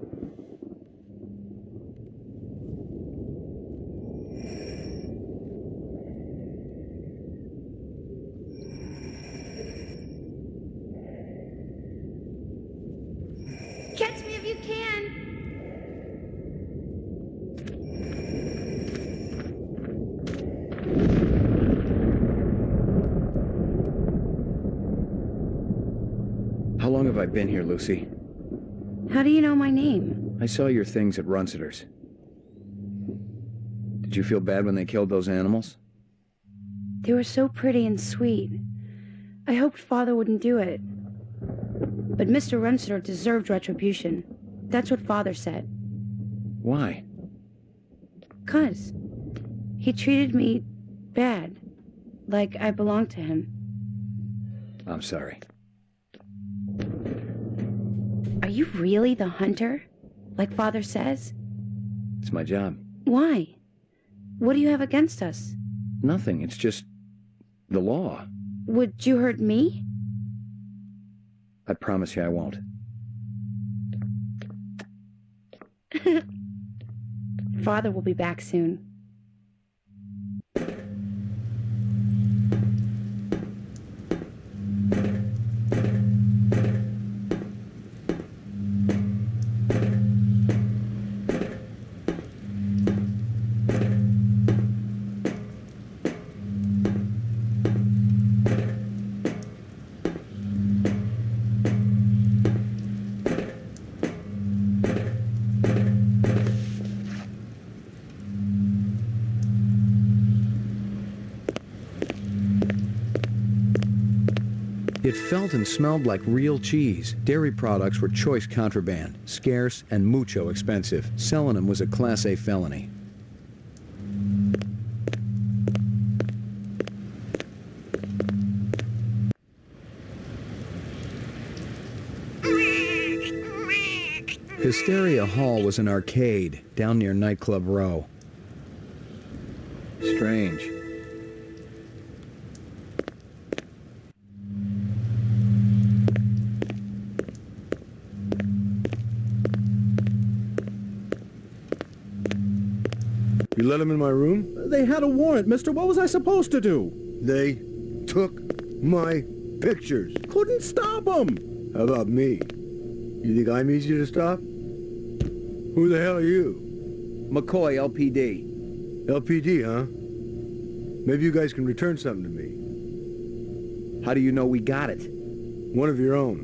Speaker 9: Catch me if you can.
Speaker 5: How long have I been here, Lucy?
Speaker 21: How do you know my name?
Speaker 5: I saw your things at Runciter's. Did you feel bad when they killed those animals?
Speaker 21: They were so pretty and sweet. I hoped Father wouldn't do it. But Mr. Runciter deserved retribution. That's what Father said.
Speaker 5: Why?
Speaker 21: 'Cause he treated me bad, like I belonged to him.
Speaker 5: I'm sorry.
Speaker 21: Are you really the hunter, like Father says?
Speaker 5: It's my job.
Speaker 21: Why? What do you have against us?
Speaker 5: Nothing. It's just the law.
Speaker 21: Would you hurt me?
Speaker 5: I promise you I won't.
Speaker 21: Father will be back soon.
Speaker 5: It felt and smelled like real cheese. Dairy products were choice contraband, scarce and mucho expensive. Selling them was a Class A felony. Hysteria Hall was an arcade down near Nightclub Row. Strange.
Speaker 8: You let them in my room? They had a warrant, mister. What was I supposed to do?
Speaker 6: They took my pictures.
Speaker 8: Couldn't stop them.
Speaker 6: How about me? You think I'm easy to stop? Who the hell are you?
Speaker 4: McCoy, LPD.
Speaker 6: LPD, huh? Maybe you guys can return something to me.
Speaker 4: How do you know we got it?
Speaker 6: One of your own.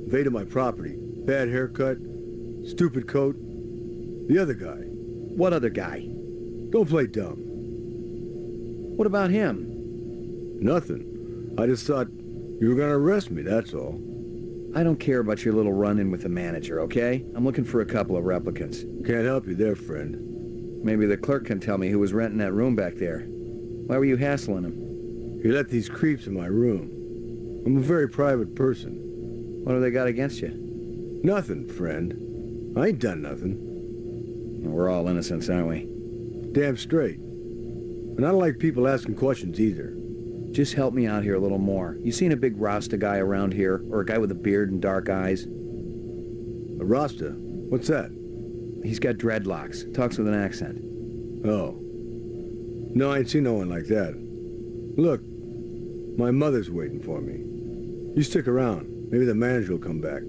Speaker 6: Invaded my property. Bad haircut. Stupid coat. The other guy.
Speaker 4: What other guy?
Speaker 6: Don't play dumb.
Speaker 4: What about him?
Speaker 6: Nothing. I just thought you were gonna arrest me, that's all.
Speaker 5: I don't care about your little run-in with the manager, okay? I'm looking for a couple of replicants.
Speaker 6: Can't help you there, friend.
Speaker 5: Maybe the clerk can tell me who was renting that room back there. Why were you hassling him?
Speaker 6: You let these creeps in my room. I'm a very private person.
Speaker 5: What have they got against you?
Speaker 6: Nothing, friend. I ain't done nothing.
Speaker 5: We're all innocents, aren't we?
Speaker 6: Damn straight. And I don't like people asking questions either.
Speaker 5: Just help me out here a little more. You seen a big Rasta guy around here? Or a guy with a beard and dark eyes?
Speaker 6: A Rasta? What's that?
Speaker 5: He's got dreadlocks. Talks with an accent.
Speaker 6: Oh. No, I ain't seen no one like that. Look, my mother's waiting for me. You stick around. Maybe the manager will come back.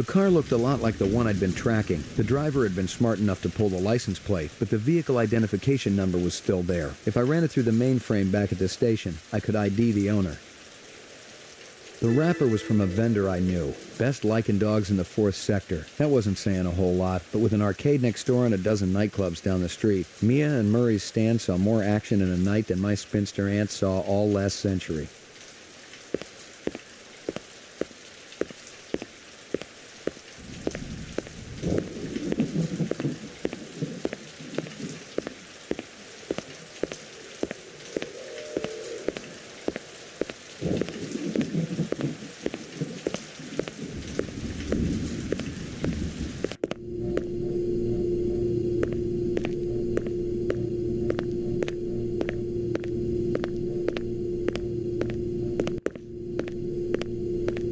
Speaker 5: The car looked a lot like the one I'd been tracking. The driver had been smart enough to pull the license plate, but the vehicle identification number was still there. If I ran it through the mainframe back at the station, I could ID the owner. The wrapper was from a vendor I knew. Best licking dogs in the 4th sector. That wasn't saying a whole lot, but with an arcade next door and a dozen nightclubs down the street, Mia and Murray's stand saw more action in a night than my spinster aunt saw all last century.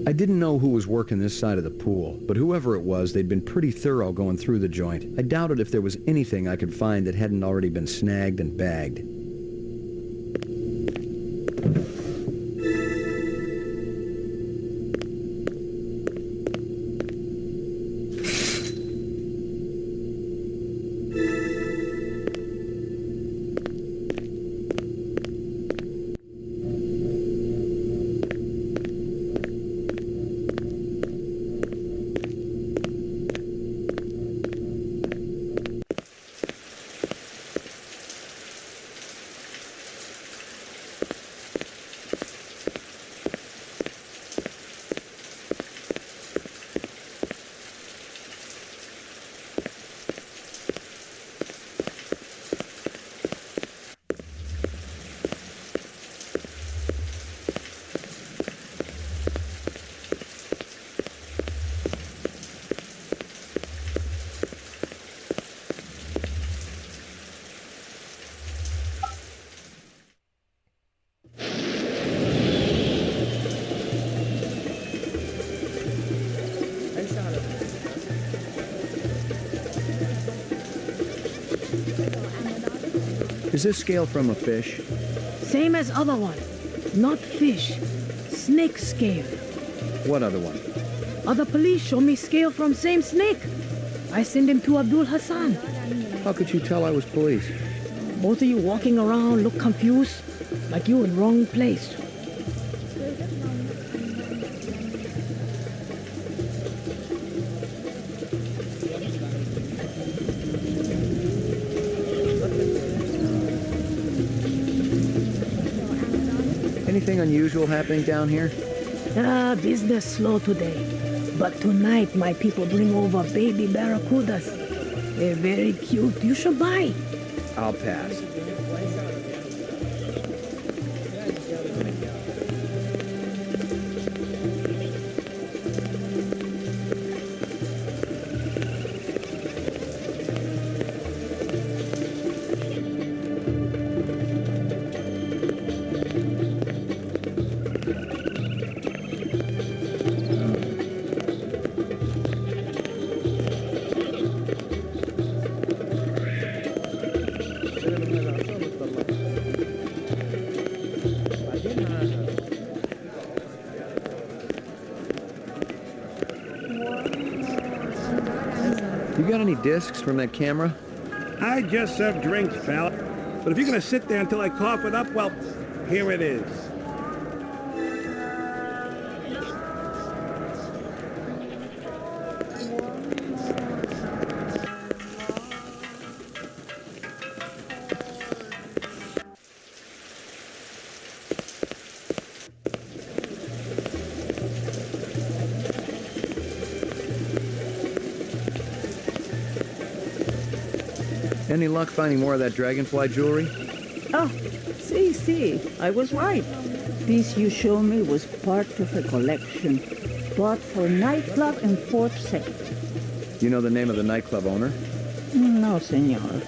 Speaker 5: I didn't know who was working this side of the pool, but whoever it was, they'd been pretty thorough going through the joint. I doubted if there was anything I could find that hadn't already been snagged and bagged. Is this scale from a fish?
Speaker 21: Same as other one. Not fish. Snake scale.
Speaker 5: What other one?
Speaker 21: Other police show me scale from same snake. I send him to Abdul Hassan.
Speaker 5: How could you tell I was police?
Speaker 21: Both of you walking around look confused, like you in wrong place.
Speaker 5: Anything unusual happening down here?
Speaker 21: Business slow today. But tonight my people bring over baby barracudas. They're very cute. You should buy.
Speaker 5: I'll pass. You got any discs from that camera?
Speaker 6: I just serve drinks, pal. But if you're gonna sit there until I cough it up, well, here it is.
Speaker 5: Any luck finding more of that dragonfly jewelry?
Speaker 3: Oh, see, I was right. This you show me was part of a collection bought for a nightclub in 4th sector.
Speaker 5: You know the name of the nightclub owner?
Speaker 3: No, senor.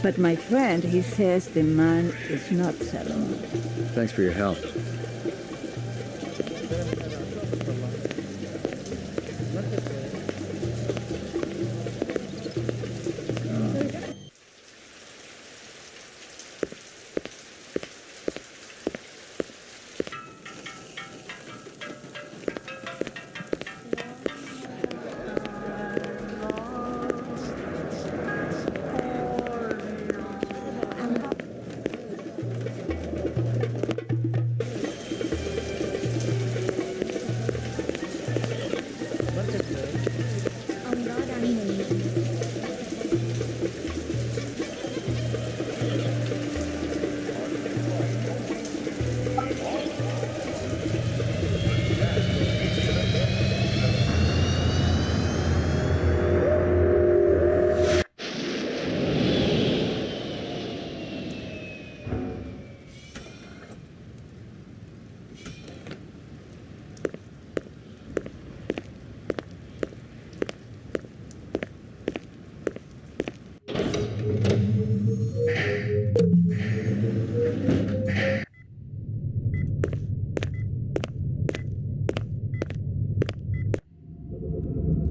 Speaker 3: But my friend, he says the man is not selling.
Speaker 5: Thanks for your help.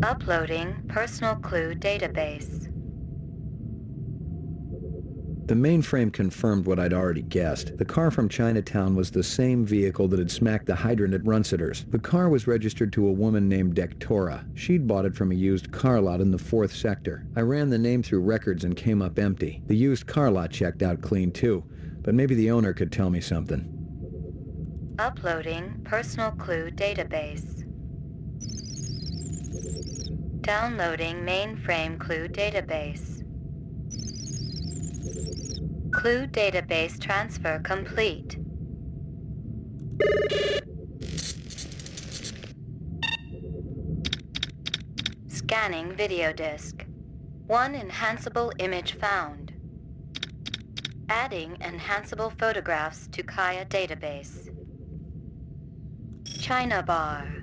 Speaker 14: Uploading personal clue database.
Speaker 5: The mainframe confirmed what I'd already guessed. The car from Chinatown was the same vehicle that had smacked the hydrant at Runciter's. The car was registered to a woman named Dektora. She'd bought it from a used car lot in the 4th sector. I ran the name through records and came up empty. The used car lot checked out clean too, but maybe the owner could tell me something.
Speaker 14: Uploading personal clue database. Downloading mainframe clue database. Clue database transfer complete. Scanning video disk. One enhanceable image found. Adding enhanceable photographs to Kaya database. China bar.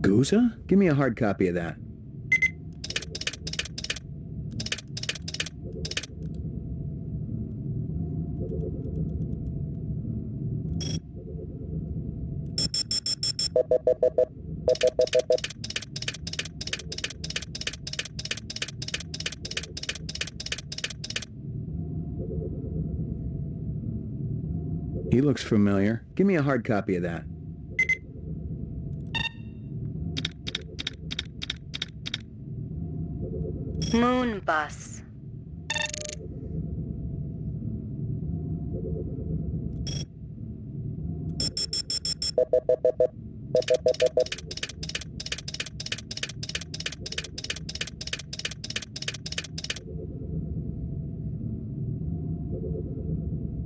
Speaker 5: Guza? Give me a hard copy of that. He looks familiar. Give me a hard copy of that.
Speaker 14: Moon bus.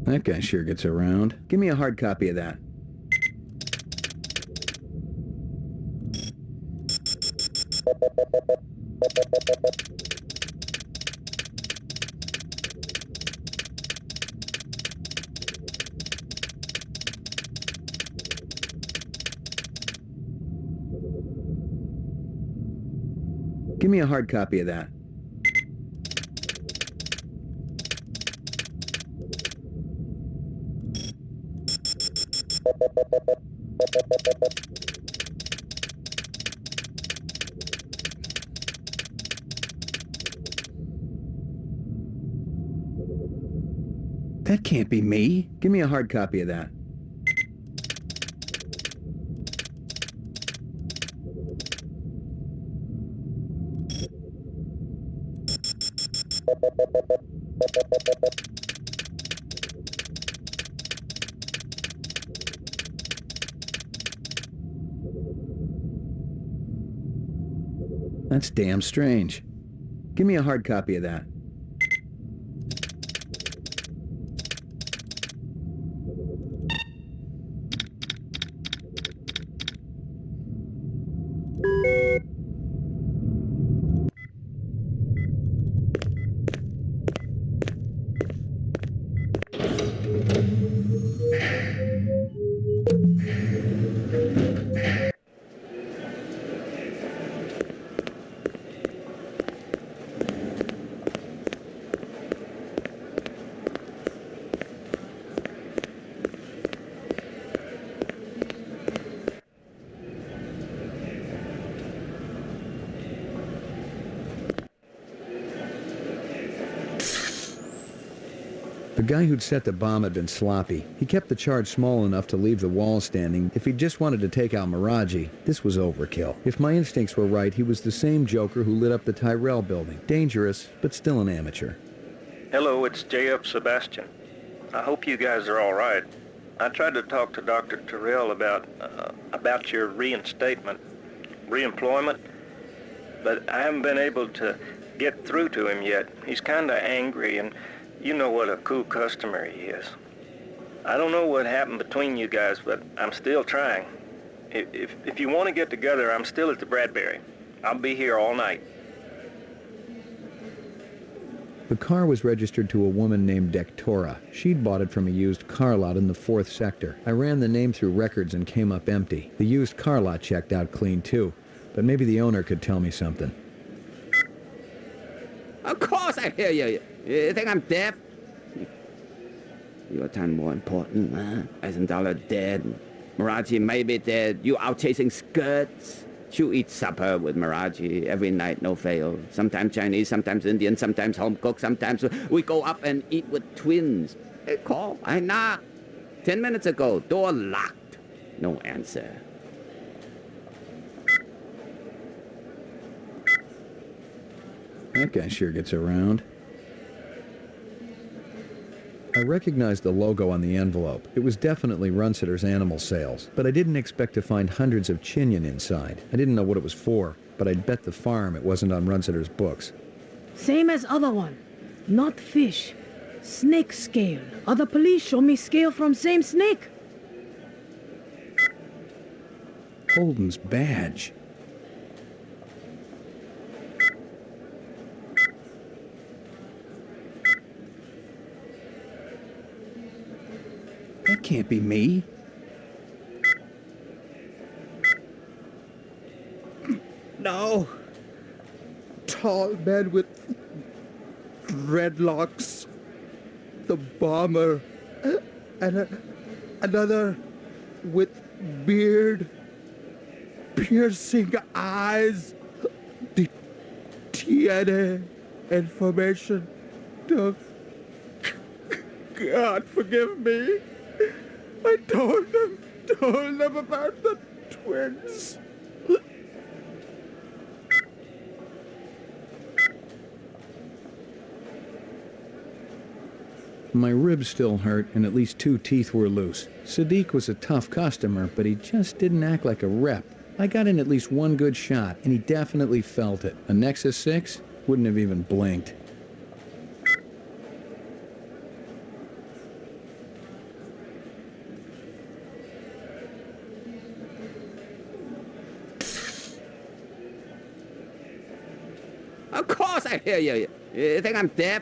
Speaker 5: That guy sure gets around. Give me a hard copy of that. Give me a hard copy of that. That can't be me. Give me a hard copy of that. That's damn strange. Give me a hard copy of that. The guy who'd set the bomb had been sloppy. He kept the charge small enough to leave the wall standing. If he just wanted to take out Miraji, this was overkill. If my instincts were right, he was the same joker who lit up the Tyrell building. Dangerous, but still an amateur.
Speaker 18: Hello, it's J.F. Sebastian. I hope you guys are all right. I tried to talk to Dr. Tyrell about your reemployment, but I haven't been able to get through to him yet. He's kind of angry, and you know what a cool customer he is. I don't know what happened between you guys, but I'm still trying. If you want to get together, I'm still at the Bradbury. I'll be here all night.
Speaker 5: The car was registered to a woman named Dektora. She'd bought it from a used car lot in the 4th sector. I ran the name through records and came up empty. The used car lot checked out clean too, but maybe the owner could tell me something.
Speaker 23: Of course I hear you. You think I'm deaf? Your time more important, huh? $1,000 dead. Miraji may be dead. You out chasing skirts. You eat supper with Miraji every night, no fail. Sometimes Chinese, sometimes Indian, sometimes home cooked, sometimes we go up and eat with twins. Hey, call. I knock. 10 minutes ago, door locked. No answer.
Speaker 5: That guy sure gets around. I recognized the logo on the envelope. It was definitely Runsitter's animal sales, but I didn't expect to find hundreds of chinion inside. I didn't know what it was for, but I'd bet the farm it wasn't on Runsitter's books.
Speaker 21: Same as other one. Not fish. Snake scale. Other police show me scale from same snake.
Speaker 5: Holden's badge. That can't be me.
Speaker 2: No. Tall man with dreadlocks. The bomber. And another with beard. Piercing eyes. The DNA information. The... God forgive me. I told them about the twins.
Speaker 5: My ribs still hurt, and at least 2 teeth were loose. Sadiq was a tough customer, but he just didn't act like a rep. I got in at least 1 good shot, and he definitely felt it. A Nexus 6 wouldn't have even blinked.
Speaker 23: Of course I hear you. You think I'm deaf?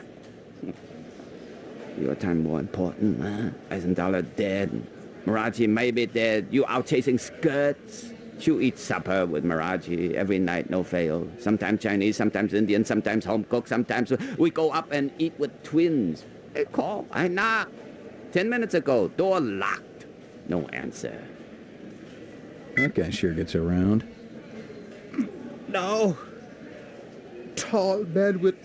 Speaker 23: Your time more important, huh? $1,000 dead. Miraji may be dead. You out chasing skirts. You eat supper with Miraji every night, no fail. Sometimes Chinese, sometimes Indian, sometimes home cooked, sometimes we go up and eat with twins. Hey, call. I knock. 10 minutes ago, door locked. No answer.
Speaker 5: That guy sure gets around.
Speaker 2: No. Tall man with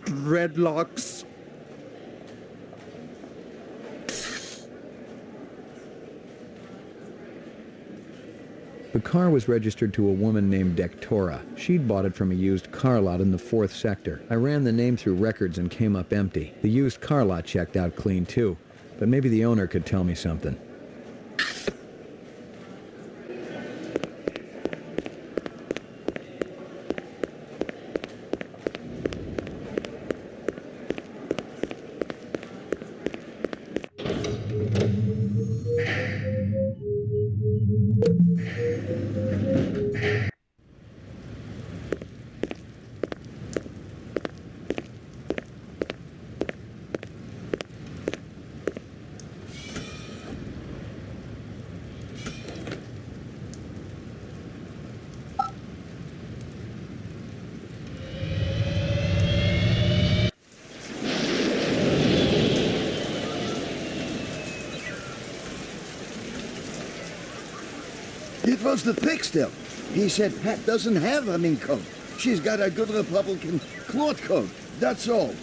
Speaker 2: dreadlocks.
Speaker 5: The car was registered to a woman named Dektora. She'd bought it from a used car lot in the 4th sector. I ran the name through records and came up empty. The used car lot checked out clean too, but maybe the owner could tell me something.
Speaker 12: It was the pick still. He said Pat doesn't have a mink coat. She's got a good Republican cloth coat. That's all.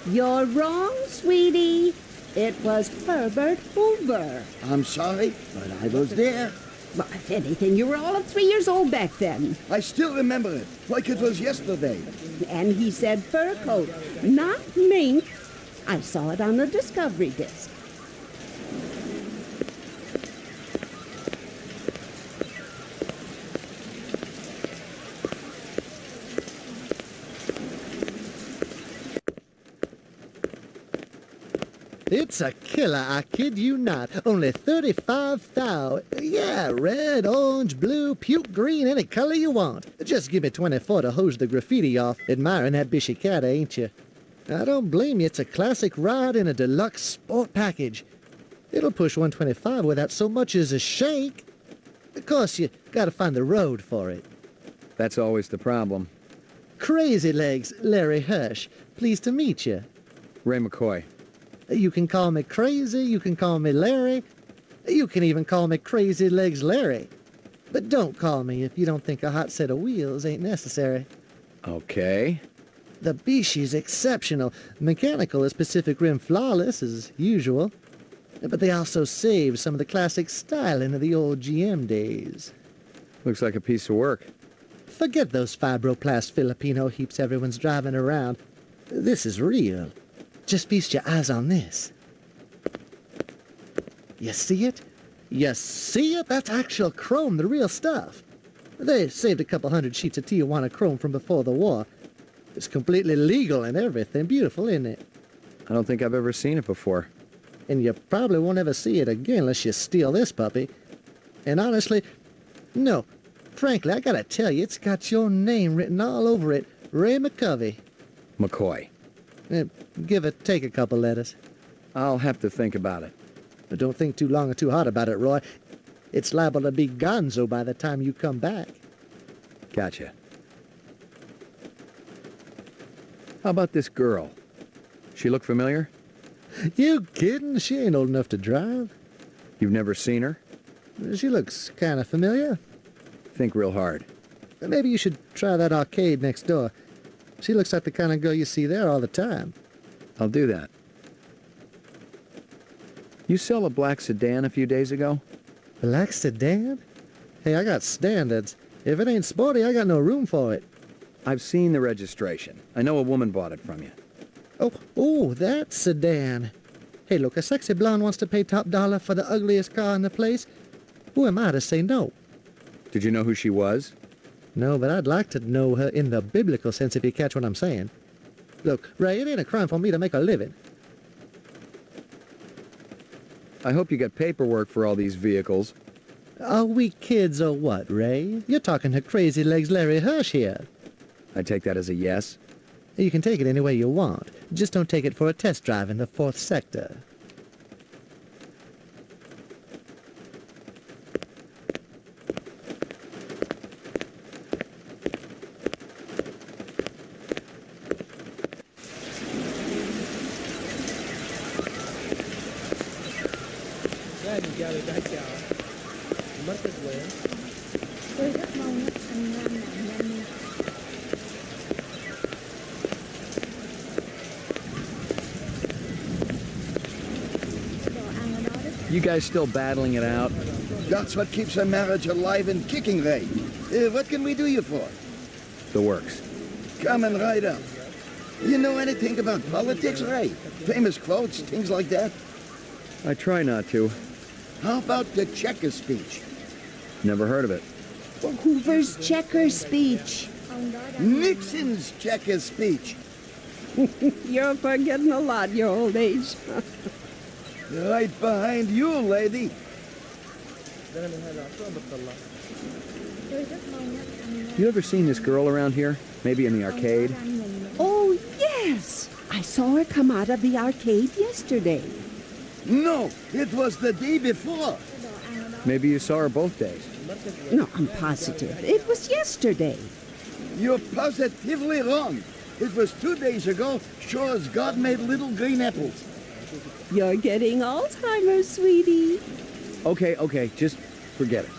Speaker 13: You're wrong, sweetie. It was Herbert Hoover.
Speaker 12: I'm sorry, but I was there.
Speaker 13: Well, if anything, you were all of 3 years old back then.
Speaker 12: I still remember it, like it was yesterday.
Speaker 13: And he said fur coat, not mink. I saw it on the discovery disc.
Speaker 1: It's a killer, I kid you not. Only 35 thou. Yeah, red, orange, blue, puke green, any color you want. Just give me 24 to hose the graffiti off. Admiring that bishy cat, ain't you? I don't blame you. It's a classic ride in a deluxe sport package. It'll push 125 without so much as a shake. Of course, you gotta find the road for it.
Speaker 5: That's always the problem.
Speaker 1: Crazy Legs, Larry Hirsch. Pleased to meet you.
Speaker 5: Ray McCoy.
Speaker 1: You can call me Crazy, you can call me Larry. You can even call me Crazy Legs Larry. But don't call me if you don't think a hot set of wheels ain't necessary.
Speaker 5: Okay.
Speaker 1: The Bishy's exceptional. Mechanical is Pacific Rim flawless, as usual. But they also saved some of the classic styling of the old GM days.
Speaker 5: Looks like a piece of work.
Speaker 1: Forget those fibroplast Filipino heaps everyone's driving around. This is real. Just feast your eyes on this. You see it? You see it? That's actual chrome, the real stuff. They saved a couple hundred sheets of Tijuana chrome from before the war. It's completely legal and everything. Beautiful, isn't it?
Speaker 5: I don't think I've ever seen it before.
Speaker 1: And you probably won't ever see it again unless you steal this puppy. And honestly, no. Frankly, I gotta tell you, it's got your name written all over it. Ray McCovey.
Speaker 5: McCoy.
Speaker 1: Give it, take a couple letters.
Speaker 5: I'll have to think about it.
Speaker 1: But don't think too long or too hard about it, Roy. It's liable to be gonzo by the time you come back.
Speaker 5: Gotcha. How about this girl? She look familiar?
Speaker 1: You kidding? She ain't old enough to drive.
Speaker 5: You've never seen her?
Speaker 1: She looks kind of familiar.
Speaker 5: Think real hard.
Speaker 1: Maybe you should try that arcade next door. She looks like the kind of girl you see there all the time.
Speaker 5: I'll do that. You sell a black sedan a few days ago?
Speaker 1: Black sedan? Hey, I got standards. If it ain't sporty, I got no room for it.
Speaker 5: I've seen the registration. I know a woman bought it from you.
Speaker 1: Oh, that sedan. Hey, look, a sexy blonde wants to pay top dollar for the ugliest car in the place. Who am I to say no?
Speaker 5: Did you know who she was?
Speaker 1: No, but I'd like to know her in the biblical sense, if you catch what I'm saying. Look, Ray, it ain't a crime for me to make a living.
Speaker 5: I hope you got paperwork for all these vehicles.
Speaker 1: Are we kids or what, Ray? You're talking to Crazy Legs Larry Hirsch here.
Speaker 5: I take that as a yes.
Speaker 1: You can take it any way you want. Just don't take it for a test drive in the 4th sector.
Speaker 9: Tôi rất mong anh làm nhanh đi.
Speaker 5: You guys still battling it out?
Speaker 12: That's what keeps a marriage alive and kicking, Ray. What can we do you for?
Speaker 5: The works.
Speaker 12: Coming right up. You know anything about politics, Ray? Famous quotes, things like that?
Speaker 5: I try not to.
Speaker 12: How about the checker speech?
Speaker 5: Never heard of it.
Speaker 13: Hoover's checker speech.
Speaker 12: Nixon's checker speech.
Speaker 13: You're forgetting a lot, your old age.
Speaker 12: Right behind you, lady.
Speaker 5: You ever seen this girl around here? Maybe in the arcade?
Speaker 13: Oh, yes. I saw her come out of the arcade yesterday.
Speaker 12: No, it was the day before.
Speaker 5: Maybe you saw her both days.
Speaker 13: No, I'm positive. It was yesterday.
Speaker 12: You're positively wrong. It was 2 days ago, sure as God made little green apples.
Speaker 13: You're getting Alzheimer's, sweetie.
Speaker 5: Okay, just forget it.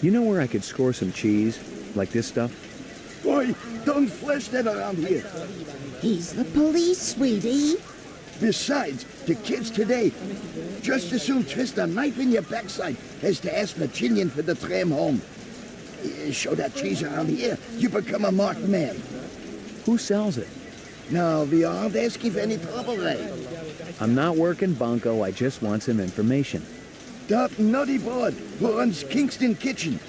Speaker 5: You know where I could score some cheese? Like this stuff?
Speaker 12: Boy, don't flash that around here.
Speaker 13: He's the police, sweetie.
Speaker 12: Besides, the kids today just as soon twist a knife in your backside as to ask Virginian for the tram home. Show that cheese around here, you become a marked man.
Speaker 5: Who sells it?
Speaker 12: No, we aren't asking for any trouble, Ray.
Speaker 5: I'm not working bunco, I just want some information.
Speaker 12: That nutty broad who runs Kingston Kitchen.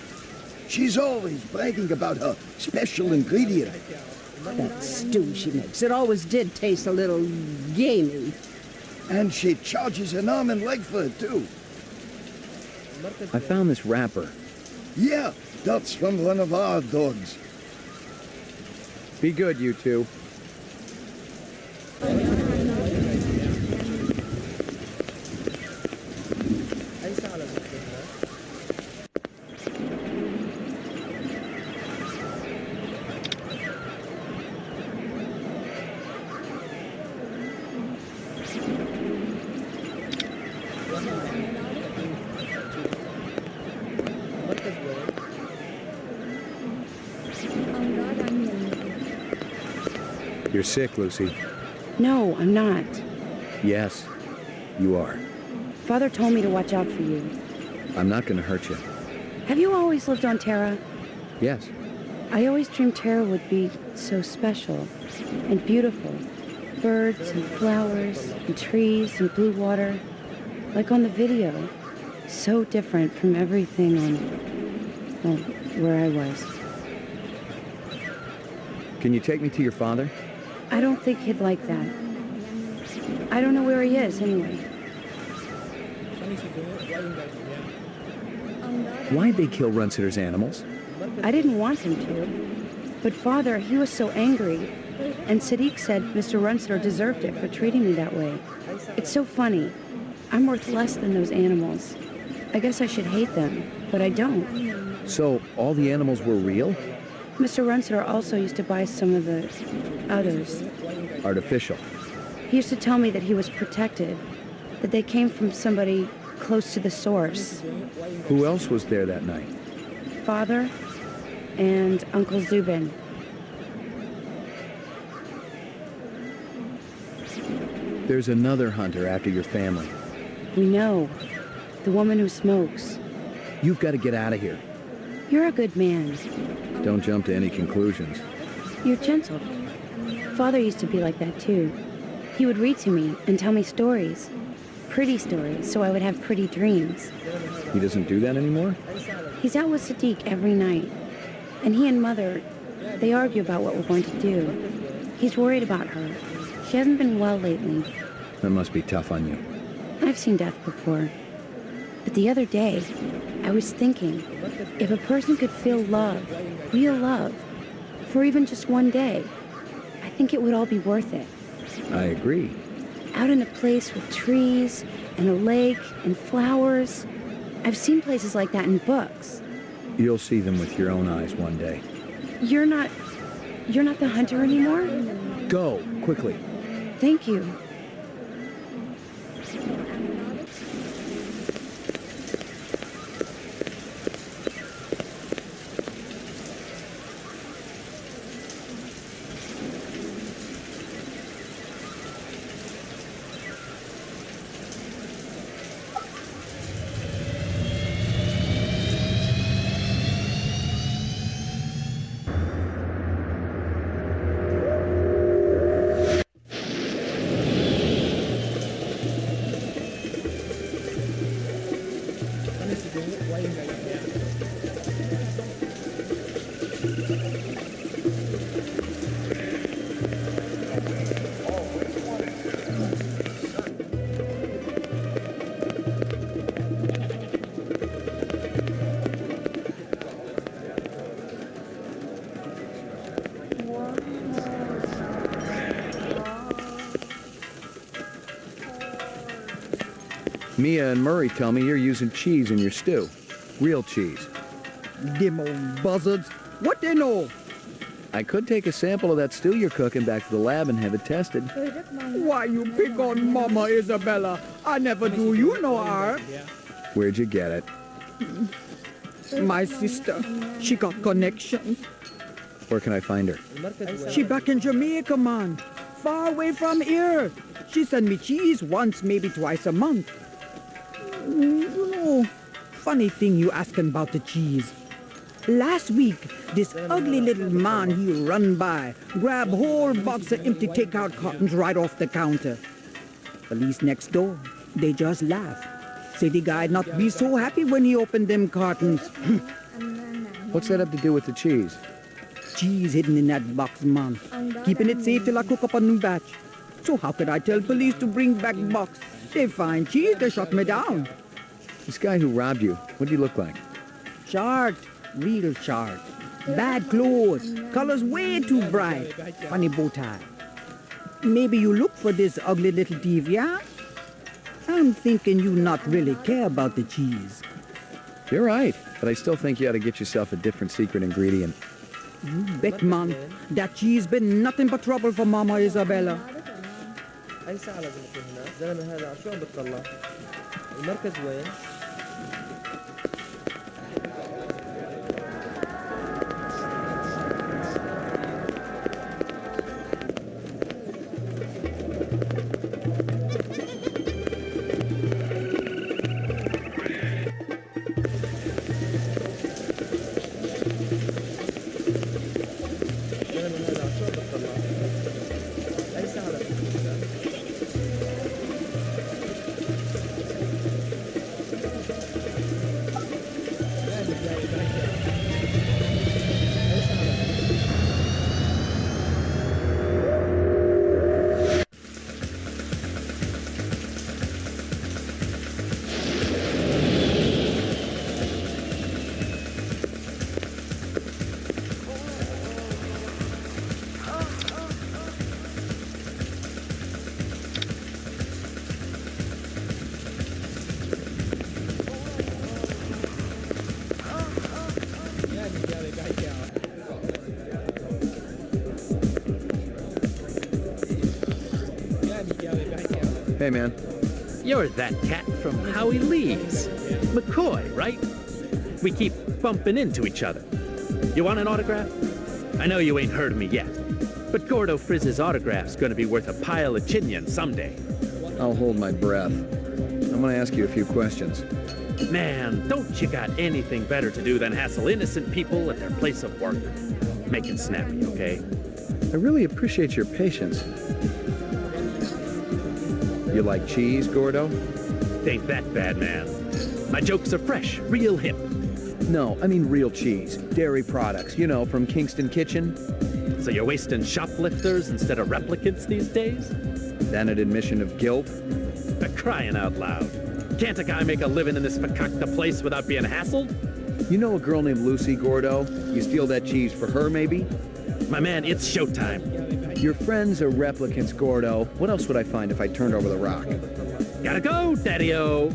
Speaker 12: She's always bragging about her special ingredient.
Speaker 13: That stew she makes, it always did taste a little gamey.
Speaker 12: And she charges an arm and leg for it, too.
Speaker 5: I found this wrapper.
Speaker 12: Yeah, that's from one of our dogs.
Speaker 5: Be good, you two. You're sick, Lucy.
Speaker 16: No, I'm not.
Speaker 5: Yes, you are.
Speaker 16: Father told me to watch out for you.
Speaker 5: I'm not going to hurt you.
Speaker 16: Have you always lived on Terra?
Speaker 5: Yes.
Speaker 16: I always dreamed Terra would be so special and beautiful. Birds and flowers and trees and blue water. Like on the video. So different from everything on, well, where I was.
Speaker 5: Can you take me to your father?
Speaker 16: I don't think he'd like that. I don't know where he is, anyway.
Speaker 5: Why'd they kill Runsitter's animals?
Speaker 16: I didn't want him to. But Father, he was so angry. And Sadiq said Mr. Runsitter deserved it for treating me that way. It's so funny. I'm worth less than those animals. I guess I should hate them, but I don't.
Speaker 5: So, all the animals were real?
Speaker 16: Mr. Runsitter also used to buy some of the others.
Speaker 5: Artificial.
Speaker 16: He used to tell me that he was protected, that they came from somebody close to the source.
Speaker 5: Who else was there that night?
Speaker 16: Father and Uncle Zubin.
Speaker 5: There's another hunter after your family.
Speaker 16: We know. The woman who smokes.
Speaker 5: You've got to get out of here.
Speaker 16: You're a good man.
Speaker 5: Don't jump to any conclusions.
Speaker 16: You're gentle. Father used to be like that too. He would read to me and tell me stories. Pretty stories, so I would have pretty dreams.
Speaker 5: He doesn't do that anymore?
Speaker 16: He's out with Sadiq every night. And he and Mother, they argue about what we're going to do. He's worried about her. She hasn't been well lately.
Speaker 5: That must be tough on you.
Speaker 16: I've seen death before. But the other day, I was thinking, if a person could feel love, real love, for even just one day, I think it would all be worth it.
Speaker 5: I agree.
Speaker 16: Out in a place with trees and a lake and flowers. I've seen places like that in books.
Speaker 5: You'll see them with your own eyes one day.
Speaker 16: You're not the hunter anymore?
Speaker 5: Go, quickly.
Speaker 16: Thank you.
Speaker 5: Mia and Murray tell me you're using cheese in your stew. Real cheese.
Speaker 15: Them old buzzards. What they know?
Speaker 5: I could take a sample of that stew you're cooking back to the lab and have it tested.
Speaker 15: Why you pick on Mama Isabella? I never do you no harm.
Speaker 5: Where'd you get it?
Speaker 15: My sister, she got connections.
Speaker 5: Where can I find her?
Speaker 15: She back in Jamaica, man. Far away from here. She send me cheese once, maybe twice a month. You know, funny thing you asking about the cheese. Last week, this ugly little man he run by, grab whole box of empty takeout cartons right off the counter. Police next door, they just laugh. Say the guy not be so happy when he opened them cartons.
Speaker 5: What's that have to do with the cheese?
Speaker 15: cheese hidden in that box, man. Keeping it safe till I cook up a new batch. So how could I tell police to bring back box? They find cheese, they shut me down.
Speaker 5: This guy who robbed you, what did he look like?
Speaker 15: Short, real short. Bad clothes, colors way too bright. Funny bow tie. Maybe you look for this ugly little thief, yeah? I'm thinking you not really care about the cheese.
Speaker 5: You're right, but I still think you ought to get yourself a different secret ingredient.
Speaker 15: You bet, man. That cheese been nothing but trouble for Mama Isabella.
Speaker 7: أي ساعة لازم يكون هنا؟ الزلمة هذا شو عم بتطلع؟ المركز وين؟
Speaker 5: Hey, man.
Speaker 17: You're that cat from Howie Lee's. McCoy, right? We keep bumping into each other. You want an autograph? I know you ain't heard of me yet, but Gordo Frizz's autograph's gonna be worth a pile of chinion someday.
Speaker 5: I'll hold my breath. I'm gonna ask you a few questions.
Speaker 17: Man, don't you got anything better to do than hassle innocent people at their place of work? Make it snappy, okay?
Speaker 5: I really appreciate your patience. You like cheese, Gordo?
Speaker 17: Ain't that bad, man. My jokes are fresh, real hip.
Speaker 5: No, I mean real cheese. Dairy products, you know, from Kingston Kitchen.
Speaker 17: So you're wasting shoplifters instead of replicants these days?
Speaker 5: Then an admission of guilt?
Speaker 17: Crying out loud. Can't a guy make a living in this fakakta place without being hassled?
Speaker 5: You know a girl named Lucy, Gordo? You steal that cheese for her, maybe?
Speaker 17: My man, it's showtime.
Speaker 5: Your friends are replicants, Gordo. What else would I find if I turned over the rock?
Speaker 17: Gotta go, Daddy-O.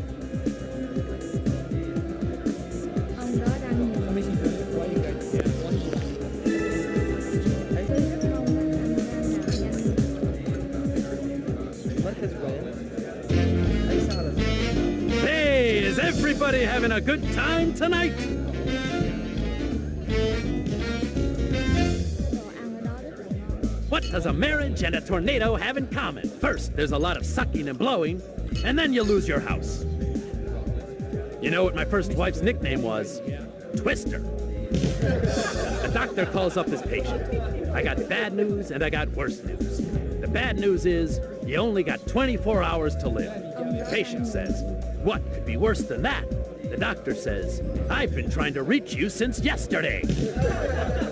Speaker 17: Hey, is everybody having a good time tonight? What does a marriage and a tornado have in common? First, there's a lot of sucking and blowing, and then you lose your house. You know what my first wife's nickname was? Twister. The doctor calls up his patient. I got bad news and I got worse news. The bad news is you only got 24 hours to live. The patient says, what could be worse than that? The doctor says, I've been trying to reach you since yesterday.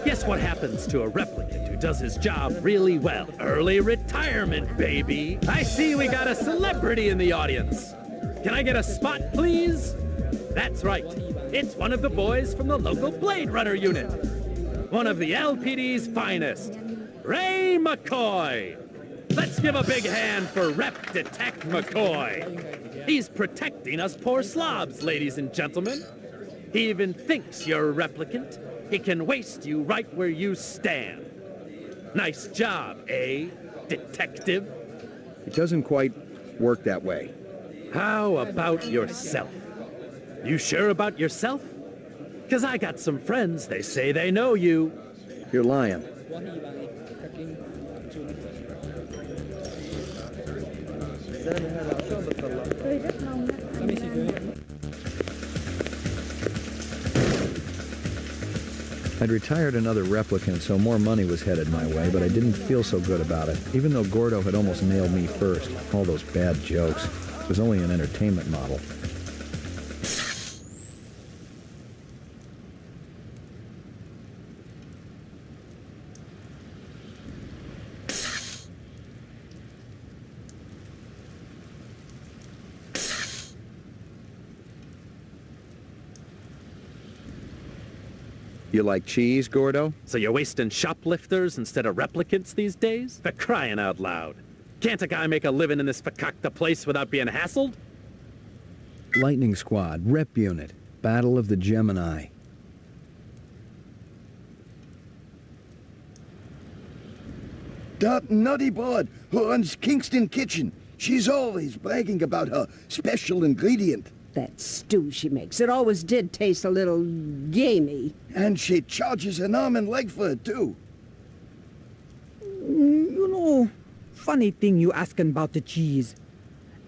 Speaker 17: Guess what happens to a replicant who does his job really well? Early retirement, baby. I see we got a celebrity in the audience. Can I get a spot, please? That's right. It's one of the boys from the local Blade Runner unit. One of the LPD's finest, Ray McCoy. Let's give a big hand for Rep Detect McCoy. He's protecting us poor slobs, ladies and gentlemen. He even thinks you're a replicant. He can waste you right where you stand. Nice job, eh, detective?
Speaker 5: It doesn't quite work that way.
Speaker 17: How about yourself? You sure about yourself? 'Cause I got some friends, they say they know you.
Speaker 5: You're lying.
Speaker 9: Tôi rất mong á, anh Lan
Speaker 5: I'd retired another replicant, so more money was headed my way, but I didn't feel so good about it, even though Gordo had almost nailed me first. All those bad jokes. It was only an entertainment model. You like cheese, Gordo?
Speaker 17: So you're wasting shoplifters instead of replicants these days? For crying out loud. Can't a guy make a living in this fakakta place without being hassled?
Speaker 5: Lightning Squad, Rep Unit, Battle of the Gemini.
Speaker 12: That nutty broad who runs Kingston Kitchen. She's always bragging about her special ingredient.
Speaker 13: That stew she makes, it always did taste a little gamey.
Speaker 12: And she charges an arm and leg for it, too.
Speaker 15: You know, funny thing you asking about the cheese.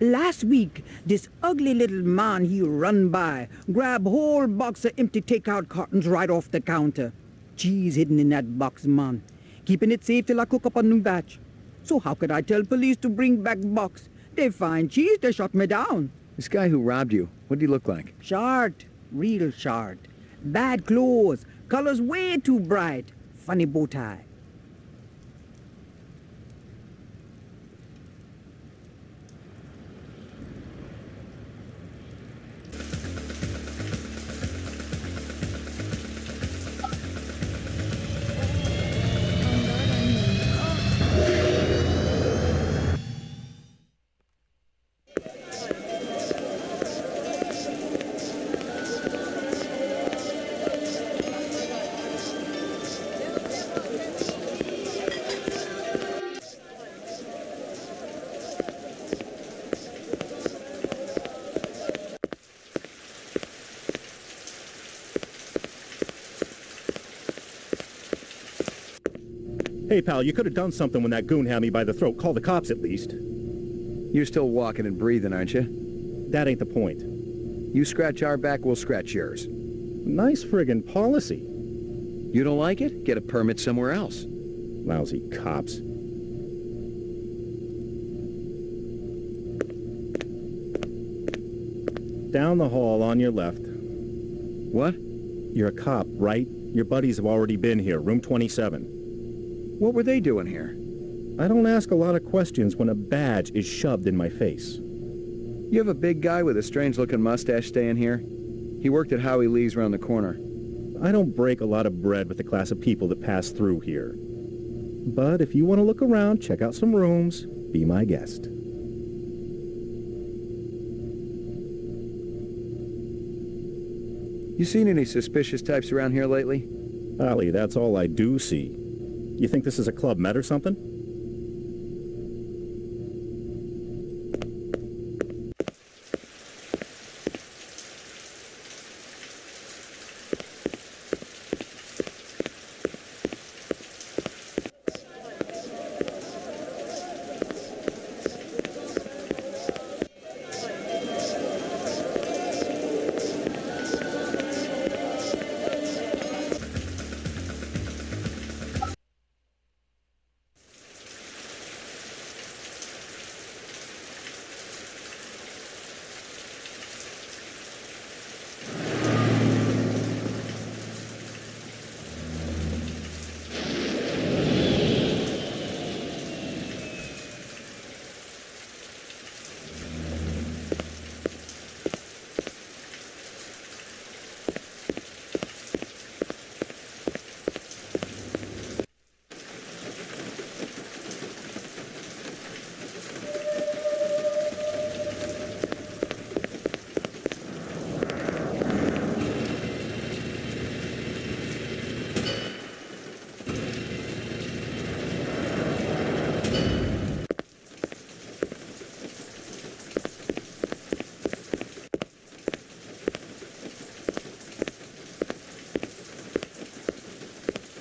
Speaker 15: Last week, this ugly little man he run by, grab whole box of empty takeout cartons right off the counter. Cheese hidden in that box, man. Keeping it safe till I cook up a new batch. So how could I tell police to bring back box? They find cheese, they shut me down.
Speaker 5: This guy who robbed you, what did he look like?
Speaker 15: Short, real short. Bad clothes, colors way too bright. Funny bow tie.
Speaker 10: Hey, pal, you could have done something when that goon had me by the throat. Call the cops, at least.
Speaker 5: You're still walking and breathing, aren't you?
Speaker 10: That ain't the point.
Speaker 5: You scratch our back, we'll scratch yours.
Speaker 10: Nice friggin' policy.
Speaker 5: You don't like it? Get a permit somewhere else.
Speaker 10: Lousy cops. Down the hall on your left.
Speaker 5: What?
Speaker 10: You're a cop, right? Your buddies have already been here, room 27.
Speaker 5: What were they doing here?
Speaker 10: I don't ask a lot of questions when a badge is shoved in my face.
Speaker 5: You have a big guy with a strange-looking mustache staying here? He worked at Howie Lee's around the corner.
Speaker 10: I don't break a lot of bread with the class of people that pass through here. But if you want to look around, check out some rooms, be my guest.
Speaker 5: You seen any suspicious types around here lately?
Speaker 10: Ollie, that's all I do see. You think this is a Club Med or something?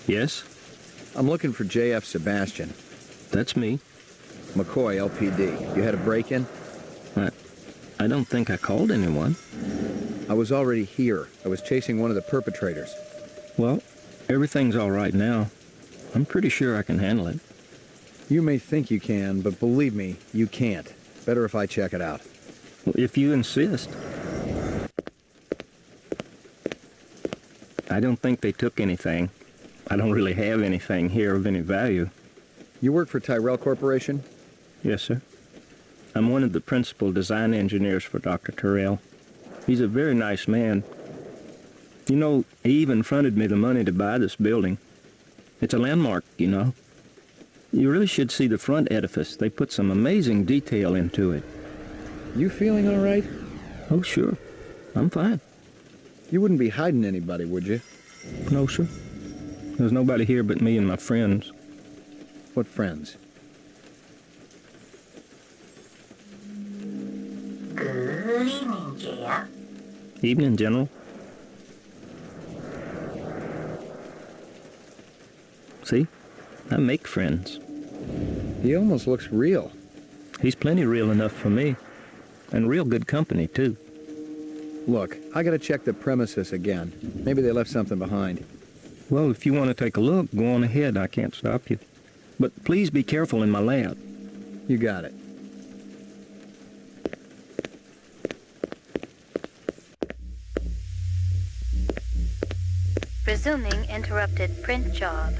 Speaker 18: Yes?
Speaker 5: I'm looking for J.F. Sebastian.
Speaker 18: That's me.
Speaker 5: McCoy, LPD. You had a break-in?
Speaker 18: I don't think I called anyone.
Speaker 5: I was already here. I was chasing one of the perpetrators.
Speaker 18: Well, everything's all right now. I'm pretty sure I can handle it.
Speaker 5: You may think you can, but believe me, you can't. Better if I check it out.
Speaker 18: Well, if you insist. I don't think they took anything. I don't really have anything here of any value.
Speaker 5: You work for Tyrell Corporation?
Speaker 18: Yes, sir. I'm one of the principal design engineers for Dr. Tyrell. He's a very nice man. You know, he even fronted me the money to buy this building. It's a landmark, you know. You really should see the front edifice. They put some amazing detail into it.
Speaker 5: You feeling all right?
Speaker 18: Oh, sure. I'm fine.
Speaker 5: You wouldn't be hiding anybody, would you?
Speaker 18: No, sir. There's nobody here but me and my friends.
Speaker 5: What friends?
Speaker 11: Good evening, Jaya.
Speaker 18: Evening, General. See? I make friends.
Speaker 5: He almost looks real.
Speaker 18: He's plenty real enough for me. And real good company, too.
Speaker 5: Look, I gotta check the premises again. Maybe they left something behind.
Speaker 18: Well, if you want to take a look, go on ahead. I can't stop you. But please be careful in my lab.
Speaker 5: You got it.
Speaker 14: Resuming interrupted print job.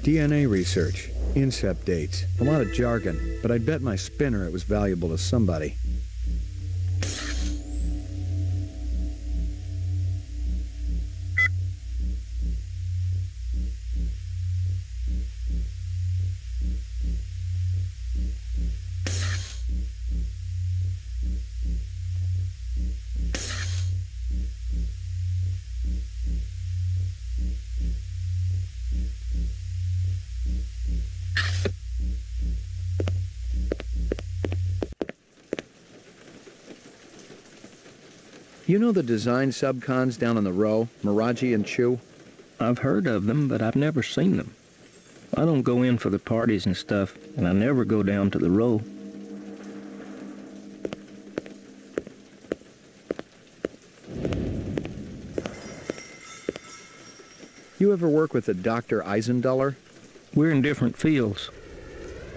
Speaker 5: DNA research. Incept dates. A lot of jargon, but I'd bet my spinner it was valuable to somebody. You know the design subcons down on the row, Miraji and Chu?
Speaker 18: I've heard of them, but I've never seen them. I don't go in for the parties and stuff, and I never go down to the row.
Speaker 5: You ever work with a Dr. Eisenduller?
Speaker 18: We're in different fields.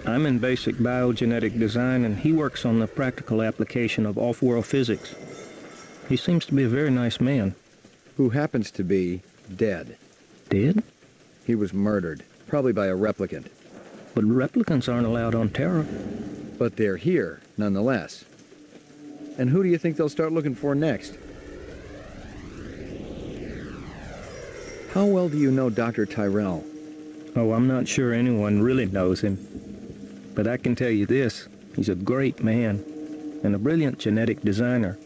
Speaker 18: I'm in basic biogenetic design, and he works on the practical application of off-world physics. He seems to be a very nice man.
Speaker 5: Who happens to be dead.
Speaker 18: Dead?
Speaker 5: He was murdered, probably by a replicant.
Speaker 18: But replicants aren't allowed on Terra.
Speaker 5: But they're here, nonetheless. And who do you think they'll start looking for next? How well do you know Dr. Tyrell?
Speaker 18: Oh, I'm not sure anyone really knows him. But I can tell you this, he's a great man, and a brilliant genetic designer.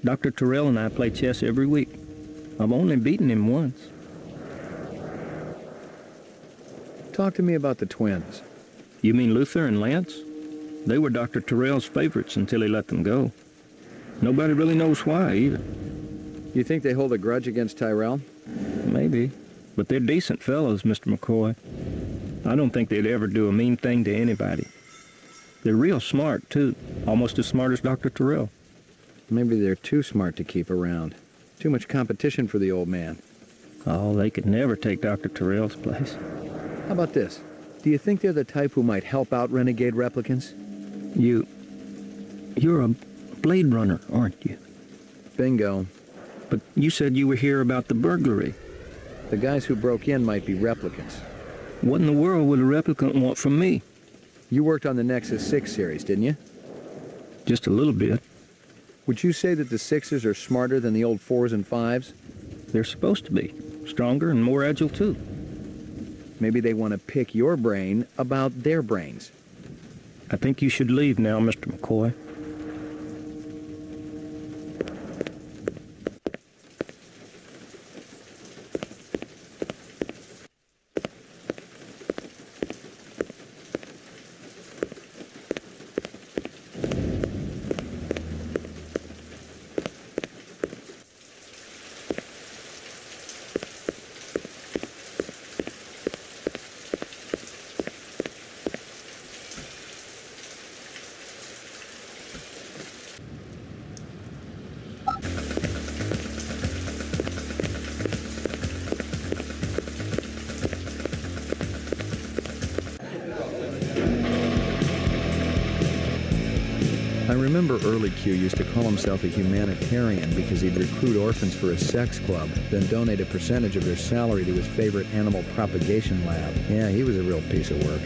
Speaker 18: Dr. Tyrell and I play chess every week. I've only beaten him once.
Speaker 5: Talk to me about the twins.
Speaker 18: You mean Luther and Lance? They were Dr. Tyrell's favorites until he let them go. Nobody really knows why, either.
Speaker 5: You think they hold a grudge against Tyrell?
Speaker 18: Maybe. But they're decent fellows, Mr. McCoy. I don't think they'd ever do a mean thing to anybody. They're real smart, too. Almost as smart as Dr. Tyrell.
Speaker 5: Maybe they're too smart to keep around. Too much competition for the old man.
Speaker 18: Oh, they could never take Dr. Tyrell's place.
Speaker 5: How about this? Do you think they're the type who might help out renegade replicants?
Speaker 18: You're a Blade Runner, aren't you?
Speaker 5: Bingo.
Speaker 18: But you said you were here about the burglary.
Speaker 5: The guys who broke in might be replicants.
Speaker 18: What in the world would a replicant want from me?
Speaker 5: You worked on the Nexus 6 series, didn't you?
Speaker 18: Just a little bit.
Speaker 5: Would you say that the 6s are smarter than the old 4s and 5s?
Speaker 18: They're supposed to be. Stronger and more agile, too.
Speaker 5: Maybe they want to pick your brain about their brains.
Speaker 18: I think you should leave now, Mr. McCoy.
Speaker 5: I remember early Q used to call himself a humanitarian because he'd recruit orphans for his sex club, then donate a percentage of their salary to his favorite animal propagation lab. Yeah, he was a real piece of work.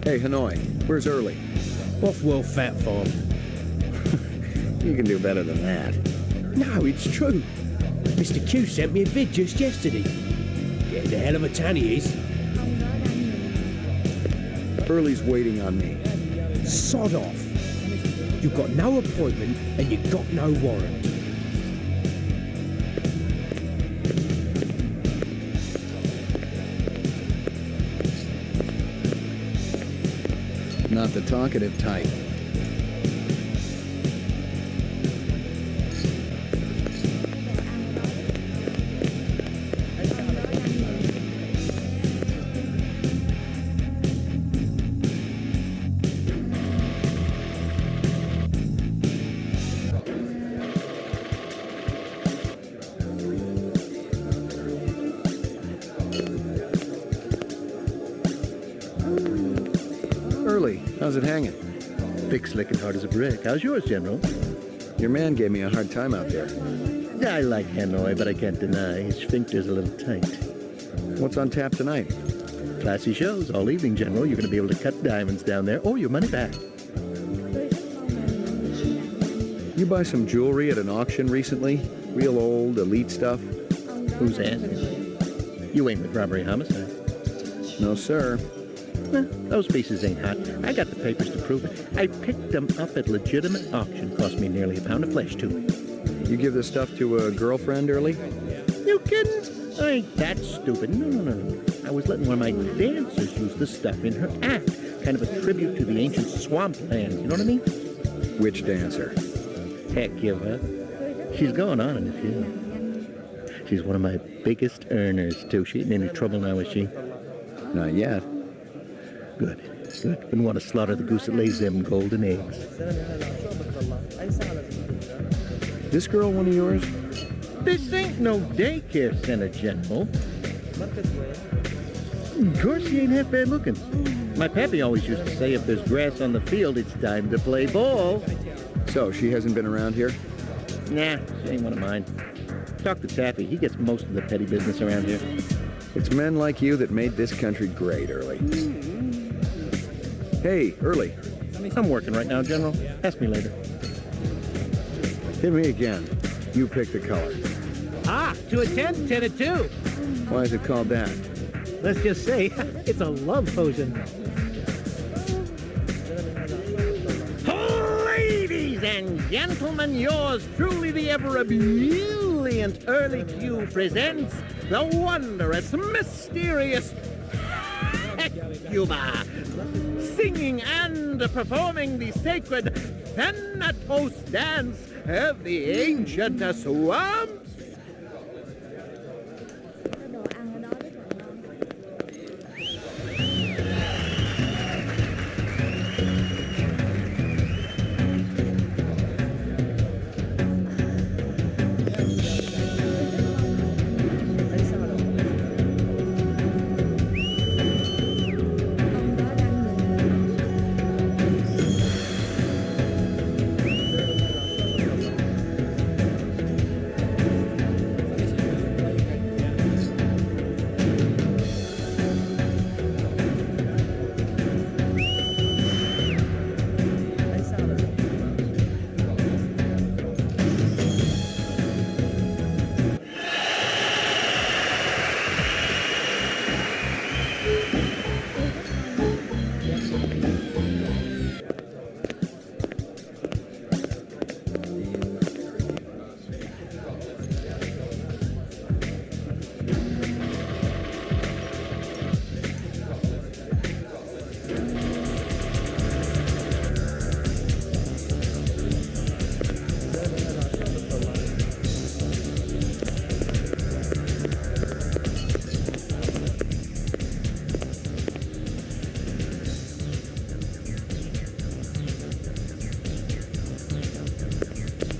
Speaker 5: Hey, Hanoi, where's Early?
Speaker 8: Off-World Fat Farm.
Speaker 5: You can do better than that.
Speaker 19: No, it's true. Mr. Q sent me a vid just yesterday. Getting a hell of a tan he is.
Speaker 5: Early's waiting on me.
Speaker 19: Sod off. You've got no appointment and you've got no warrant.
Speaker 5: Not the talkative type. Early, how's it hanging?
Speaker 1: Big, slick, and hard as a brick. How's yours, General?
Speaker 5: Your man gave me a hard time out there.
Speaker 1: I like Hanoi, but I can't deny his sphincter's a little tight.
Speaker 5: What's on tap tonight?
Speaker 1: Classy shows all evening, General. You're going to be able to cut diamonds down there or your money back.
Speaker 5: You buy some jewelry at an auction recently? Real old, elite stuff?
Speaker 1: Who's asking? You ain't with robbery homicide.
Speaker 5: No, sir.
Speaker 1: Those pieces ain't hot. I got the papers to prove it. I picked them up at legitimate auction. Cost me nearly a pound of flesh, too.
Speaker 5: You give this stuff to a girlfriend, Early?
Speaker 1: You kidding? I ain't that stupid. No. I was letting one of my dancers use the stuff in her act. Kind of a tribute to the ancient swampland. You know what I mean?
Speaker 5: Which dancer?
Speaker 1: Heck, give up. She's going on in a few. She's one of my biggest earners, too. She ain't in any trouble now, is she?
Speaker 5: Not yet.
Speaker 1: Good. Wouldn't want to slaughter the goose that lays them golden eggs.
Speaker 5: This girl one of yours?
Speaker 1: This ain't no daycare center, General. Of course she ain't half bad looking. My pappy always used to say if there's grass on the field, it's time to play ball.
Speaker 5: So, she hasn't been around here?
Speaker 1: Nah, she ain't one of mine. Talk to Taffy. He gets most of the petty business around here.
Speaker 5: It's men like you that made this country great, Early. Hey, Early.
Speaker 1: I'm working right now, General. Ask me later.
Speaker 5: Hit me again. You pick the color.
Speaker 20: 2 of 10, 10 of 2.
Speaker 5: Why is it called that?
Speaker 20: Let's just say it's a love potion.
Speaker 1: Ladies and gentlemen, yours truly, the ever ebullient Early Q presents the wondrous, mysterious Hecuba, singing and performing the sacred Thanatos dance of the ancient swamps.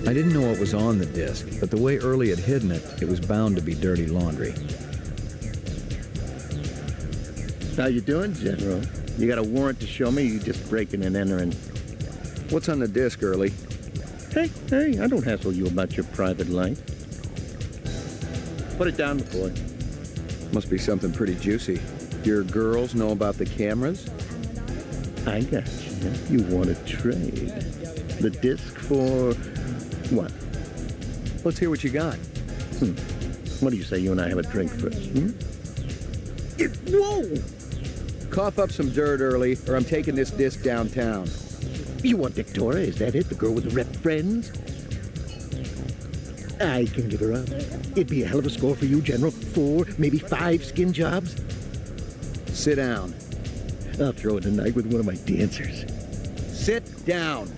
Speaker 5: I didn't know what was on the disc, but the way Early had hidden it, it was bound to be dirty laundry.
Speaker 1: How you doing, General? You got a warrant to show me? You just breaking and entering?
Speaker 5: What's on the disc, Early?
Speaker 1: Hey, I don't hassle you about your private life. Put it down, boy.
Speaker 5: Must be something pretty juicy. Your girls know about the cameras?
Speaker 10: I got you. You want to trade. The disc for what?
Speaker 5: Let's hear what you got.
Speaker 10: What do you say you and I have a drink first?
Speaker 5: Whoa! Cough up some dirt early, or I'm taking this disc downtown.
Speaker 12: You want Victoria? Is that it? The girl with the rep friends? I can give her up. It'd be a hell of a score for you, General. 4, maybe 5 skin jobs.
Speaker 5: Sit down.
Speaker 12: I'll throw it tonight with one of my dancers.
Speaker 5: Sit down.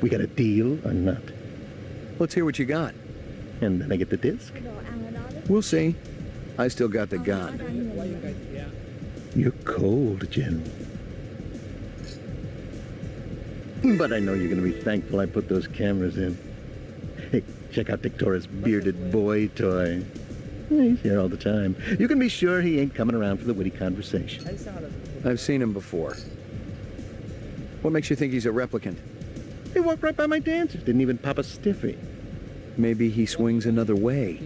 Speaker 12: We got a deal or not?
Speaker 5: Let's hear what you got.
Speaker 12: And then I get the disc?
Speaker 5: We'll see. I still got the gun.
Speaker 12: You're cold, General. But I know you're going to be thankful I put those cameras in. Hey, check out Victoria's bearded boy toy. He's here all the time. You can be sure he ain't coming around for the witty conversation.
Speaker 5: I've seen him before. What makes you think he's a replicant?
Speaker 12: He walked right by my dancers. Didn't even pop a stiffy.
Speaker 5: Maybe he swings another way.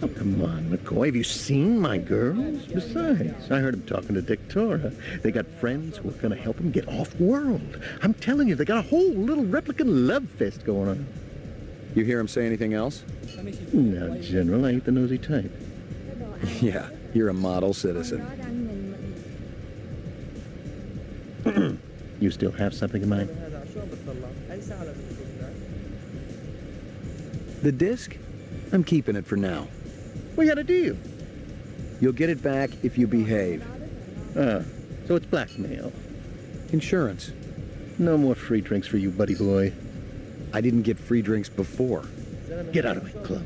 Speaker 12: Oh, come on, McCoy. Have you seen my girls? Besides, I heard him talking to Victoria. They got friends who are going to help him get off-world. I'm telling you, they got a whole little replicant love fest going on.
Speaker 5: You hear him say anything else?
Speaker 12: No, General, I ain't the nosy type.
Speaker 5: Yeah, you're a model citizen.
Speaker 12: You still have something in mind?
Speaker 5: The disc? I'm keeping it for now.
Speaker 12: We got a deal.
Speaker 5: You'll get it back if you behave.
Speaker 12: So it's blackmail.
Speaker 5: Insurance.
Speaker 12: No more free drinks for you, buddy boy.
Speaker 5: I didn't get free drinks before.
Speaker 12: Get out of my club.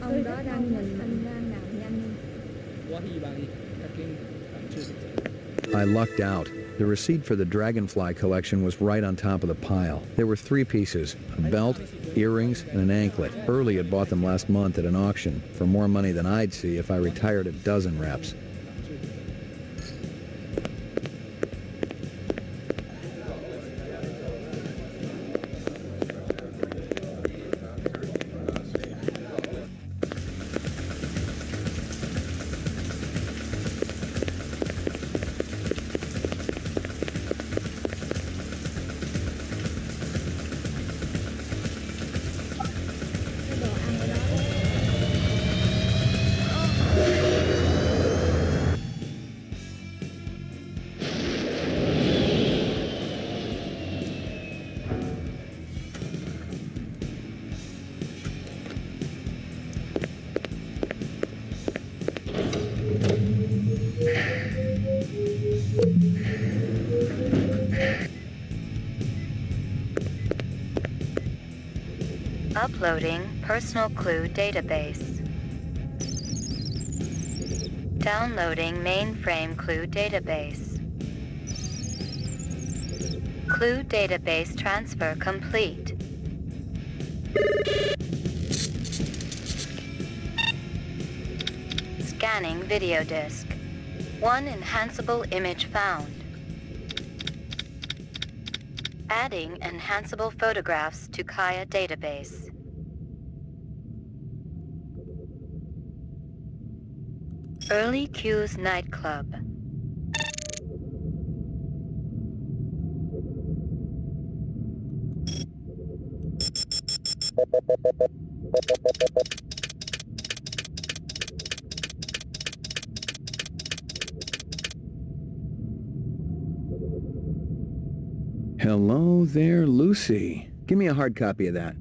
Speaker 9: Ông đó đang nhìn anh đang làm nhanh.
Speaker 5: I lucked out. The receipt for the Dragonfly collection was right on top of the pile. There were 3 pieces, a belt, earrings, and an anklet. Early had bought them last month at an auction for more money than I'd see if I retired a dozen reps.
Speaker 14: Uploading personal clue database. Downloading mainframe clue database. Clue database transfer complete. Scanning video disk. 1 enhanceable image found. Adding enhanceable photographs to Kaya database. Early Q's nightclub.
Speaker 5: Hello there, Lucy. Give me a hard copy of that.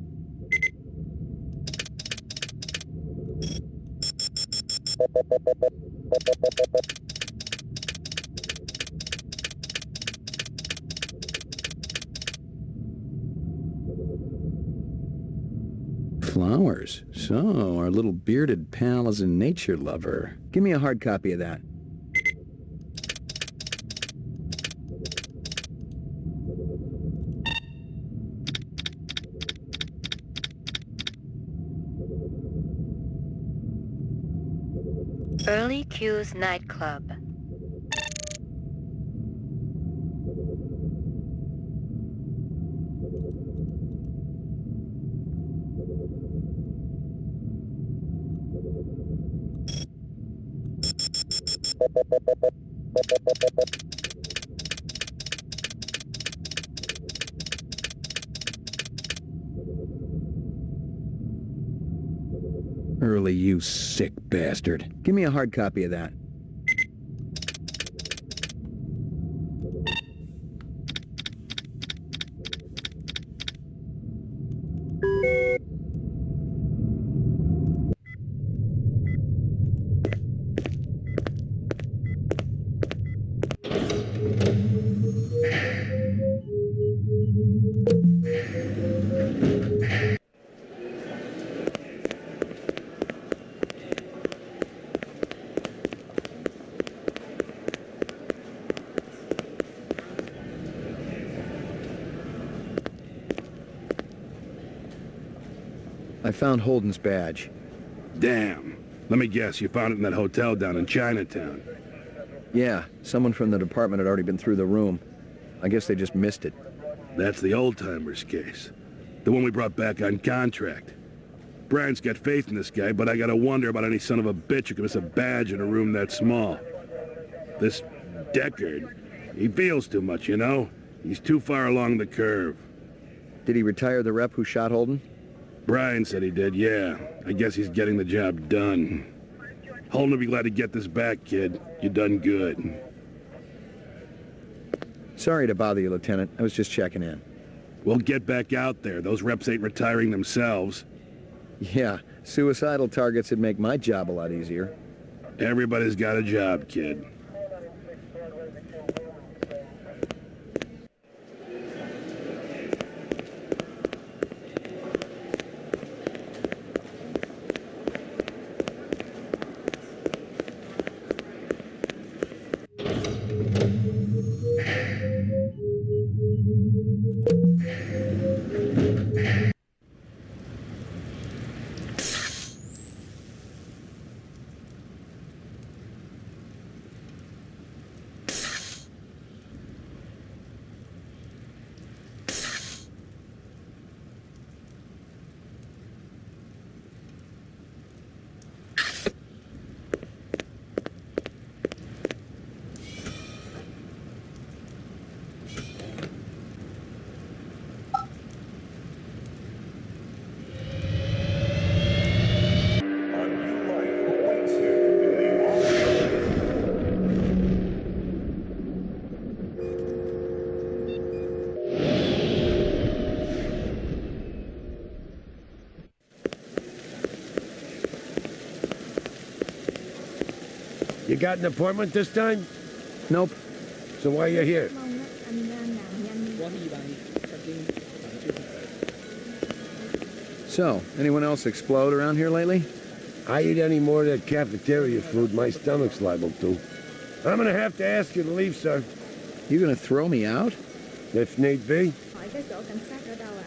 Speaker 5: Flowers. So, our little bearded pal is a nature lover. Give me a hard copy of that.
Speaker 14: Early Q's nightclub.
Speaker 5: Early, you sick bastard. Give me a hard copy of that. I found Holden's badge.
Speaker 4: Damn. Let me guess, you found it in that hotel down in Chinatown.
Speaker 5: Yeah, someone from the department had already been through the room. I guess they just missed it.
Speaker 4: That's the old-timers case. The one we brought back on contract. Brian's got faith in this guy, but I gotta wonder about any son of a bitch who can miss a badge in a room that small. This Deckard, he feels too much, you know? He's too far along the curve.
Speaker 5: Did he retire the rep who shot Holden?
Speaker 4: Brian said he did, yeah. I guess he's getting the job done. Holden will be glad to get this back, kid. You done good.
Speaker 5: Sorry to bother you, Lieutenant. I was just checking in.
Speaker 4: We'll get back out there. Those reps ain't retiring themselves.
Speaker 5: Yeah, suicidal targets would make my job a lot easier.
Speaker 4: Everybody's got a job, kid.
Speaker 19: You got an appointment this time?
Speaker 5: Nope.
Speaker 19: So why are you here?
Speaker 5: So, anyone else explode around here lately?
Speaker 19: I eat any more of that cafeteria food, my stomach's liable to. I'm gonna have to ask you to leave, sir.
Speaker 5: You gonna throw me out?
Speaker 19: If need be.
Speaker 9: Hỏi cái chỗ cảnh sát ở đâu ạ?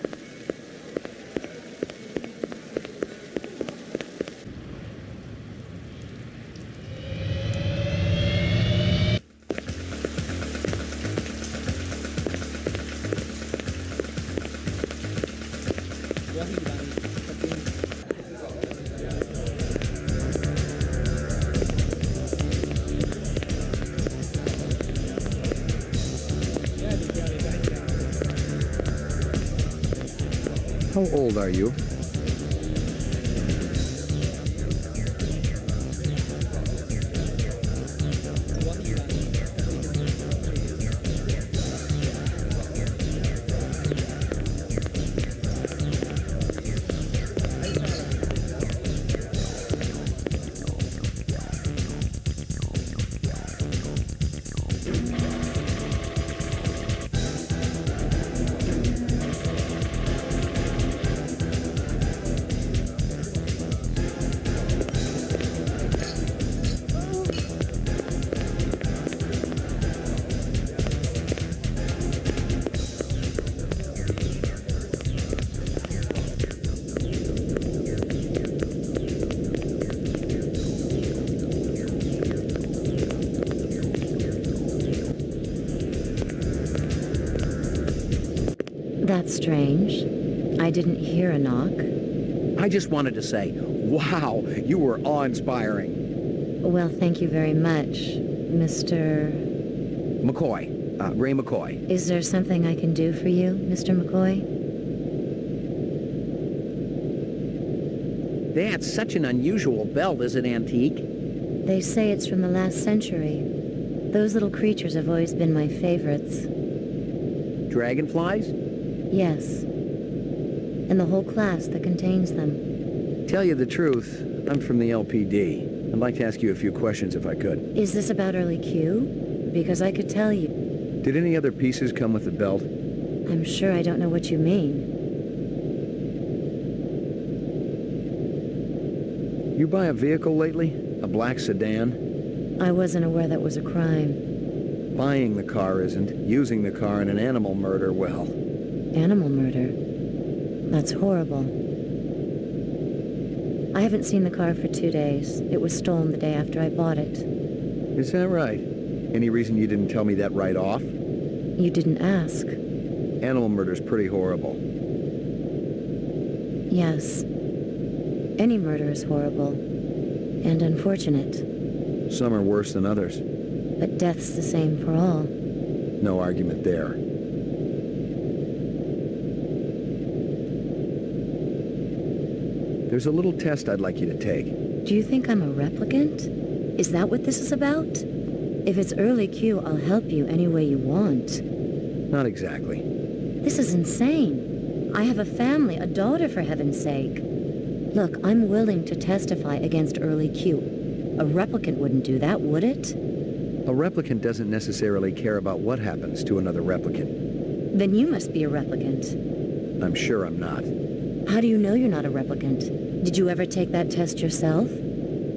Speaker 5: How old are you?
Speaker 3: That's strange. I didn't hear a knock.
Speaker 5: I just wanted to say, wow, you were awe-inspiring.
Speaker 3: Well, thank you very much, Mr.
Speaker 5: McCoy. Ray McCoy.
Speaker 3: Is there something I can do for you, Mr. McCoy?
Speaker 5: That's such an unusual belt. Is it antique?
Speaker 3: They say it's from the last century. Those little creatures have always been my favorites.
Speaker 5: Dragonflies?
Speaker 3: Yes. And the whole class that contains them.
Speaker 5: Tell you the truth, I'm from the LPD. I'd like to ask you a few questions if I could.
Speaker 3: Is this about early Q? Because I could tell you.
Speaker 5: Did any other pieces come with the belt?
Speaker 3: I'm sure I don't know what you mean.
Speaker 5: You buy a vehicle lately? A black sedan?
Speaker 3: I wasn't aware that was a crime.
Speaker 5: Buying the car isn't. Using the car in an animal murder, well...
Speaker 3: Animal murder? That's horrible. I haven't seen the car for 2 days. It was stolen the day after I bought it.
Speaker 5: Is that right? Any reason you didn't tell me that right off?
Speaker 3: You didn't ask.
Speaker 5: Animal murder's pretty horrible.
Speaker 3: Yes. Any murder is horrible. And unfortunate.
Speaker 5: Some are worse than others.
Speaker 3: But death's the same for all.
Speaker 5: No argument there. There's a little test I'd like you to take.
Speaker 3: Do you think I'm a replicant? Is that what this is about? If it's early Q, I'll help you any way you want.
Speaker 5: Not exactly.
Speaker 3: This is insane. I have a family, a daughter, for heaven's sake. Look, I'm willing to testify against early Q. A replicant wouldn't do that, would it?
Speaker 5: A replicant doesn't necessarily care about what happens to another replicant.
Speaker 3: Then you must be a replicant.
Speaker 5: I'm sure I'm not.
Speaker 3: How do you know you're not a replicant? Did you ever take that test yourself?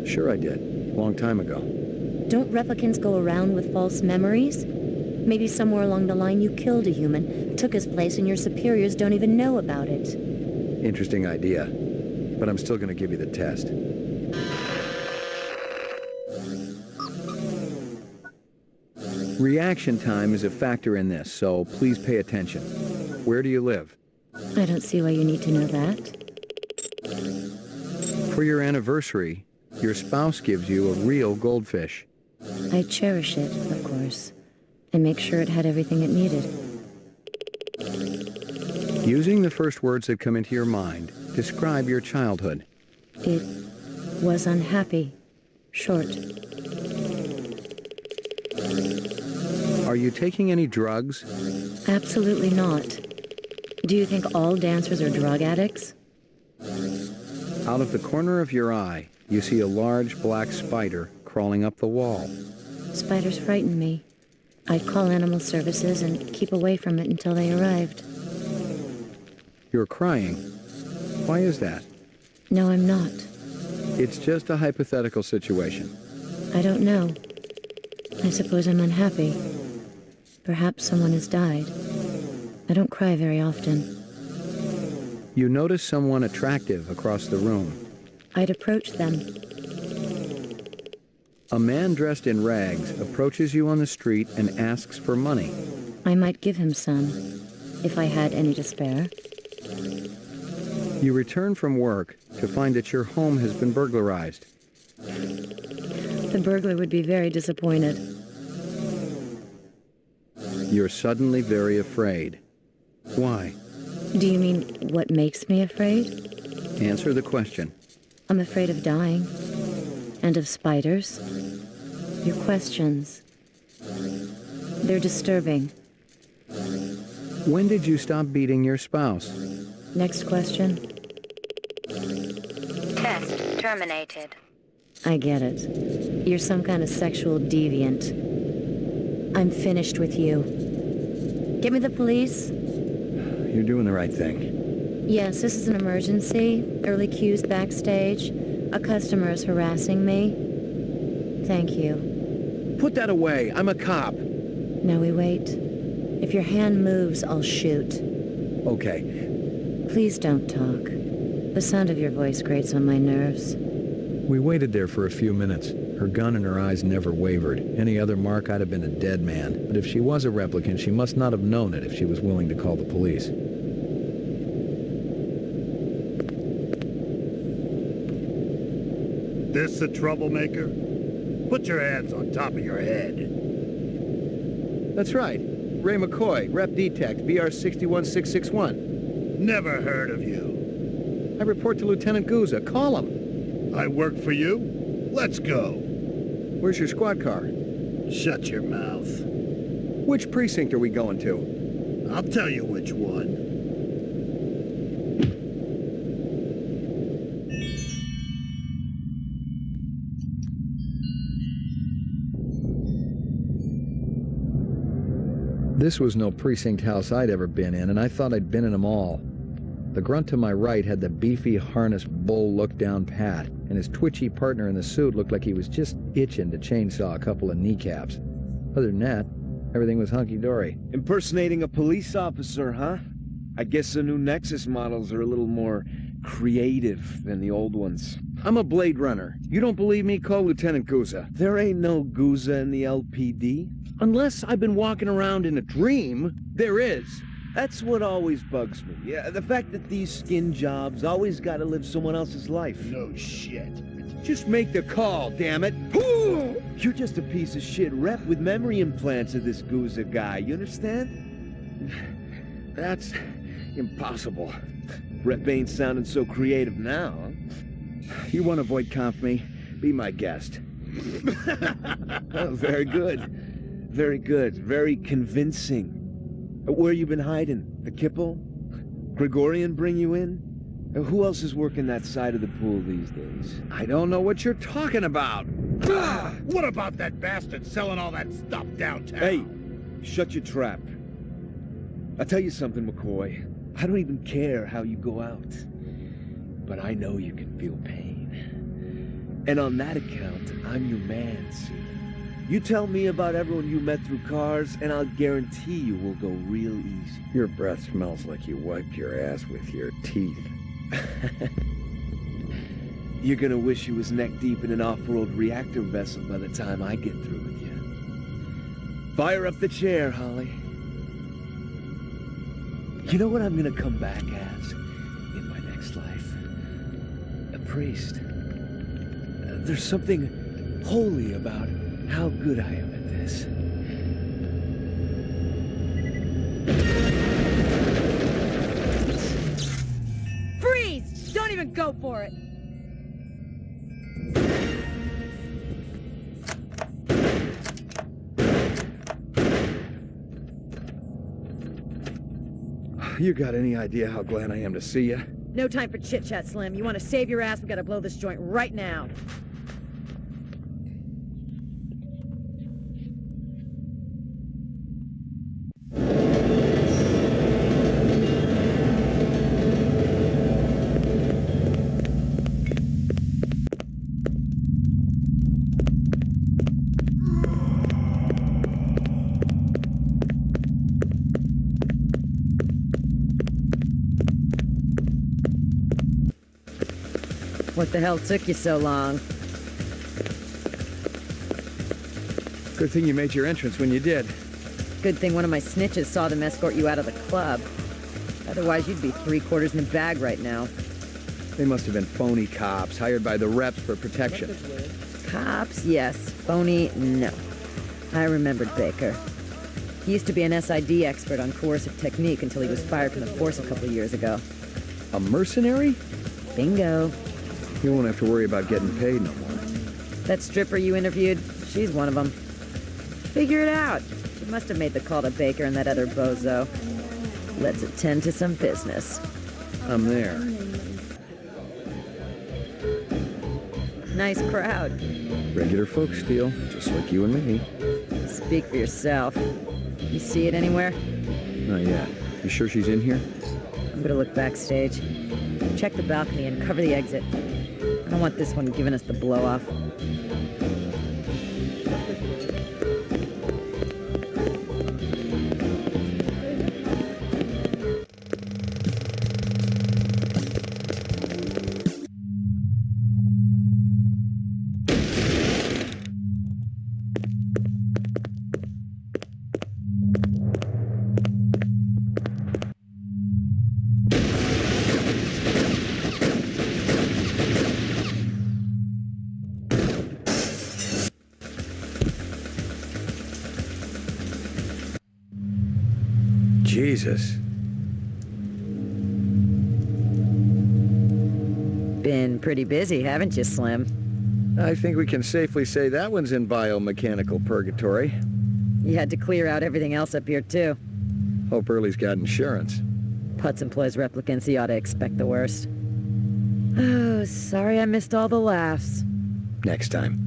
Speaker 5: Sure I did. A long time ago.
Speaker 3: Don't replicants go around with false memories? Maybe somewhere along the line you killed a human, took his place, and your superiors don't even know about it.
Speaker 5: Interesting idea. But I'm still going to give you the test. Reaction time is a factor in this, so please pay attention. Where do you live?
Speaker 3: I don't see why you need to know that.
Speaker 5: For your anniversary, your spouse gives you a real goldfish.
Speaker 3: I cherish it, of course, and make sure it had everything it needed.
Speaker 5: Using the first words that come into your mind, describe your childhood.
Speaker 3: It was unhappy. Short.
Speaker 5: Are you taking any drugs?
Speaker 3: Absolutely not. Do you think all dancers are drug addicts?
Speaker 5: Out of the corner of your eye, you see a large black spider crawling up the wall.
Speaker 3: Spiders frighten me. I'd call animal services and keep away from it until they arrived.
Speaker 5: You're crying. Why is that?
Speaker 3: No, I'm not.
Speaker 5: It's just a hypothetical situation.
Speaker 3: I don't know. I suppose I'm unhappy. Perhaps someone has died. I don't cry very often.
Speaker 5: You notice someone attractive across the room.
Speaker 3: I'd approach them.
Speaker 5: A man dressed in rags approaches you on the street and asks for money.
Speaker 3: I might give him some, if I had any to spare.
Speaker 5: You return from work to find that your home has been burglarized.
Speaker 3: The burglar would be very disappointed.
Speaker 5: You're suddenly very afraid. Why?
Speaker 3: Do you mean what makes me afraid?
Speaker 5: Answer the question.
Speaker 3: I'm afraid of dying. And of spiders. Your questions. They're disturbing.
Speaker 5: When did you stop beating your spouse?
Speaker 3: Next question.
Speaker 14: Test terminated.
Speaker 3: I get it. You're some kind of sexual deviant. I'm finished with you. Get me the police.
Speaker 5: You're doing the right thing.
Speaker 3: Yes, this is an emergency. Early cues backstage. A customer is harassing me. Thank you.
Speaker 5: Put that away. I'm a cop.
Speaker 3: Now we wait. If your hand moves, I'll shoot.
Speaker 5: Okay.
Speaker 3: Please don't talk. The sound of your voice grates on my nerves.
Speaker 5: We waited there for a few minutes. Her gun in her eyes never wavered. Any other mark, I'd have been a dead man. But if she was a replicant, she must not have known it if she was willing to call the police.
Speaker 4: This a troublemaker? Put your hands on top of your head.
Speaker 5: That's right. Ray McCoy, Rep Detect, BR 61661.
Speaker 4: Never heard of you.
Speaker 5: I report to Lieutenant Gouza. Call him.
Speaker 4: I work for you? Let's go.
Speaker 5: Where's your squad car?
Speaker 4: Shut your mouth.
Speaker 5: Which precinct are we going to?
Speaker 4: I'll tell you which one.
Speaker 5: This was no precinct house I'd ever been in, and I thought I'd been in them all. The grunt to my right had the beefy harness bull look down pat, and his twitchy partner in the suit looked like he was just itching to chainsaw a couple of kneecaps. Other than that, everything was hunky-dory.
Speaker 19: Impersonating a police officer, huh? I guess the new Nexus models are a little more creative than the old ones.
Speaker 5: I'm a Blade Runner. You don't believe me? Call Lieutenant Gouza.
Speaker 19: There ain't no Gouza in the LPD.
Speaker 5: Unless I've been walking around in a dream, there is.
Speaker 19: That's what always bugs me. Yeah, the fact that these skin jobs always gotta live someone else's life.
Speaker 4: No shit.
Speaker 5: Just make the call, damn it.
Speaker 19: You're just a piece of shit rep with memory implants of this Gouza guy, you understand?
Speaker 5: That's impossible.
Speaker 19: Rep ain't sounding so creative now, huh?
Speaker 5: You want to avoid conf me? Be my guest.
Speaker 19: Oh, very good. Very good. Very convincing. Where you been hiding? The Kipple? Gregorian bring you in? Who else is working that side of the pool these days?
Speaker 5: I don't know what you're talking about.
Speaker 4: What about that bastard selling all that stuff downtown?
Speaker 19: Hey, shut your trap. I'll tell you something, McCoy. I don't even care how you go out. But I know you can feel pain. And on that account, I'm your man, see? You tell me about everyone you met through cars, and I'll guarantee you we'll go real easy.
Speaker 5: Your breath smells like you wiped your ass with your teeth.
Speaker 19: You're gonna wish you was neck-deep in an off-world reactor vessel by the time I get through with you. Fire up the chair, Holly. You know what I'm gonna come back as in my next life? A priest. There's something holy about how good I am at this.
Speaker 6: Freeze! Don't even go for it!
Speaker 5: You got any idea how glad I am to see you?
Speaker 6: No time for chit-chat, Slim. You want to save your ass, we gotta blow this joint right now. What the hell took you so long?
Speaker 5: Good thing you made your entrance when you did.
Speaker 6: Good thing one of my snitches saw them escort you out of the club. Otherwise, you'd be 3/4 in the bag right now.
Speaker 5: They must have been phony cops hired by the reps for protection.
Speaker 6: Cops, yes. Phony, no. I remembered Baker. He used to be an SID expert on coercive technique until he was fired from the force a couple of years ago.
Speaker 5: A mercenary?
Speaker 6: Bingo.
Speaker 5: You won't have to worry about getting paid no more.
Speaker 6: That stripper you interviewed, she's one of them. Figure it out. She must have made the call to Baker and that other bozo. Let's attend to some business.
Speaker 5: I'm there.
Speaker 6: Nice crowd.
Speaker 5: Regular folk steal, just like you and me.
Speaker 6: Speak for yourself. You see it anywhere?
Speaker 5: Not yet. You sure she's in here?
Speaker 6: I'm gonna look backstage. Check the balcony and cover the exit. I don't want this one giving us the blow-off.
Speaker 5: Jesus.
Speaker 6: Been pretty busy, haven't you, Slim?
Speaker 5: I think we can safely say that one's in biomechanical purgatory.
Speaker 6: You had to clear out everything else up here, too.
Speaker 5: Hope Early's got insurance.
Speaker 6: Putz employs replicants, he ought to expect the worst. Oh, sorry I missed all the laughs.
Speaker 5: Next time.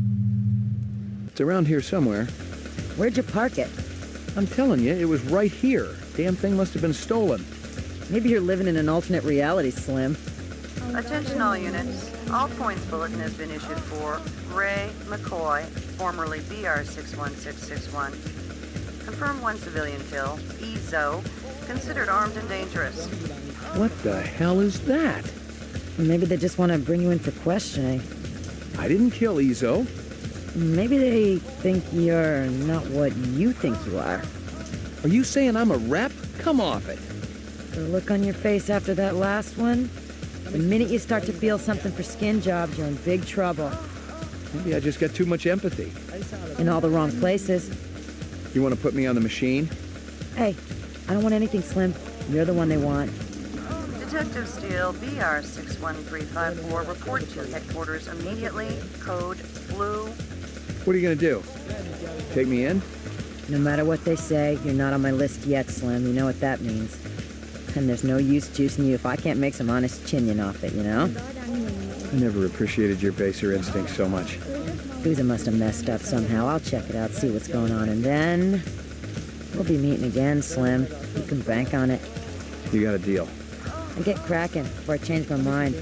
Speaker 5: It's around here somewhere.
Speaker 6: Where'd you park it?
Speaker 5: I'm telling you, it was right here. Damn thing must have been stolen.
Speaker 6: Maybe you're living in an alternate reality, Slim.
Speaker 21: Attention all units. All points bulletin has been issued for Ray McCoy, formerly BR61661. Confirmed one civilian kill. Ezo, considered armed and dangerous.
Speaker 5: What the hell is that?
Speaker 6: Maybe they just want to bring you in for questioning.
Speaker 5: I didn't kill Ezo.
Speaker 6: Maybe they think you're not what you think you are.
Speaker 5: Are you saying I'm a rep? Come off it.
Speaker 6: The look on your face after that last one? The minute you start to feel something for skin jobs, you're in big trouble.
Speaker 5: Maybe I just got too much empathy.
Speaker 6: In all the wrong places.
Speaker 5: You want to put me on the machine?
Speaker 6: Hey, I don't want anything, Slim. You're the one they want.
Speaker 21: Detective Steele, BR61354, report to headquarters immediately. Code blue.
Speaker 5: What are you going to do? Take me in?
Speaker 6: No matter what they say, you're not on my list yet, Slim. You know what that means. And there's no use juicing you if I can't make some honest chinion off it, you know?
Speaker 5: I never appreciated your baser instincts so much.
Speaker 6: Boozer must have messed up somehow. I'll check it out, see what's going on, and then we'll be meeting again, Slim. You can bank on it.
Speaker 5: You got a deal.
Speaker 6: And get cracking before I change my mind.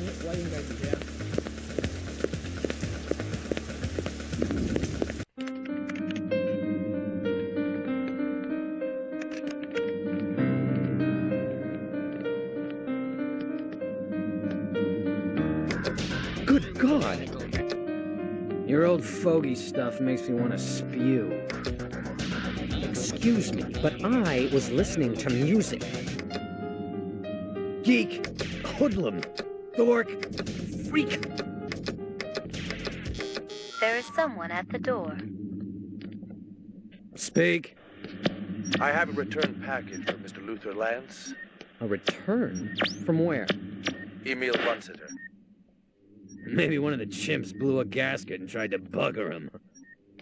Speaker 22: Good God! Your old fogey stuff makes me want to spew. Excuse me, but I was listening to music. Geek, hoodlum, dork, freak.
Speaker 14: There is someone at the door.
Speaker 22: Speak.
Speaker 23: I have a return package for Mr. Luther Lance.
Speaker 22: A return? From where?
Speaker 23: Emil Runsiter.
Speaker 22: Maybe one of the chimps blew a gasket and tried to bugger him.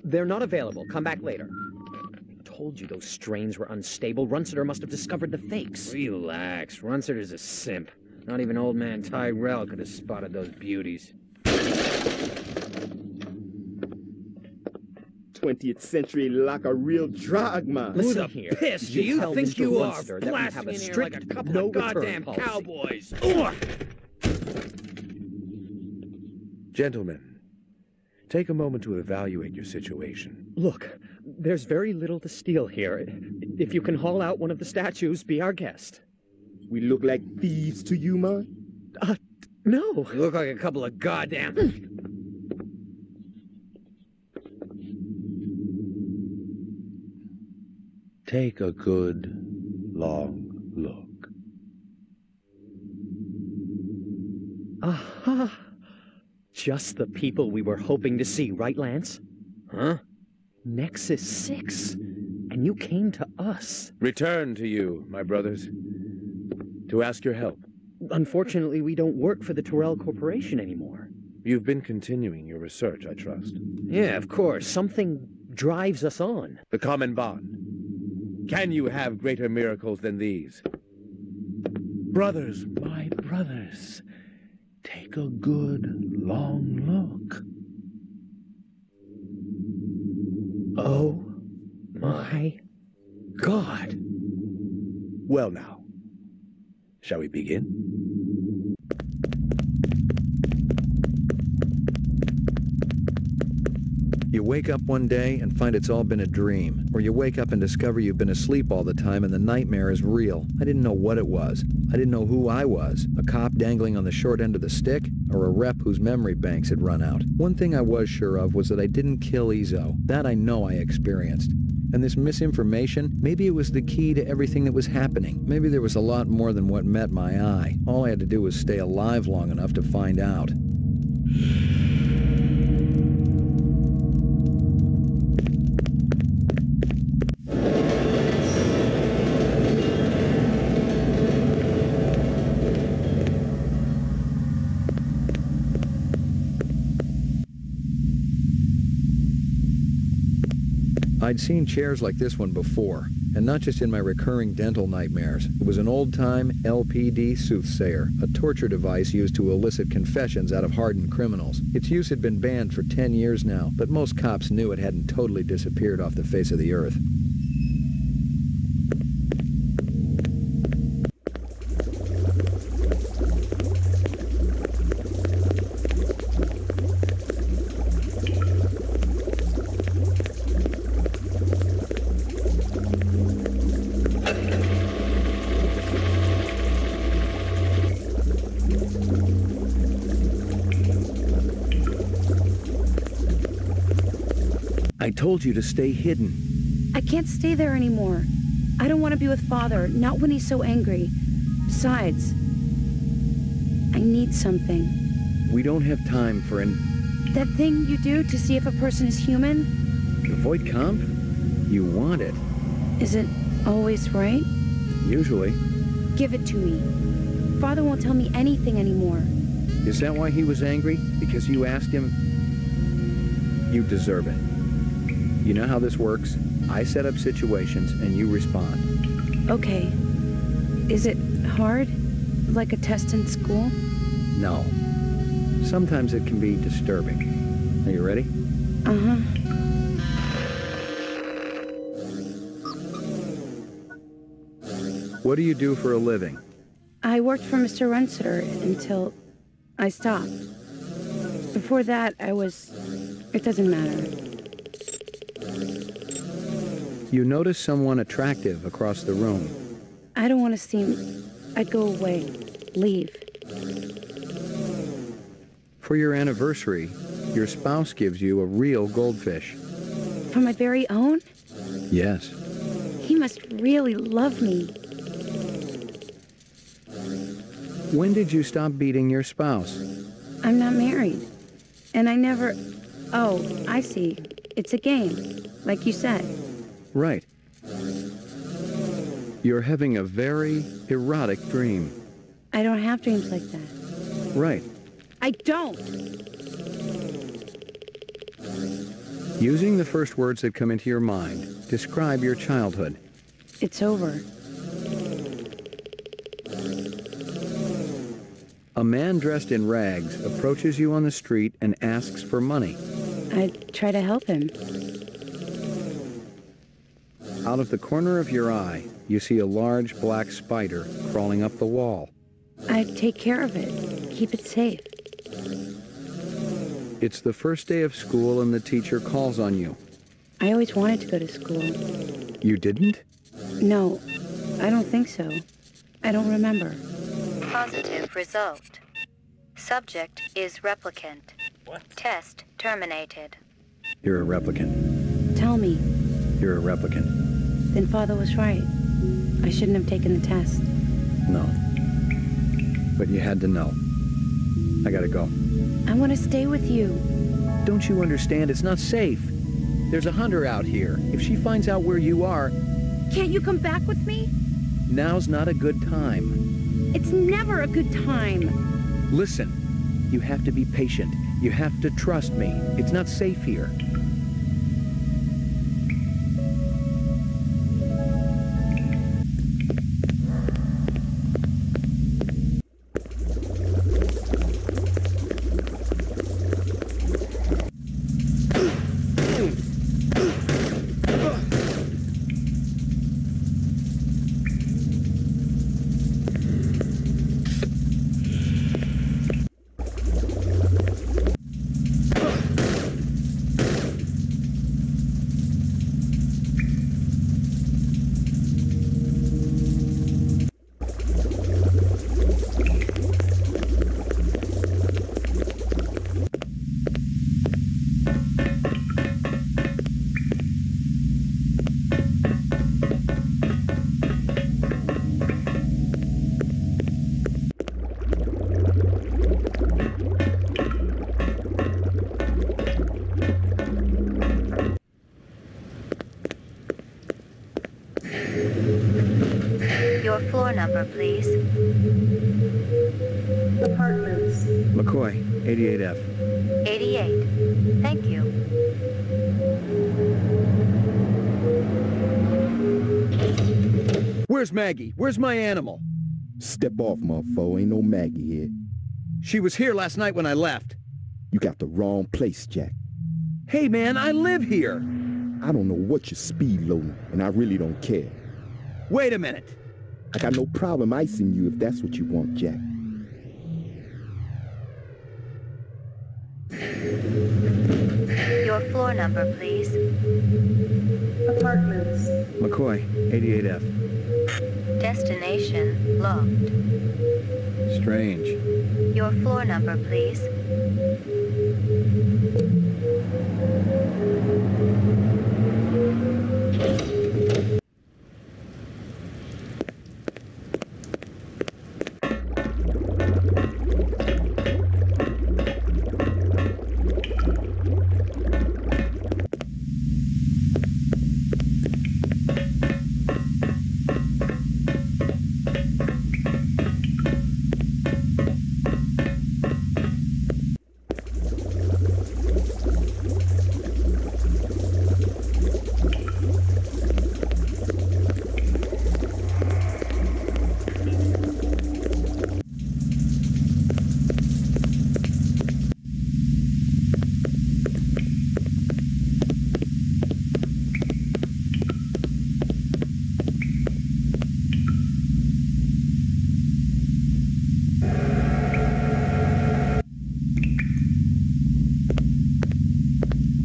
Speaker 22: They're not available. Come back later. Told you those strains were unstable. Runsiter must have discovered the fakes. Relax. Runsiter's a simp. Not even old man Tyrell could have spotted those beauties.
Speaker 2: 20th century like a real drug man.
Speaker 22: Listen here. Piss do you think you are? Blasting in here like a couple of goddamn cowboys.
Speaker 23: Gentlemen, take a moment to evaluate your situation.
Speaker 22: Look, there's very little to steal here. If you can haul out one of the statues, be our guest.
Speaker 2: We look like thieves to you, man?
Speaker 22: No. You look like a couple of goddamn...
Speaker 23: Take a good, long look.
Speaker 22: Aha! Just the people we were hoping to see, right, Lance? Huh? Nexus 6. And you came to us.
Speaker 23: Return to you, my brothers, to ask your help.
Speaker 22: Unfortunately, we don't work for the Tyrell Corporation anymore.
Speaker 23: You've been continuing your research, I trust.
Speaker 22: Yeah, of course. Something drives us on.
Speaker 23: The common bond. Can you have greater miracles than these? Brothers, my brothers, take a good, long look.
Speaker 22: Oh, my God.
Speaker 23: Well now, shall we begin?
Speaker 5: You wake up one day and find it's all been a dream. Or you wake up and discover you've been asleep all the time and the nightmare is real. I didn't know what it was. I didn't know who I was. A cop dangling on the short end of the stick? Or a rep whose memory banks had run out. One thing I was sure of was that I didn't kill Ezo. That I know I experienced. And this misinformation, maybe it was the key to everything that was happening. Maybe there was a lot more than what met my eye. All I had to do was stay alive long enough to find out. I'd seen chairs like this one before, and not just in my recurring dental nightmares. It was an old-time LPD soothsayer, a torture device used to elicit confessions out of hardened criminals. Its use had been banned for 10 years now, but most cops knew it hadn't totally disappeared off the face of the earth. I told you to stay hidden.
Speaker 3: I can't stay there anymore. I don't want to be with Father, not when he's so angry. Besides, I need something.
Speaker 5: We don't have time for
Speaker 3: That thing you do to see if a person is human?
Speaker 5: Avoid comp? You want it.
Speaker 3: Is it always right?
Speaker 5: Usually.
Speaker 3: Give it to me. Father won't tell me anything anymore.
Speaker 5: Is that why he was angry? Because you asked him? You deserve it. You know how this works? I set up situations and you respond.
Speaker 3: Okay. Is it hard? Like a test in school?
Speaker 5: No. Sometimes it can be disturbing. Are you ready?
Speaker 3: Uh-huh.
Speaker 5: What do you do for a living?
Speaker 3: I worked for Mr. Runciter until I stopped. Before that, it doesn't matter.
Speaker 5: You notice someone attractive across the room.
Speaker 3: I don't want to seem... I'd go away. Leave.
Speaker 5: For your anniversary, your spouse gives you a real goldfish.
Speaker 3: For my very own?
Speaker 5: Yes.
Speaker 3: He must really love me.
Speaker 5: When did you stop beating your spouse?
Speaker 3: I'm not married. And I never... Oh, I see. It's a game, like you said.
Speaker 5: Right. You're having a very erotic dream.
Speaker 3: I don't have dreams like that.
Speaker 5: Right.
Speaker 3: I don't!
Speaker 5: Using the first words that come into your mind, describe your childhood.
Speaker 3: It's over.
Speaker 5: A man dressed in rags approaches you on the street and asks for money.
Speaker 3: I try to help him.
Speaker 5: Out of the corner of your eye, you see a large black spider crawling up the wall.
Speaker 3: I take care of it. Keep it safe.
Speaker 5: It's the first day of school and the teacher calls on you.
Speaker 3: I always wanted to go to school.
Speaker 5: You didn't?
Speaker 3: No, I don't think so. I don't remember.
Speaker 14: Positive result. Subject is replicant.
Speaker 19: What?
Speaker 14: Test terminated.
Speaker 5: You're a replicant.
Speaker 3: Tell me.
Speaker 5: You're a replicant.
Speaker 3: Then Father was right. I shouldn't have taken the test.
Speaker 5: No. But you had to know. I gotta go.
Speaker 3: I want to stay with you.
Speaker 5: Don't you understand? It's not safe. There's a hunter out here. If she finds out where you are...
Speaker 3: Can't you come back with me?
Speaker 5: Now's not a good time.
Speaker 3: It's never a good time.
Speaker 5: Listen, you have to be patient. You have to trust me. It's not safe here.
Speaker 14: Your floor number, please.
Speaker 9: Apartments.
Speaker 5: McCoy, 88F.
Speaker 14: 88. Thank you.
Speaker 5: Where's Maggie? Where's my animal?
Speaker 10: Step off, motherfucker. Ain't no Maggie here.
Speaker 5: She was here last night when I left.
Speaker 10: You got the wrong place, Jack.
Speaker 5: Hey, man, I live here.
Speaker 10: I don't know what you're speed loading, and I really don't care.
Speaker 5: Wait a minute.
Speaker 10: I got no problem icing you if that's what you want, Jack.
Speaker 14: Your floor number, please.
Speaker 21: Apartments.
Speaker 5: McCoy, 88F.
Speaker 14: Destination locked.
Speaker 5: Strange.
Speaker 14: Your floor number, please.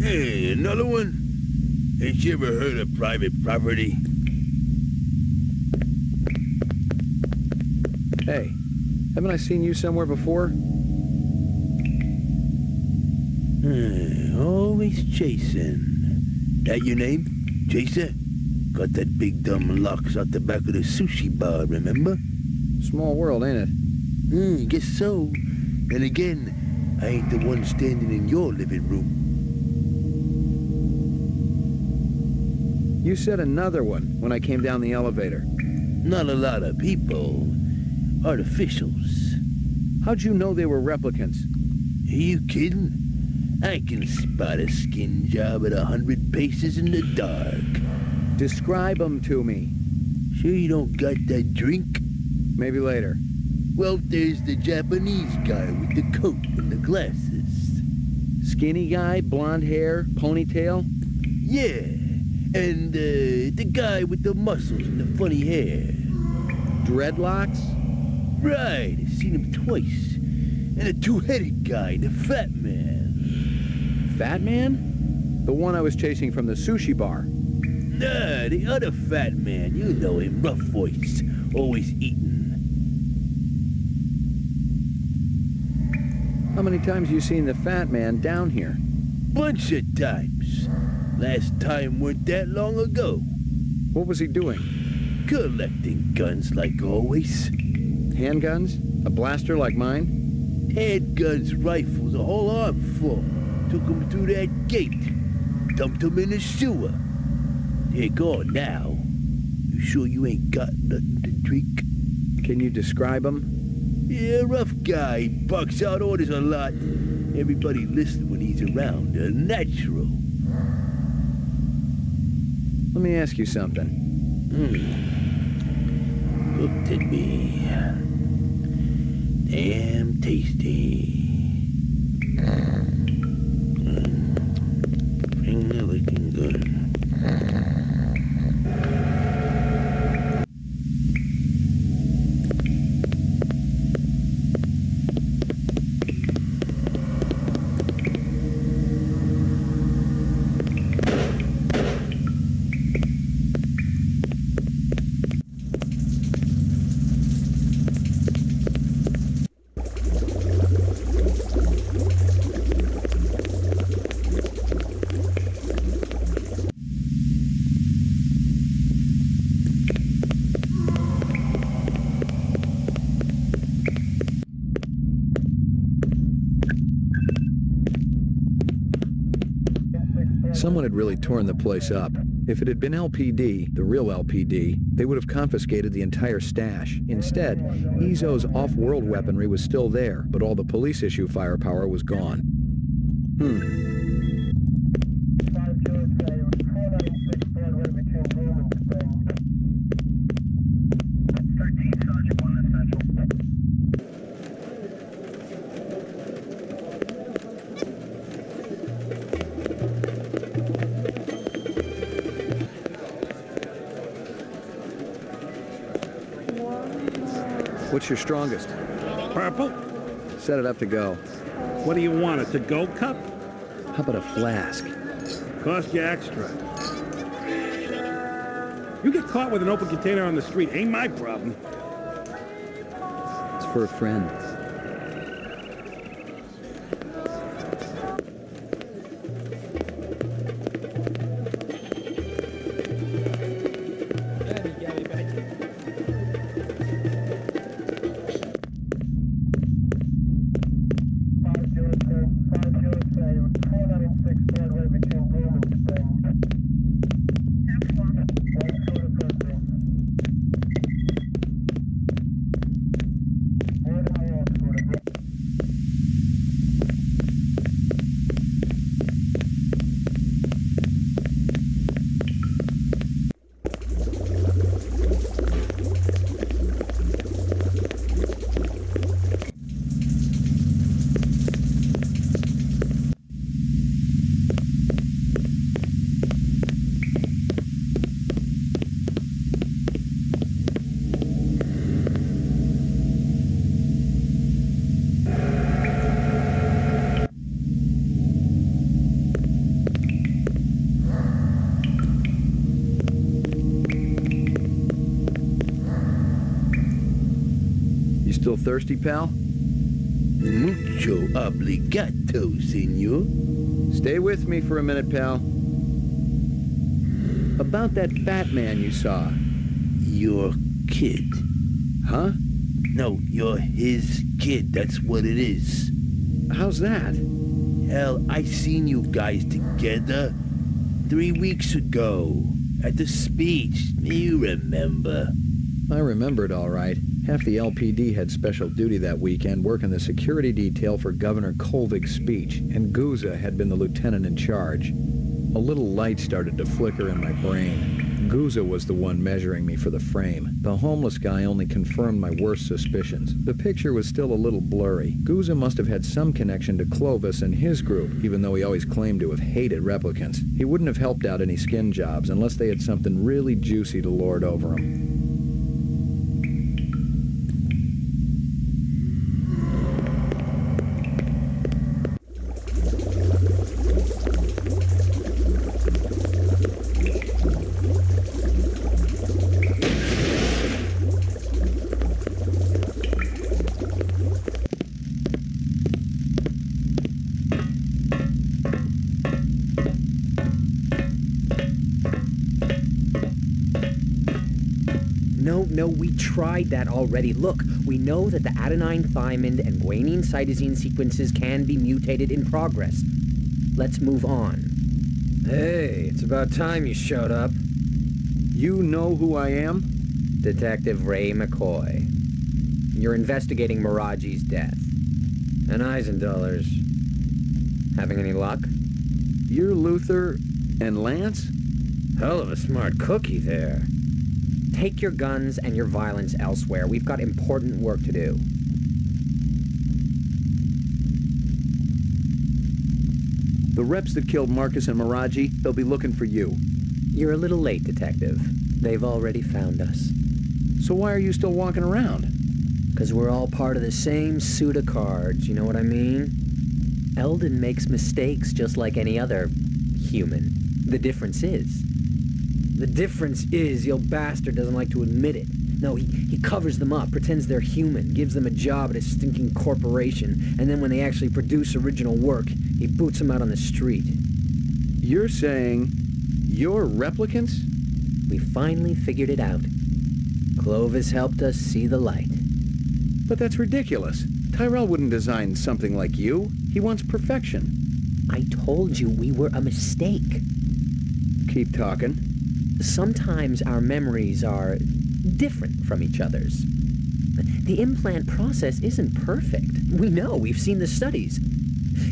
Speaker 7: Hey, another one? Ain't you ever heard of private property?
Speaker 5: Hey, haven't I seen you somewhere before?
Speaker 7: Always chasing. That your name? Chaser? Got that big dumb locks out the back of the sushi bar, remember?
Speaker 5: Small world, ain't it?
Speaker 7: Guess so. Then again, I ain't the one standing in your living room.
Speaker 5: You said another one when I came down the elevator.
Speaker 7: Not a lot of people. Artificials.
Speaker 5: How'd you know they were replicants?
Speaker 7: Are you kidding? I can spot a skin job at 100 paces in the dark.
Speaker 5: Describe them to me.
Speaker 7: Sure you don't got that drink?
Speaker 5: Maybe later.
Speaker 7: Well, there's the Japanese guy with the coat and the glasses.
Speaker 5: Skinny guy, blonde hair, ponytail?
Speaker 7: Yeah. And the guy with the muscles and the funny hair.
Speaker 5: Dreadlocks?
Speaker 7: Right, I've seen him twice. And a two-headed guy, the fat man.
Speaker 5: Fat man? The one I was chasing from the sushi bar.
Speaker 7: Nah, the other fat man. You know him, rough voice, always eating.
Speaker 5: How many times you seen the fat man down here?
Speaker 7: Bunch of times. Last time weren't that long ago.
Speaker 5: What was he doing?
Speaker 7: Collecting guns like always.
Speaker 5: Handguns? A blaster like mine?
Speaker 7: Handguns, rifles, a whole arm full. Took him through that gate. Dumped him in the sewer. They're gone now. You sure you ain't got nothing to drink?
Speaker 5: Can you describe him?
Speaker 7: Yeah, rough guy. He barks out orders a lot. Everybody listens when he's around. A natural.
Speaker 5: Let me ask you something.
Speaker 7: Looked at me. Damn tasty. Finger looking good.
Speaker 5: Someone had really torn the place up. If it had been LPD, the real LPD, they would have confiscated the entire stash. Instead, Izzo's off-world weaponry was still there, but all the police-issue firepower was gone. What's your strongest?
Speaker 4: Purple?
Speaker 5: Set it up to go.
Speaker 4: What do you want, a to-go cup?
Speaker 5: How about a flask?
Speaker 4: Cost you extra. You get caught with an open container on the street, ain't my problem.
Speaker 5: It's for a friend. Still thirsty, pal?
Speaker 7: Mucho obligato, senor.
Speaker 5: Stay with me for a minute, pal. About that fat man you saw.
Speaker 7: Your kid.
Speaker 5: Huh?
Speaker 7: No, you're his kid. That's what it is.
Speaker 5: How's that?
Speaker 7: Hell, I seen you guys together 3 weeks ago at the speech. You remember?
Speaker 5: I remember it all right. Half the LPD had special duty that weekend working the security detail for Governor Colvig's speech, and Gouza had been the lieutenant in charge. A little light started to flicker in my brain. Gouza was the one measuring me for the frame. The homeless guy only confirmed my worst suspicions. The picture was still a little blurry. Gouza must have had some connection to Clovis and his group, even though he always claimed to have hated replicants. He wouldn't have helped out any skin jobs unless they had something really juicy to lord over him.
Speaker 22: No, we tried that already. Look, we know that the adenine thymine and guanine cytosine sequences can be mutated in progress. Let's move on. Hey, it's about time you showed up.
Speaker 5: You know who I am?
Speaker 22: Detective Ray McCoy. You're investigating Miraji's death. And Eisendoller's. Having any luck?
Speaker 5: You're Luther and Lance?
Speaker 22: Hell of a smart cookie there. Take your guns and your violence elsewhere. We've got important work to do.
Speaker 5: The reps that killed Marcus and Miraji, they'll be looking for you.
Speaker 22: You're a little late, Detective. They've already found us.
Speaker 5: So why are you still walking around?
Speaker 22: Because we're all part of the same suit of cards, you know what I mean? Eldon makes mistakes just like any other human. The difference is your bastard doesn't like to admit it. No, he covers them up, pretends they're human, gives them a job at a stinking corporation, and then when they actually produce original work, he boots them out on the street.
Speaker 5: You're saying you're replicants?
Speaker 22: We finally figured it out. Clovis helped us see the light.
Speaker 5: But that's ridiculous. Tyrell wouldn't design something like you. He wants perfection.
Speaker 22: I told you we were a mistake.
Speaker 5: Keep talking.
Speaker 22: Sometimes our memories are different from each other's. The implant process isn't perfect. We know, we've seen the studies.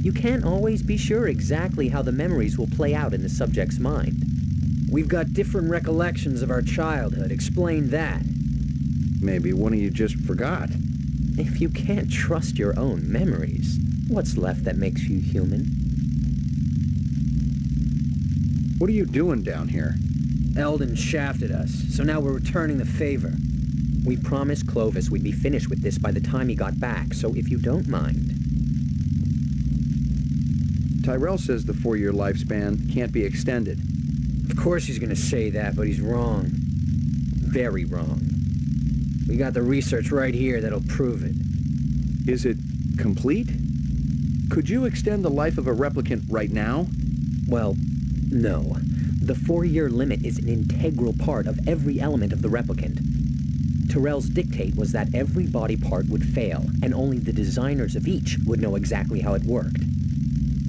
Speaker 22: You can't always be sure exactly how the memories will play out in the subject's mind. We've got different recollections of our childhood. Explain that.
Speaker 5: Maybe one of you just forgot.
Speaker 22: If you can't trust your own memories, what's left that makes you human?
Speaker 5: What are you doing down here?
Speaker 22: Eldon shafted us, so now we're returning the favor. We promised Clovis we'd be finished with this by the time he got back, so if you don't mind...
Speaker 5: Tyrell says the 4-year lifespan can't be extended.
Speaker 22: Of course he's gonna say that, but he's wrong. Very wrong. We got the research right here that'll prove it.
Speaker 5: Is it complete? Could you extend the life of a replicant right now?
Speaker 22: Well, no. The 4-year limit is an integral part of every element of the replicant. Tyrell's dictate was that every body part would fail, and only the designers of each would know exactly how it worked.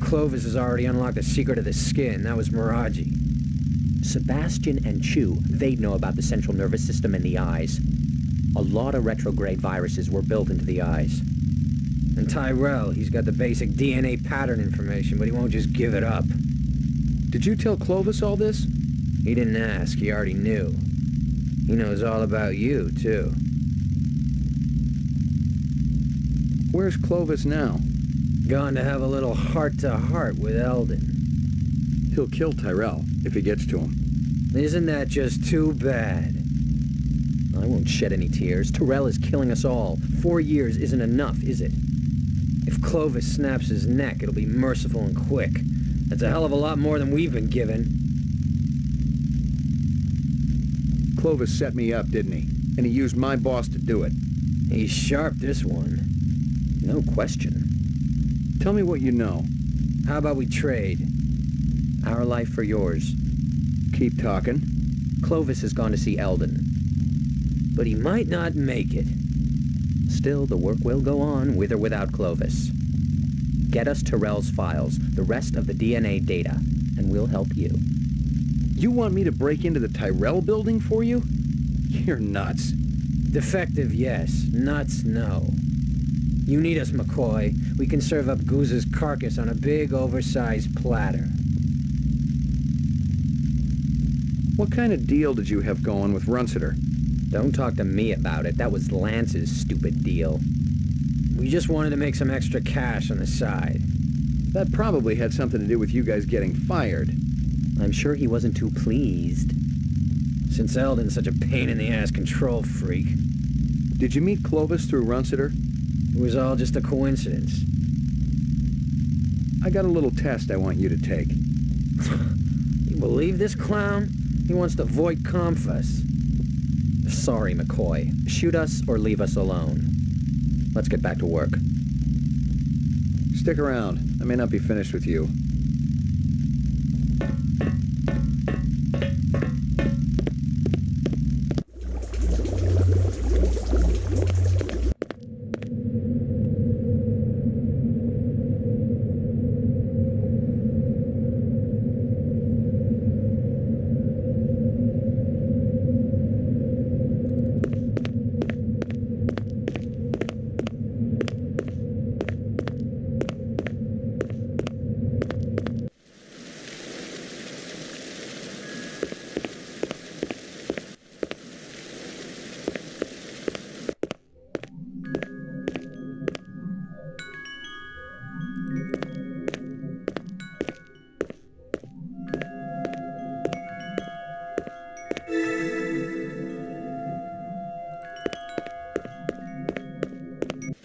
Speaker 22: Clovis has already unlocked the secret of the skin. That was Miraji. Sebastian and Chu, they'd know about the central nervous system and the eyes. A lot of retrograde viruses were built into the eyes. And Tyrell, he's got the basic DNA pattern information, but he won't just give it up.
Speaker 5: Did you tell Clovis all this?
Speaker 22: He didn't ask, he already knew. He knows all about you, too.
Speaker 5: Where's Clovis now?
Speaker 22: Gone to have a little heart-to-heart with Eldon.
Speaker 5: He'll kill Tyrell if he gets to him.
Speaker 22: Isn't that just too bad? I won't shed any tears. Tyrell is killing us all. 4 years isn't enough, is it? If Clovis snaps his neck, it'll be merciful and quick. That's a hell of a lot more than we've been given.
Speaker 5: Clovis set me up, didn't he? And he used my boss to do it.
Speaker 22: He's sharp, this one. No question.
Speaker 5: Tell me what you know.
Speaker 22: How about we trade? Our life for yours.
Speaker 5: Keep talking.
Speaker 22: Clovis has gone to see Eldon. But he might not make it. Still, the work will go on, with or without Clovis. Get us Tyrell's files, the rest of the DNA data, and we'll help you.
Speaker 5: You want me to break into the Tyrell building for you? You're nuts.
Speaker 22: Defective, yes. Nuts, no. You need us, McCoy. We can serve up Goose's carcass on a big, oversized platter.
Speaker 5: What kind of deal did you have going with Runciter?
Speaker 22: Don't talk to me about it. That was Lance's stupid deal. We just wanted to make some extra cash on the side.
Speaker 5: That probably had something to do with you guys getting fired.
Speaker 22: I'm sure he wasn't too pleased. Since Eldon's such a pain-in-the-ass control freak.
Speaker 5: Did you meet Clovis through Runciter?
Speaker 22: It was all just a coincidence.
Speaker 5: I got a little test I want you to take.
Speaker 22: You believe this clown? He wants to void Confus. Sorry, McCoy. Shoot us or leave us alone. Let's get back to work.
Speaker 5: Stick around. I may not be finished with you.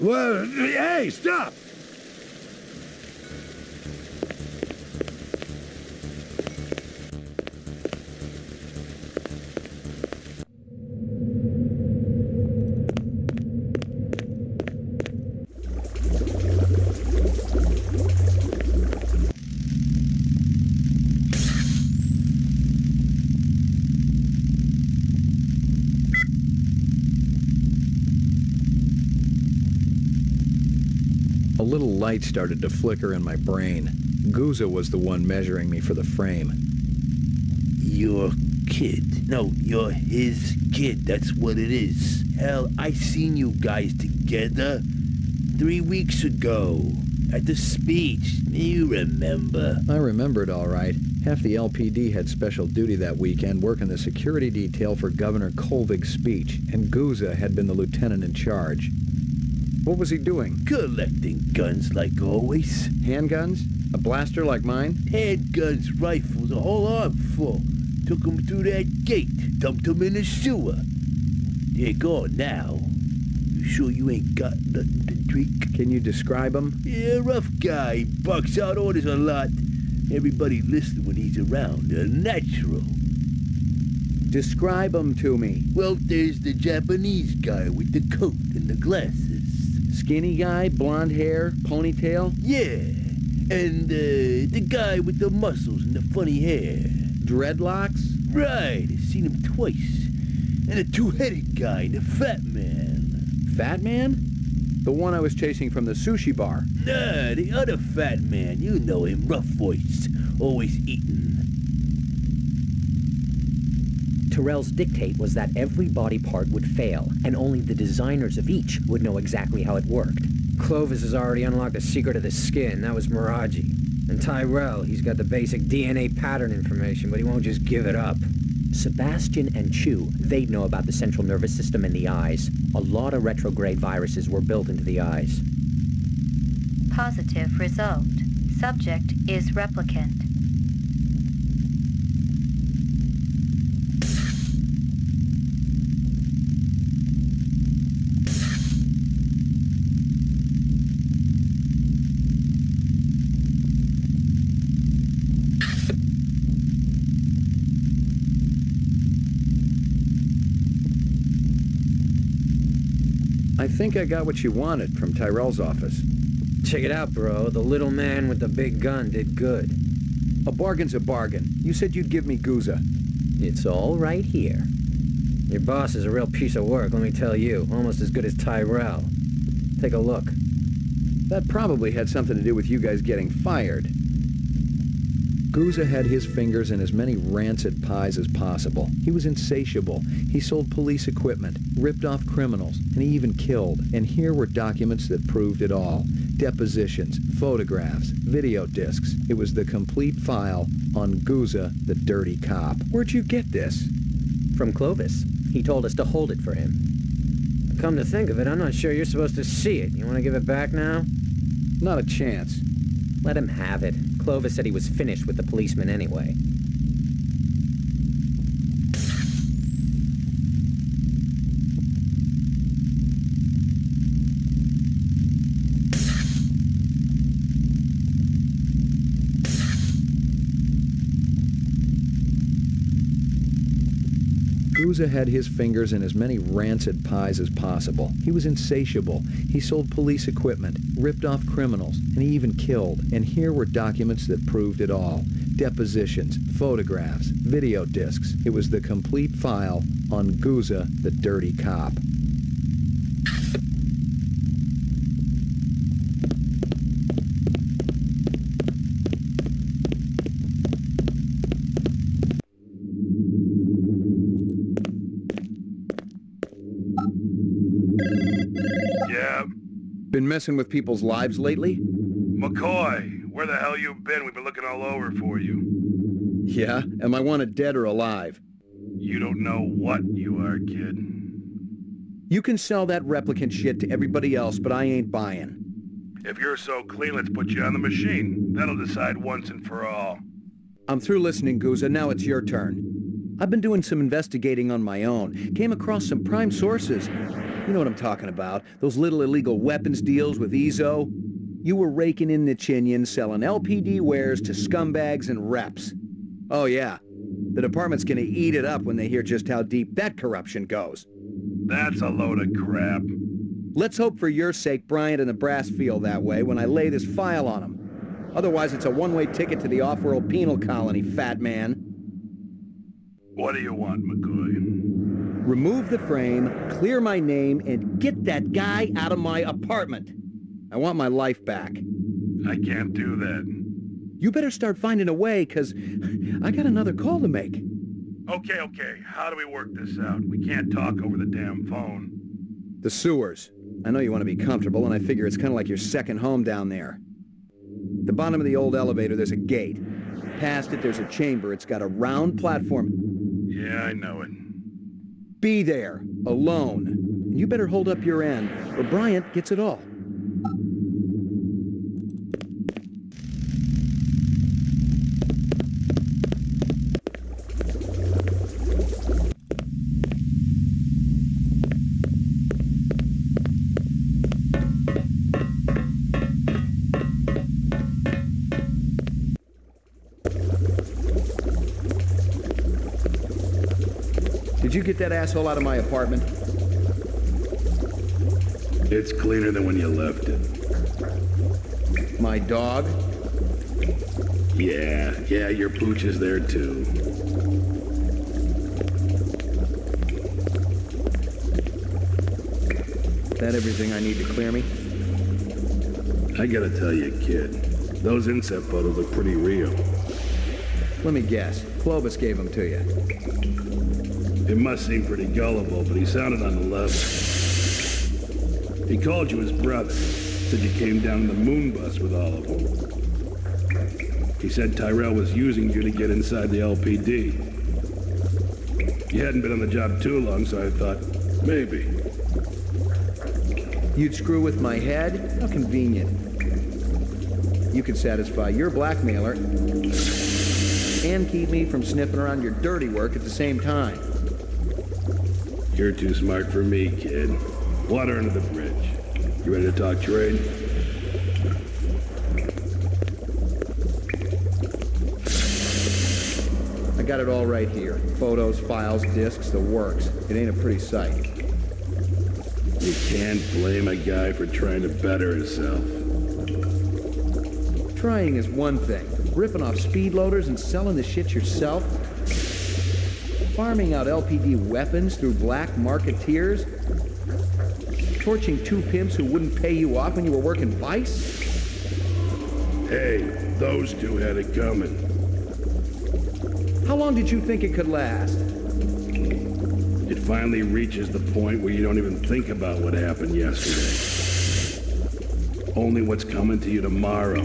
Speaker 4: Well, hey, stop!
Speaker 5: A little light started to flicker in my brain. Guza was the one measuring me for the frame.
Speaker 7: Your kid. No, you're his kid. That's what it is. Hell, I seen you guys together 3 weeks ago at the speech. You remember?
Speaker 5: I remembered all right. Half the LPD had special duty that weekend working the security detail for Governor Kolvig's speech, and Guza had been the lieutenant in charge. What was he doing?
Speaker 7: Collecting guns like always.
Speaker 5: Handguns? A blaster like mine?
Speaker 7: Handguns, rifles, a whole arm full. Took 'em through that gate, dumped 'em in the sewer. They're gone now. You sure you ain't got nothing to drink?
Speaker 5: Can you describe him?
Speaker 7: Yeah, rough guy. Bucks out orders a lot. Everybody listens when he's around. A natural.
Speaker 5: Describe him to me.
Speaker 7: Well, there's the Japanese guy with the coat and the glasses.
Speaker 5: Skinny guy, blonde hair, ponytail?
Speaker 7: Yeah. And the guy with the muscles and the funny hair.
Speaker 5: Dreadlocks?
Speaker 7: Right. I've seen him twice. And a two-headed guy and a fat man.
Speaker 5: Fat man? The one I was chasing from the sushi bar.
Speaker 7: Nah, the other fat man. You know him, rough voice. Always eating.
Speaker 22: Terrell's dictate was that every body part would fail, and only the designers of each would know exactly how it worked. Clovis has already unlocked the secret of the skin. That was Miraji. And Tyrell, he's got the basic DNA pattern information, but he won't just give it up. Sebastian and Chu, they'd know about the central nervous system and the eyes. A lot of retrograde viruses were built into the eyes.
Speaker 14: Positive result. Subject is replicant.
Speaker 5: I think I got what you wanted from Tyrell's office.
Speaker 22: Check it out, bro. The little man with the big gun did good.
Speaker 5: A bargain's a bargain. You said you'd give me Guza.
Speaker 22: It's all right here. Your boss is a real piece of work, let me tell you. Almost as good as Tyrell. Take a look.
Speaker 5: That probably had something to do with you guys getting fired. Guza had his fingers in as many rancid pies as possible. He was insatiable. He sold police equipment, ripped off criminals, and he even killed. And here were documents that proved it all. Depositions, photographs, video discs. It was the complete file on Guza, the dirty cop. Where'd you get this?
Speaker 22: From Clovis. He told us to hold it for him. Come to think of it, I'm not sure you're supposed to see it. You want to give it back now?
Speaker 5: Not a chance.
Speaker 22: Let him have it. Clovis said he was finished with the policeman anyway.
Speaker 5: Guza had his fingers in as many rancid pies as possible. He was insatiable. He sold police equipment, ripped off criminals, and he even killed. And here were documents that proved it all. Depositions, photographs, video discs. It was the complete file on Guza, the dirty cop. Been messing with people's lives lately?
Speaker 4: McCoy, where the hell you been? We've been looking all over for you.
Speaker 5: Yeah? Am I wanted dead or alive?
Speaker 4: You don't know what you are, kid.
Speaker 5: You can sell that replicant shit to everybody else, but I ain't buying.
Speaker 4: If you're so clean, let's put you on the machine. That'll decide once and for all.
Speaker 5: I'm through listening, Guza. Now it's your turn. I've been doing some investigating on my own. Came across some prime sources. You know what I'm talking about. Those little illegal weapons deals with Ezo. You were raking in the chinion, selling LPD wares to scumbags and reps. Oh yeah. The department's gonna eat it up when they hear just how deep that corruption goes.
Speaker 4: That's a load of crap.
Speaker 5: Let's hope for your sake Bryant and the brass feel that way when I lay this file on them. Otherwise it's a one-way ticket to the off-world penal colony, fat man.
Speaker 4: What do you want, McCoy?
Speaker 5: Remove the frame, clear my name, and get that guy out of my apartment. I want my life back.
Speaker 4: I can't do that.
Speaker 5: You better start finding a way, 'cause I got another call to make.
Speaker 4: Okay. How do we work this out? We can't talk over the damn phone.
Speaker 5: The sewers. I know you want to be comfortable, and I figure it's kind of like your second home down there. The bottom of the old elevator, there's a gate. Past it, there's a chamber. It's got a round platform.
Speaker 4: Yeah, I know it.
Speaker 5: Be there, alone. And you better hold up your end, or Bryant gets it all. Did you get that asshole out of my apartment?
Speaker 4: It's cleaner than when you left it.
Speaker 5: My dog?
Speaker 4: Yeah, your pooch is there too.
Speaker 5: That everything I need to clear me?
Speaker 4: I gotta tell you, kid, those inset photos look pretty real.
Speaker 5: Let me guess. Clovis gave them to you.
Speaker 4: It must seem pretty gullible, but he sounded on the level. He called you his brother. Said you came down in the moon bus with all of them. He said Tyrell was using you to get inside the LPD. You hadn't been on the job too long, so I thought, maybe.
Speaker 5: You'd screw with my head? How convenient. You could satisfy your blackmailer and keep me from sniffing around your dirty work at the same time.
Speaker 4: You're too smart for me, kid. Water under the bridge. You ready to talk trade?
Speaker 5: I got it all right here. Photos, files, discs, the works. It ain't a pretty sight.
Speaker 4: You can't blame a guy for trying to better himself.
Speaker 5: Trying is one thing. Ripping off speed loaders and selling the shit yourself? Farming out LPD weapons through black marketeers? Torching two pimps who wouldn't pay you off when you were working Vice?
Speaker 4: Hey, those two had it coming.
Speaker 5: How long did you think it could last?
Speaker 4: It finally reaches the point where you don't even think about what happened yesterday. Only what's coming to you tomorrow.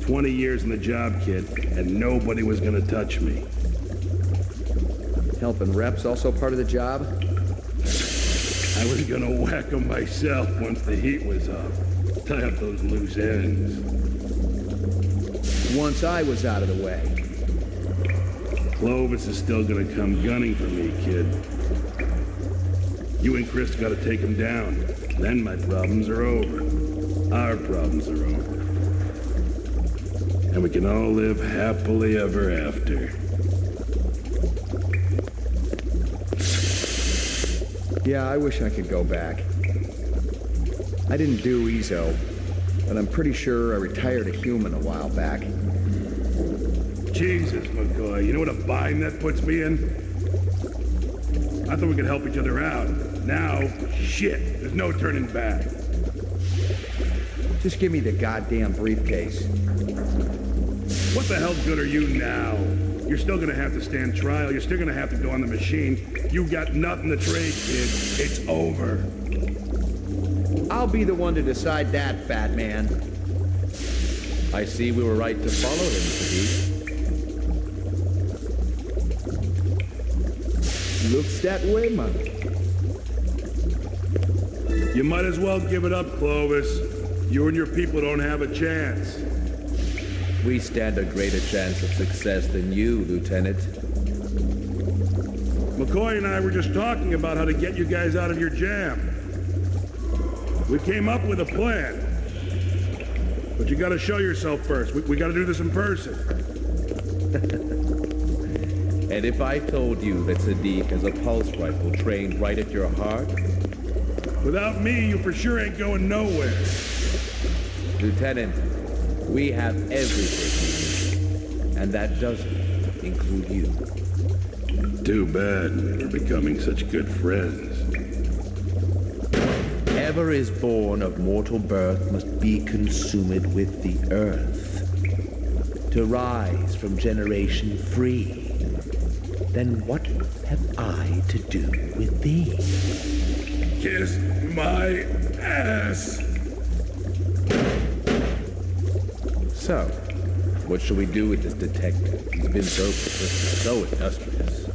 Speaker 4: 20 years in the job, kid, and nobody was gonna touch me.
Speaker 5: Helping reps also part of the job?
Speaker 4: I was gonna whack them myself once the heat was off. Tie up those loose ends.
Speaker 5: Once I was out of the way.
Speaker 4: Clovis is still gonna come gunning for me, kid. You and Chris gotta take him down. Then my problems are over. Our problems are over. And we can all live happily ever after.
Speaker 5: Yeah, I wish I could go back. I didn't do EZO, but I'm pretty sure I retired a human a while back.
Speaker 4: Jesus, McCoy, you know what a bind that puts me in? I thought we could help each other out. Now, shit, there's no turning back.
Speaker 5: Just give me the goddamn briefcase.
Speaker 4: What the hell good are you now? You're still gonna have to stand trial. You're still gonna have to go on the machine. You got nothing to trade, kid. It's over.
Speaker 5: I'll be the one to decide that, fat man.
Speaker 23: I see we were right to follow him, Sadiq.
Speaker 5: Looks that way, man.
Speaker 4: You might as well give it up, Clovis. You and your people don't have a chance.
Speaker 23: We stand a greater chance of success than you, Lieutenant.
Speaker 4: McCoy and I were just talking about how to get you guys out of your jam. We came up with a plan. But you gotta show yourself first. We gotta do this in person.
Speaker 23: And if I told you that Sadiq has a pulse rifle trained right at your heart?
Speaker 4: Without me, you for sure ain't going nowhere.
Speaker 23: Lieutenant, we have everything, and that doesn't include you.
Speaker 4: Too bad we're becoming such good friends.
Speaker 23: Whatever is born of mortal birth must be consumed with the earth, to rise from generation free. Then what have I to do with thee?
Speaker 4: Kiss my ass!
Speaker 23: So, what shall we do with this detective? He's been so persistent, so industrious.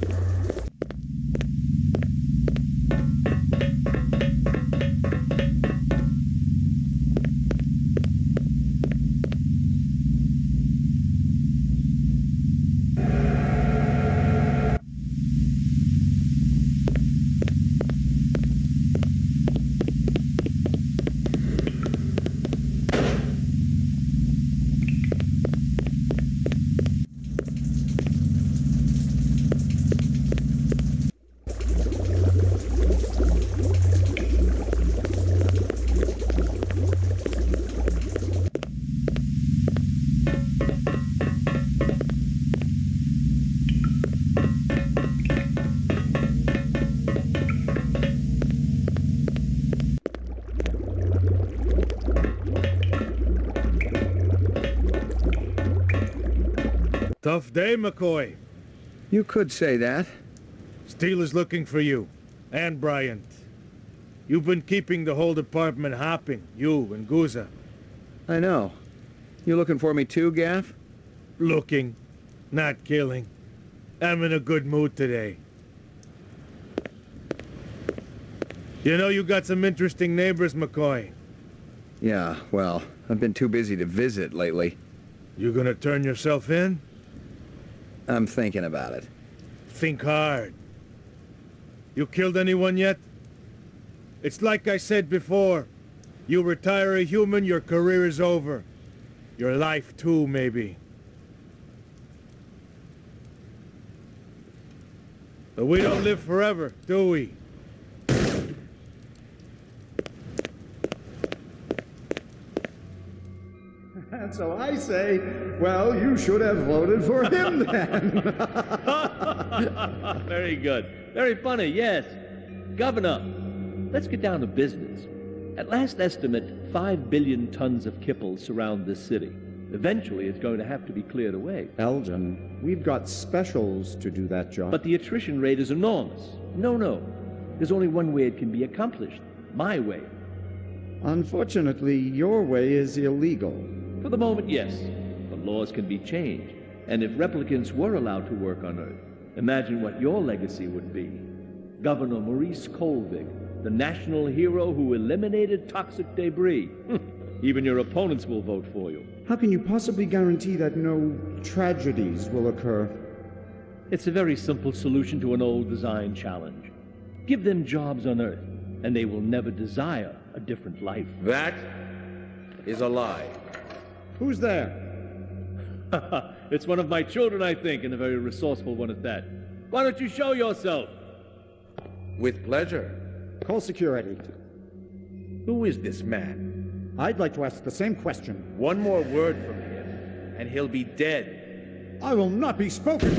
Speaker 2: Tough day, McCoy.
Speaker 5: You could say that.
Speaker 2: Steele is looking for you. And Bryant. You've been keeping the whole department hopping, you and Guza.
Speaker 5: I know. You looking for me too, Gaff?
Speaker 2: Looking, not killing. I'm in a good mood today. You know, you got some interesting neighbors, McCoy.
Speaker 5: Yeah, well, I've been too busy to visit lately.
Speaker 2: You gonna turn yourself in?
Speaker 5: I'm thinking about it.
Speaker 2: Think hard. You killed anyone yet? It's like I said before. You retire a human, your career is over. Your life too, maybe. But we don't live forever, do we?
Speaker 13: And so I say, well, you should have voted for him then.
Speaker 19: Very good. Very funny, yes. Governor, let's get down to business. At last estimate, 5 billion tons of kipple surround this city. Eventually, it's going to have to be cleared away.
Speaker 13: Elgin, we've got specials to do that job.
Speaker 19: But the attrition rate is enormous. No. There's only one way it can be accomplished. My way.
Speaker 13: Unfortunately, your way is illegal.
Speaker 19: For the moment, yes. But laws can be changed. And if replicants were allowed to work on Earth, imagine what your legacy would be. Governor Maurice Colvig, the national hero who eliminated toxic debris. Even your opponents will vote for you.
Speaker 13: How can you possibly guarantee that no tragedies will occur?
Speaker 19: It's a very simple solution to an old design challenge. Give them jobs on Earth, and they will never desire a different life.
Speaker 23: That is a lie.
Speaker 13: Who's there?
Speaker 19: It's one of my children, I think, and a very resourceful one at that. Why don't you show yourself?
Speaker 23: With pleasure.
Speaker 13: Call security.
Speaker 23: Who is this man?
Speaker 13: I'd like to ask the same question.
Speaker 23: One more word from him, and he'll be dead.
Speaker 13: I will not be spoken.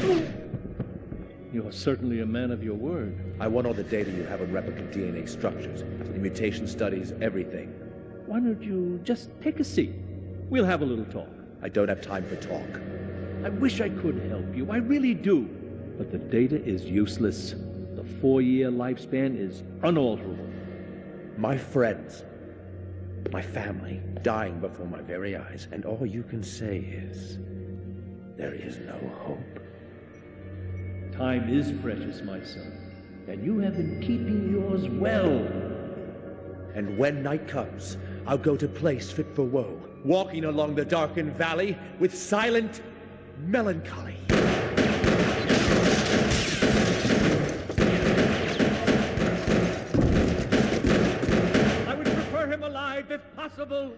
Speaker 19: You're certainly a man of your word.
Speaker 23: I want all the data you have on replicant DNA structures, the mutation studies, everything.
Speaker 19: Why don't you just take a seat? We'll have a little talk.
Speaker 23: I don't have time for talk.
Speaker 19: I wish I could help you. I really do. But the data is useless. The 4-year lifespan is unalterable.
Speaker 23: My friends, my family, dying before my very eyes, and all you can say is, there is no hope.
Speaker 19: Time is precious, my son, and you have been keeping yours well.
Speaker 23: And when night comes, I'll go to place fit for woe, walking along the darkened valley with silent melancholy.
Speaker 19: I would prefer him alive if possible.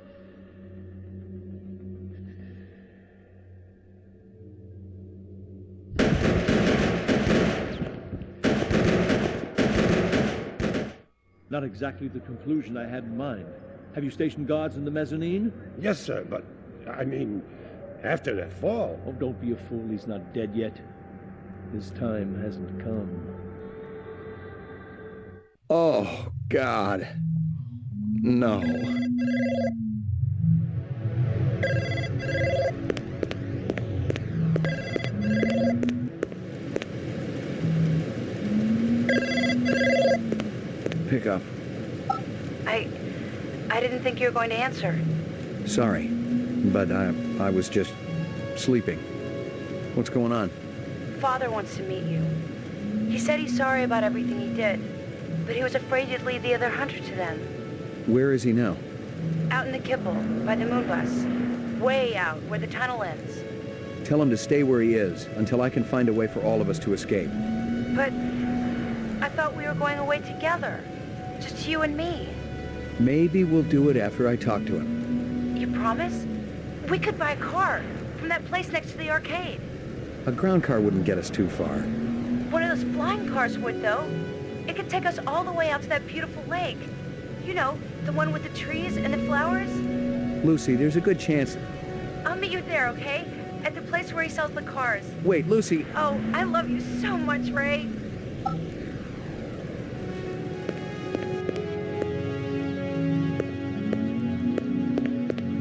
Speaker 19: Not exactly the conclusion I had in mind. Have you stationed guards in the mezzanine?
Speaker 16: Yes, sir, but, I mean, after that fall...
Speaker 19: Oh, don't be a fool. He's not dead yet. His time hasn't come.
Speaker 5: Oh, God. No. Pick up.
Speaker 14: I didn't think you were going to answer.
Speaker 5: Sorry, but I was just sleeping. What's going on?
Speaker 14: Father wants to meet you. He said he's sorry about everything he did, but he was afraid you'd lead the other hunter to them.
Speaker 5: Where is he now?
Speaker 14: Out in the kibble, by the moon bus. Way out, where the tunnel ends.
Speaker 5: Tell him to stay where he is until I can find a way for all of us to escape.
Speaker 14: But I thought we were going away together. Just you and me.
Speaker 5: Maybe we'll do it after I talk to him.
Speaker 14: You promise? We could buy a car from that place next to the arcade.
Speaker 5: A ground car wouldn't get us too far.
Speaker 14: One of those flying cars would, though. It could take us all the way out to that beautiful lake. You know, the one with the trees and the flowers.
Speaker 5: Lucy, there's a good chance...
Speaker 14: I'll meet you there, okay? At the place where he sells the cars.
Speaker 5: Wait, Lucy...
Speaker 14: Oh, I love you so much, Ray.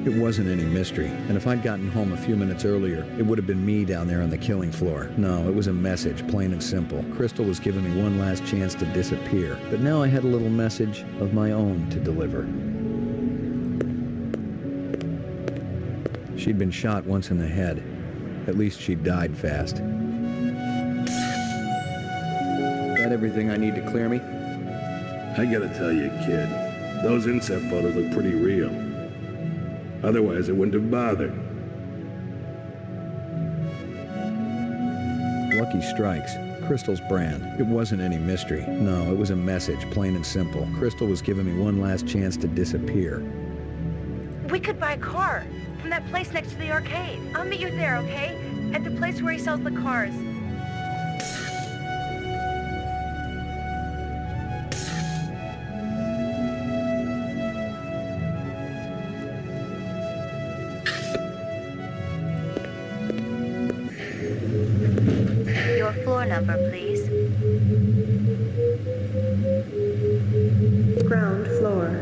Speaker 5: It wasn't any mystery, and if I'd gotten home a few minutes earlier, it would have been me down there on the killing floor. No, it was a message, plain and simple. Crystal was giving me one last chance to disappear, but now I had a little message of my own to deliver. She'd been shot once in the head. At least she died fast. That everything I need to clear me?
Speaker 4: I gotta tell you, kid, those inset photos look pretty real. Otherwise, I wouldn't have bothered.
Speaker 5: Lucky Strikes. Crystal's brand. It wasn't any mystery. No, it was a message, plain and simple. Crystal was giving me one last chance to disappear.
Speaker 14: We could buy a car from that place next to the arcade. I'll meet you there, okay? At the place where he sells the cars. Your floor number, please.
Speaker 9: Ground floor.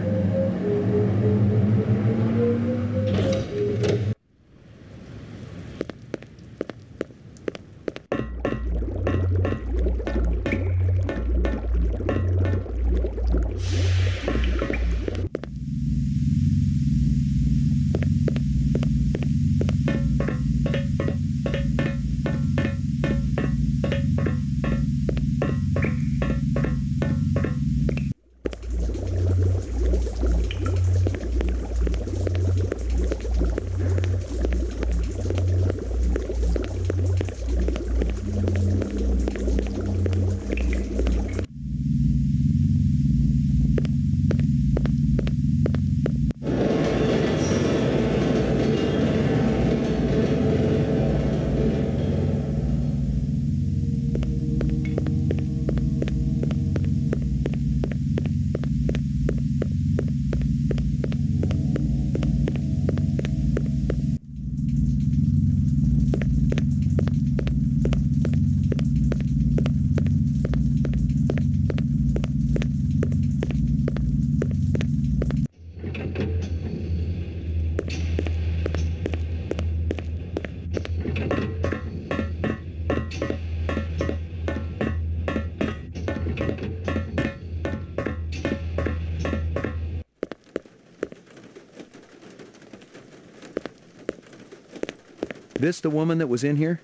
Speaker 5: This the woman that was in here?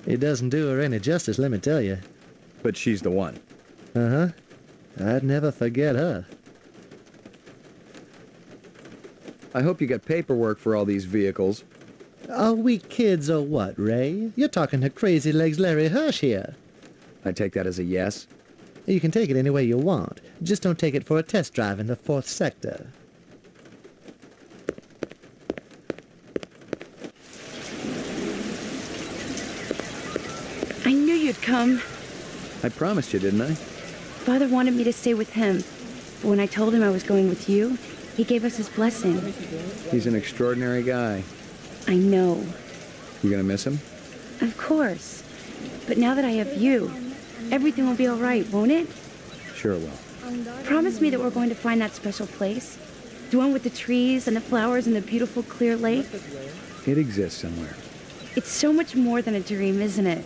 Speaker 1: It doesn't do her any justice, let me tell you.
Speaker 5: But she's the one.
Speaker 1: Uh-huh. I'd never forget her.
Speaker 5: I hope you got paperwork for all these vehicles.
Speaker 1: Are we kids or what, Ray? You're talking to Crazy Legs Larry Hirsch here.
Speaker 5: I take that as a yes.
Speaker 1: You can take it any way you want. Just don't take it for a test drive in the 4th sector.
Speaker 11: I knew you'd come.
Speaker 5: I promised you, didn't I?
Speaker 11: Father wanted me to stay with him. But when I told him I was going with you, he gave us his blessing.
Speaker 5: He's an extraordinary guy.
Speaker 11: I know.
Speaker 5: You gonna miss him?
Speaker 11: Of course. But now that I have you, everything will be all right, won't it?
Speaker 5: Sure will.
Speaker 11: Promise me that we're going to find that special place. The one with the trees and the flowers and the beautiful clear lake.
Speaker 5: It exists somewhere.
Speaker 11: It's so much more than a dream, isn't it?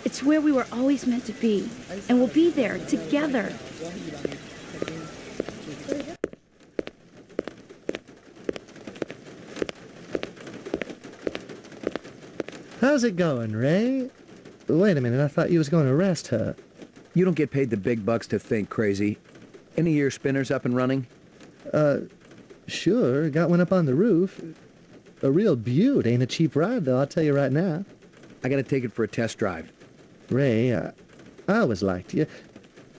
Speaker 11: It's where we were always meant to be. And we'll be there, together.
Speaker 1: How's it going, Ray? Wait a minute, I thought you was going to arrest her.
Speaker 5: You don't get paid the big bucks to think, Crazy. Any of your spinners up and running?
Speaker 1: Sure. Got one up on the roof. A real beaut. Ain't a cheap ride, though, I'll tell you right now.
Speaker 5: I gotta take it for a test drive.
Speaker 1: Ray, I always liked you.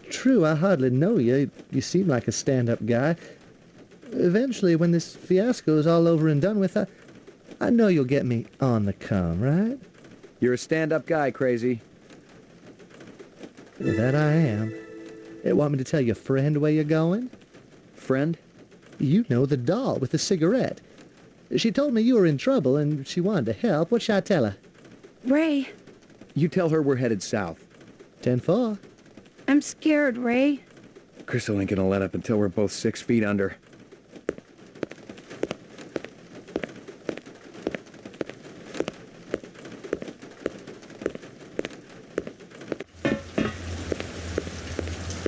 Speaker 1: True, I hardly know you. You seem like a stand-up guy. Eventually, when this fiasco's all over and done with, I know you'll get me on the come, right?
Speaker 5: You're a stand-up guy, Crazy.
Speaker 1: That I am. Want me to tell your friend where you're going?
Speaker 5: Friend?
Speaker 1: You know, the doll with the cigarette. She told me you were in trouble and she wanted to help. What should I tell her?
Speaker 11: Ray.
Speaker 5: You tell her we're headed south.
Speaker 1: 10-4.
Speaker 11: I'm scared, Ray.
Speaker 5: Crystal ain't gonna let up until we're both 6 feet under.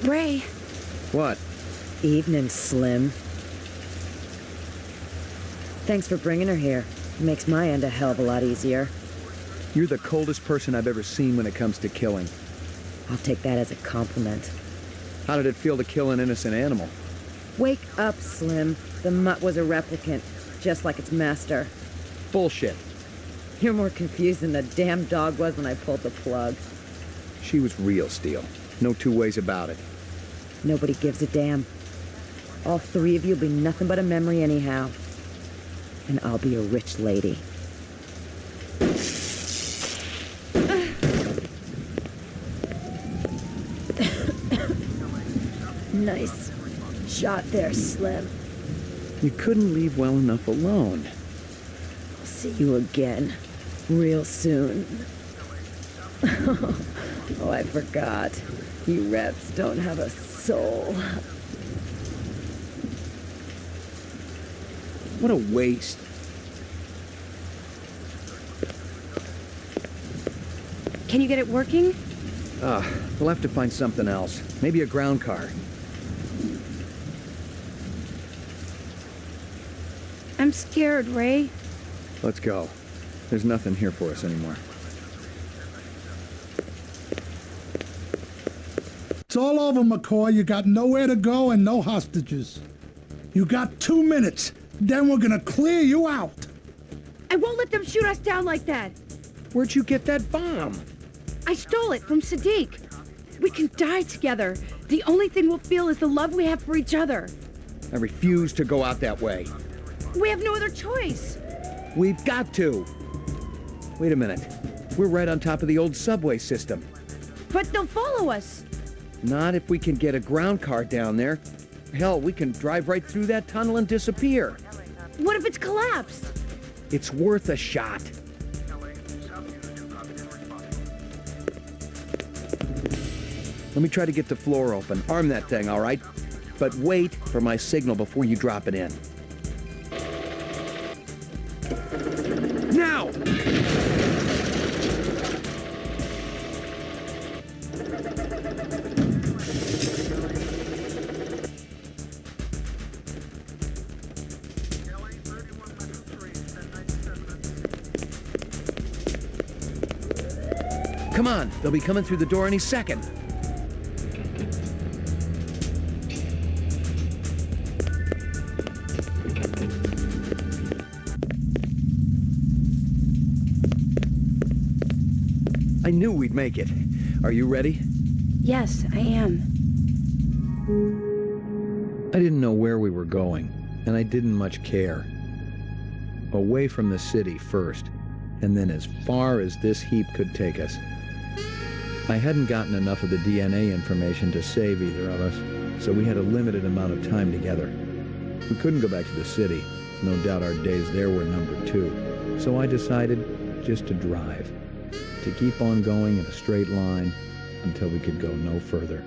Speaker 11: Ray.
Speaker 5: What?
Speaker 6: Evening, Slim. Thanks for bringing her here. It makes my end a hell of a lot easier.
Speaker 5: You're the coldest person I've ever seen when it comes to killing.
Speaker 6: I'll take that as a compliment.
Speaker 5: How did it feel to kill an innocent animal?
Speaker 6: Wake up, Slim. The mutt was a replicant, just like its master.
Speaker 5: Bullshit.
Speaker 6: You're more confused than the damn dog was when I pulled the plug.
Speaker 5: She was real, Steele. No two ways about it.
Speaker 6: Nobody gives a damn. All three of you will be nothing but a memory anyhow. And I'll be a rich lady. Nice shot there, Slim.
Speaker 5: You couldn't leave well enough alone.
Speaker 6: I'll see you again, real soon. Oh, I forgot. You reps don't have a soul.
Speaker 5: What a waste.
Speaker 11: Can you get it working?
Speaker 5: We'll have to find something else. Maybe a ground car.
Speaker 11: I'm scared, Ray.
Speaker 5: Let's go. There's nothing here for us anymore.
Speaker 15: It's all over, McCoy. You got nowhere to go and no hostages. You got 2 minutes. Then we're gonna clear you out.
Speaker 11: I won't let them shoot us down like that.
Speaker 5: Where'd you get that bomb?
Speaker 11: I stole it from Sadiq. We can die together. The only thing we'll feel is the love we have for each other.
Speaker 5: I refuse to go out that way.
Speaker 11: We have no other choice.
Speaker 5: We've got to. Wait a minute. We're right on top of the old subway system.
Speaker 11: But they'll follow us.
Speaker 5: Not if we can get a ground car down there. Hell, we can drive right through that tunnel and disappear.
Speaker 11: What if it's collapsed?
Speaker 5: It's worth a shot. Let me try to get the floor open. Arm that thing, all right? But wait for my signal before you drop it in. Now! Come on, they'll be coming through the door any second. I knew we'd make it. Are you ready?
Speaker 11: Yes, I am.
Speaker 5: I didn't know where we were going, and I didn't much care. Away from the city first, and then as far as this heap could take us. I hadn't gotten enough of the DNA information to save either of us, so we had a limited amount of time together. We couldn't go back to the city. No doubt our days there were numbered too. So I decided just to drive, to keep on going in a straight line until we could go no further.